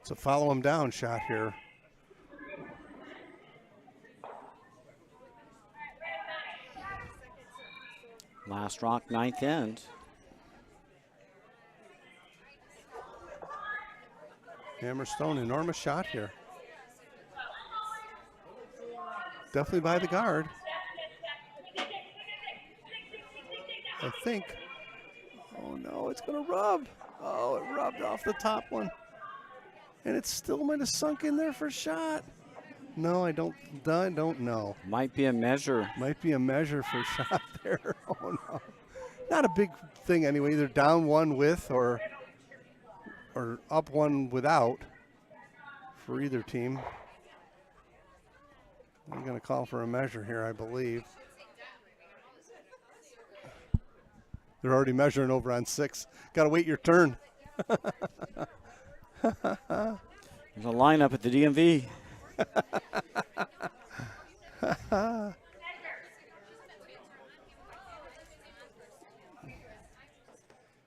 It's a follow him down shot here. Last rock, 9th end. Hammerstone, enormous shot here. Definitely by the guard. I think. Oh no, it's gonna rub. Oh, it rubbed off the top one. And it still might have sunk in there for a shot. No, I don't know. Might be a measure. Might be a measure for a shot there. Oh no. Not a big thing anyway, either down 1 with or up 1 without for either team. I'm going to call for a measure here, I believe. They're already measuring over on 6. Got to wait your turn. There's a lineup at the DMV.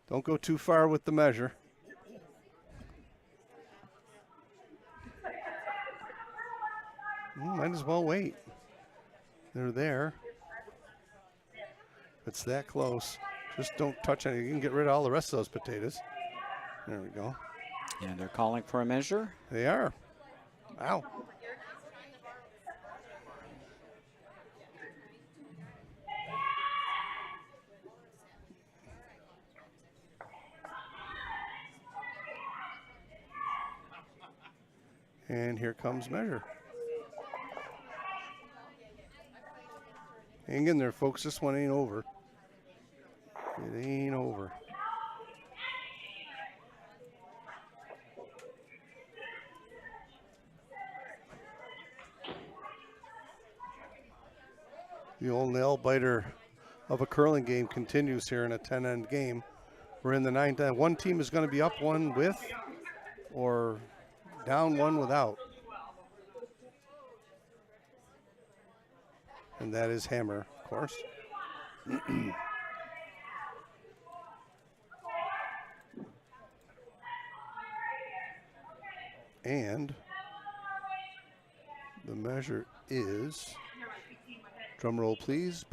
Don't go too far with the measure. Might as well wait. They're there. It's that close. Just don't touch any. You can get rid of all the rest of those potatoes. There we go. And they're calling for a measure. They are. Wow. And here comes measure. Hang in there, folks. This one ain't over. It ain't over. The old nail biter of a curling game continues here in a 10-end game. We're in the 9th. One team is going to be up one with or down one without. And that is Hammer, of course. And the measure is, drum roll please,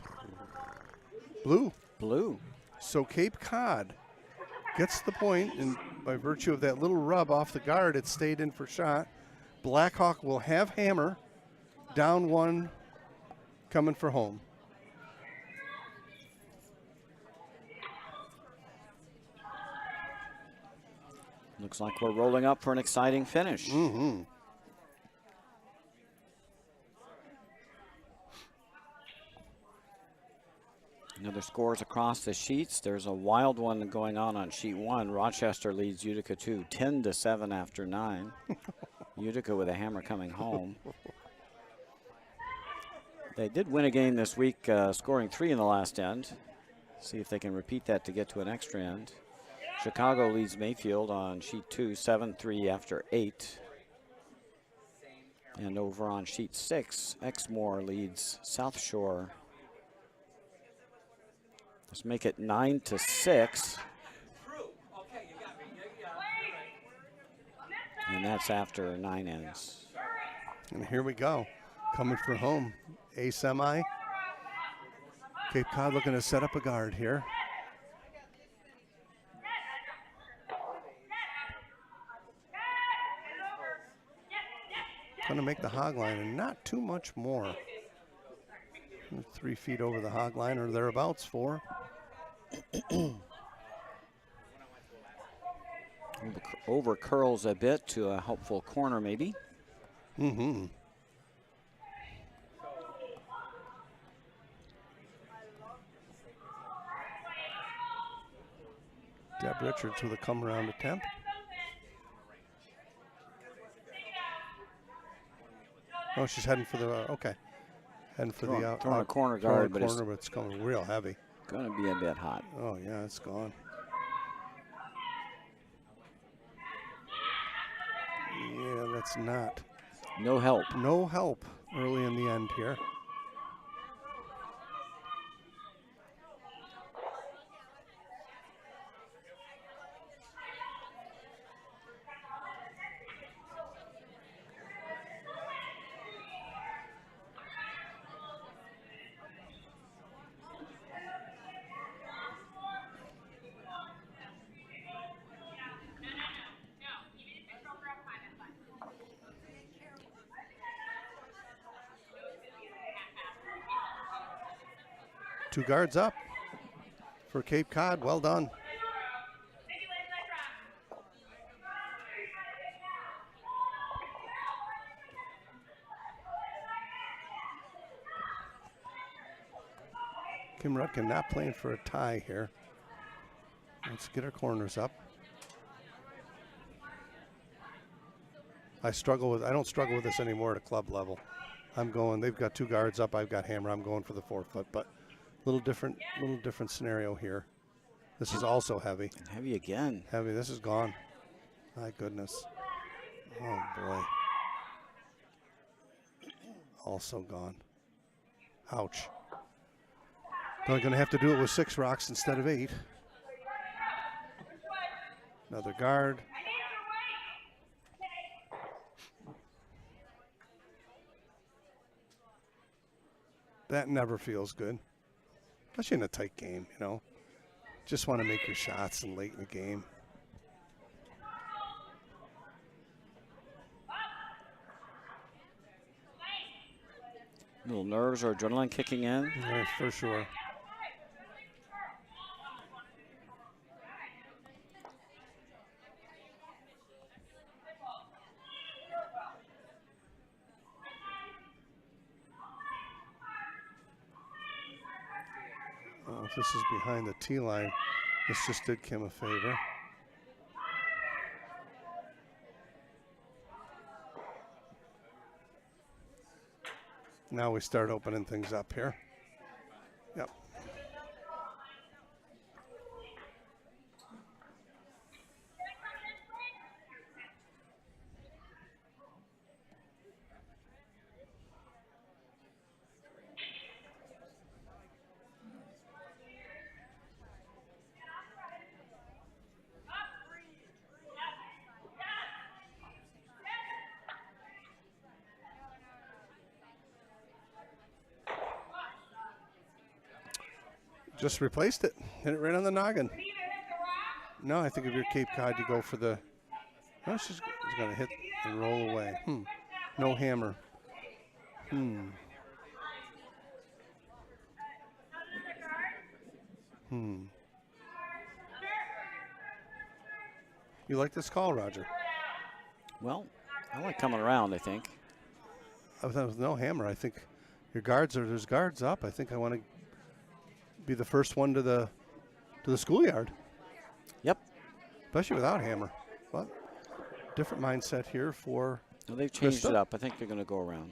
blue. Blue. So Cape Cod gets the point, and by virtue of that little rub off the guard, it stayed in for shot. Blackhawk will have Hammer, down one, coming for home. Looks like we're rolling up for an exciting finish. Mm-hmm. Another scores across the sheets. There's a wild one going on sheet 1. Rochester leads Utica 2, 10-7 after 9. Utica with a hammer coming home. They did win a game this week, scoring 3 in the last end. See if they can repeat that to get to an extra end. Chicago leads Mayfield on sheet 2, 7-3 after 8. And over on sheet 6, Exmoor leads South Shore. Let's make it 9-6. And that's after 9 ends. And here we go. Coming for home. A semi. Cape Cod looking to set up a guard here. Going to make the hog line and not too much more. 3 feet over the hog line or thereabouts, 4. Over curls a bit to a helpful corner maybe. Mm-hmm. Deb Richards with a come around attempt. Oh, she's heading for the, okay. Heading for the throwing a corner guard, but it's coming real heavy. Going to be a bit hot. Oh, yeah, it's gone. Yeah, that's not. No help. No help early in the end here. Two guards up for Cape Cod. Well done. Kim Rutkin not playing for a tie here. Let's get our corners up. I don't struggle with this anymore at a club level. I'm going, they've got 2 guards up, I've got hammer, I'm going for the 4-foot, but little different scenario here. This is also heavy. And heavy again. Heavy, this is gone. My goodness. Oh boy. Also gone. Ouch. They're gonna have to do it with 6 rocks instead of 8. Another guard. That never feels good. Especially in a tight game, you know. Just want to make your shots and late in the game. Little nerves or adrenaline kicking in. Yeah, for sure. If this is behind the tee line, this just did Kim a favor. Now we start opening things up here. Yep. Just replaced it. Hit it right on the noggin. No, I think if you're Cape Cod, you go for the. No, she's going to hit and roll away. No hammer. You like this call, Roger? Well, I like coming around, I think. I thought with no hammer. I think your guards are, there's guards up. I think I want to be the first one to the schoolyard. Yep. Especially without hammer. But different mindset here for Well, they've changed Krista. it up. I think they're going to go around.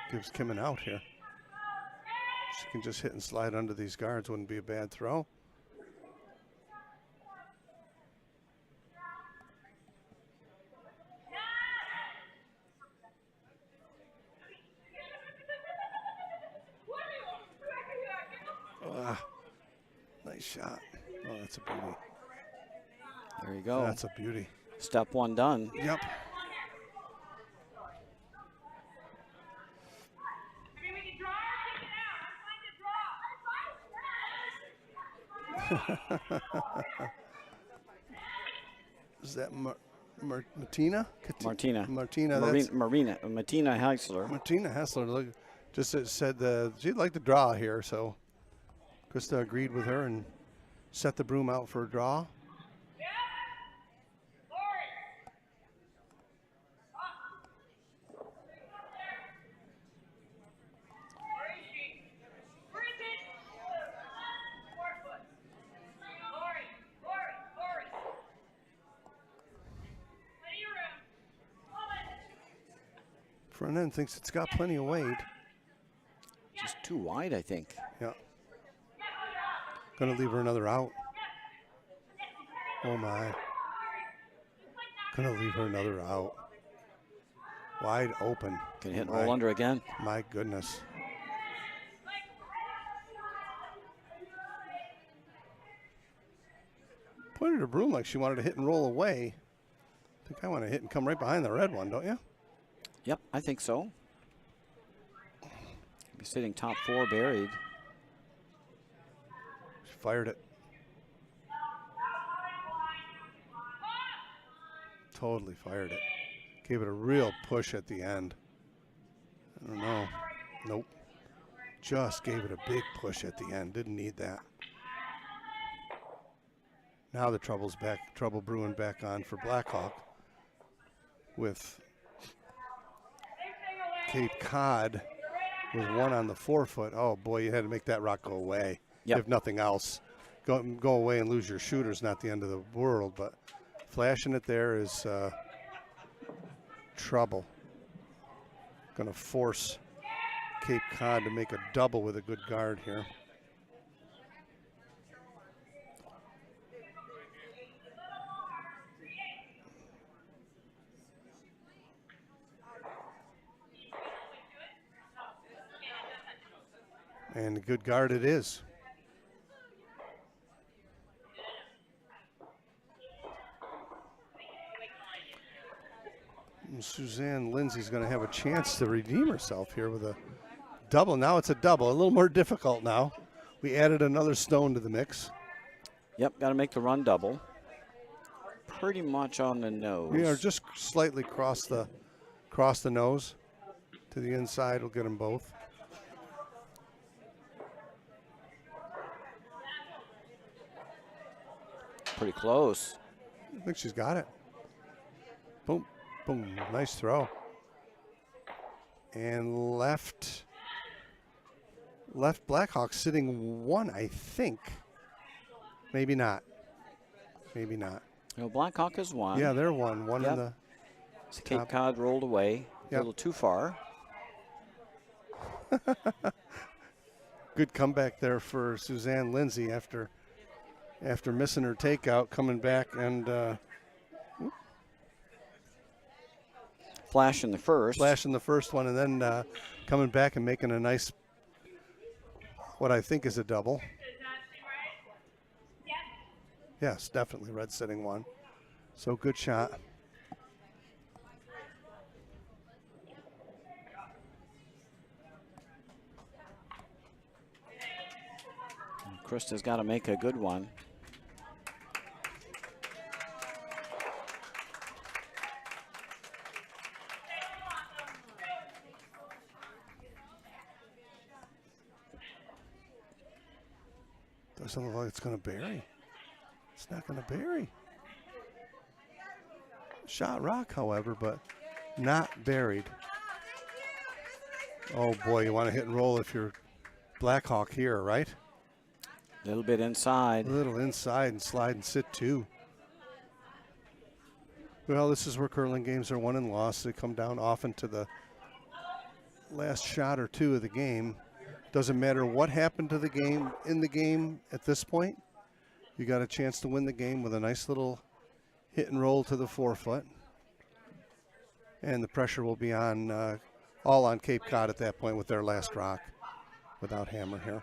Gives Kim an out here. She can just hit and slide under these guards. Wouldn't be a bad throw. Nice shot. Oh, that's a beauty. There you go. That's a beauty. Step one done. Yep. Is that Martina? Martina. Martina. Martina Heisler. Martina Hessler look, just said she'd like to draw here, so Krista agreed with her and set the broom out for a draw. Front end thinks it's got plenty of weight. Just too wide, I think. Yeah. Gonna leave her another out. Oh my. Gonna leave her another out. Wide open. Can hit and roll under again. My goodness. Pointed her broom like she wanted to hit and roll away. I think I want to hit and come right behind the red one, don't you? Yep, I think so. Be sitting top four buried. She fired it. Totally fired it. Gave it a real push at the end. I don't know. Nope. Just gave it a big push at the end. Didn't need that. Now the trouble's back. Trouble brewing back on for Blackhawk with Cape Cod with one on the 4-foot. Oh boy, you had to make that rock go away. Yep. If nothing else, go away and lose your shooter's not the end of the world, but flashing it there is trouble. Going to force Cape Cod to make a double with a good guard here. And a good guard it is. And Suzanne Lindsay's going to have a chance to redeem herself here with a double. Now it's a double, a little more difficult now. We added another stone to the mix. Yep, got to make the run double. pretty much on the nose. We are just slightly cross the nose to the inside. Will get them both. Pretty close. I think she's got it. Boom, boom, nice throw. And left Blackhawk sitting one, I think. Maybe not. Maybe not. No, Blackhawk is one. Yeah, they're one. One Yep. in the Cape Cod rolled away a Yep. little too far. Good comeback there for Suzanne Lindsay after missing her takeout, coming back and Flash in the first. flashing the first one, and then coming back and making a nice, what I think is a double. Yes, definitely red sitting one. So good shot. Krista's got to make a good one. Doesn't look like it's going to bury. It's not going to bury. Shot rock, however, but not buried. Oh boy, you want to hit and roll if you're Blackhawk here, right? A little bit inside. A little inside and slide and sit two. Well, this is where curling games are won and lost. They come down often to the last shot or two of the game. Doesn't matter what happened to the game in the game at this point. You got a chance to win the game with a nice little hit and roll to the forefoot. And the pressure will be on all on Cape Cod at that point with their last rock without hammer here.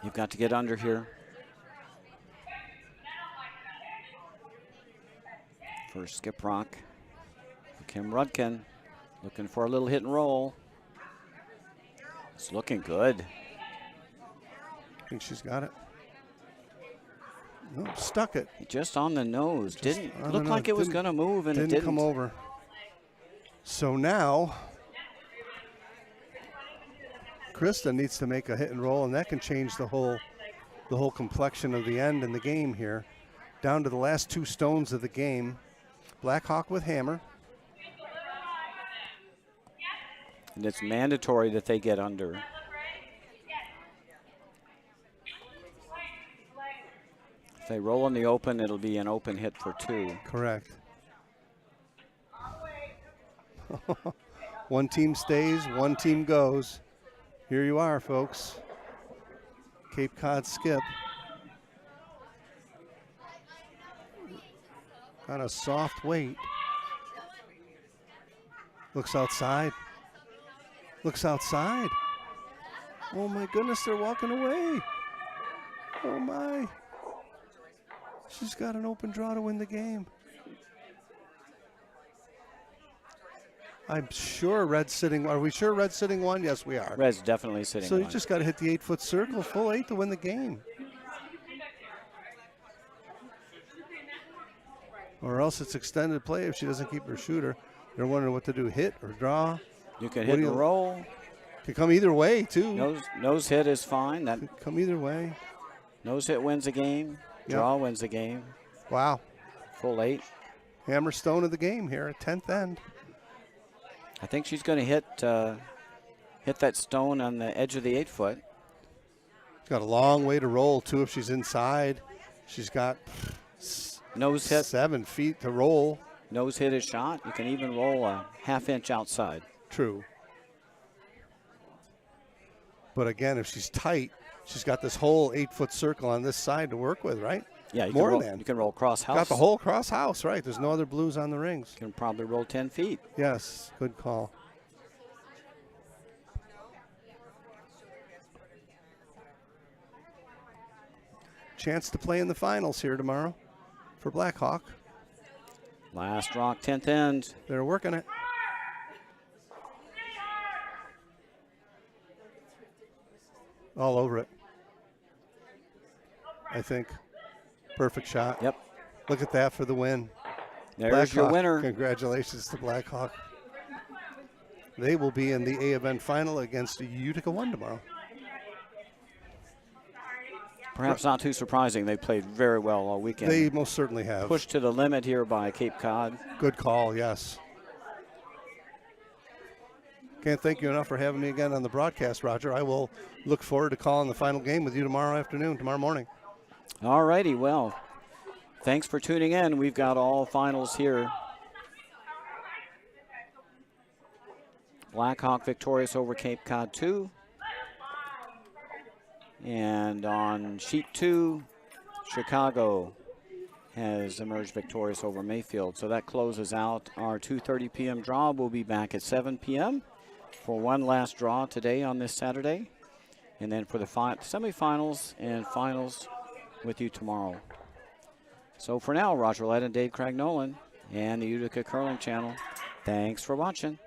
You've got to get under here. For Skip Rock. Kim Rudkin looking for a little hit and roll. It's looking good. I think she's got it. No, stuck it. Just on the nose. Didn't I don't look know, like it was didn't- going to move, and it didn't. come over. So now Krista needs to make a hit and roll, and that can change the whole complexion of the end in the game here. Down to the last two stones of the game. Blackhawk with hammer. And it's mandatory that they get under. If they roll in the open, it'll be an open hit for two. Correct. One team stays, one team goes. Here you are, folks. Cape Cod skip. Got a soft weight. Looks outside. Looks outside. Oh my goodness, they're walking away. Oh my. She's got an open draw to win the game. I'm sure Red's sitting. Are we sure Red's sitting one? Yes, we are. Red's definitely sitting So you one. just got to hit the 8-foot circle, full 8 to win the game. Or else it's extended play if she doesn't keep her shooter. They're wondering what to do, hit or draw. You can hit and roll. Could come either way, too. Nose hit is fine. That Could come either way. nose hit wins a game. Draw wins a game. Wow. Full 8. Hammer stone of the game here at 10th end. I think she's going to hit that stone on the edge of the 8-foot. Got a long way to roll, too, if she's inside. She's got Nose hit. 7 feet to roll. Nose hit is shot. You can even roll a half-inch outside. True. But again, if she's tight, she's got this whole 8-foot circle on this side to work with, right? Yeah, you can roll cross house. Got the whole cross house, right? There's no other blues on the rings. You can probably roll 10 feet. Yes, good call. Chance to play in the finals here tomorrow for Blackhawk. Last rock, 10th end. They're working it. All over it. I think. Perfect shot. Yep. Look at that for the win. There's your winner. Congratulations to Blackhawk. They will be in the A event final against Utica 1 tomorrow. Perhaps not too surprising. They played very well all weekend. They most certainly have. Pushed to the limit here by Cape Cod. Good call, yes. Can't thank you enough for having me again on the broadcast, Roger. I will look forward to calling the final game with you tomorrow morning. All righty, well, thanks for tuning in. We've got all finals here. Blackhawk victorious over Cape Cod 2. And on sheet 2, Chicago has emerged victorious over Mayfield. So that closes out our 2:30 p.m. draw. We'll be back at 7 p.m. for one last draw today on this Saturday. And then for the semifinals and finals with you tomorrow. So for now, Roger Lett and Dave Craig Nolan and the Utica Curling Channel, thanks for watching.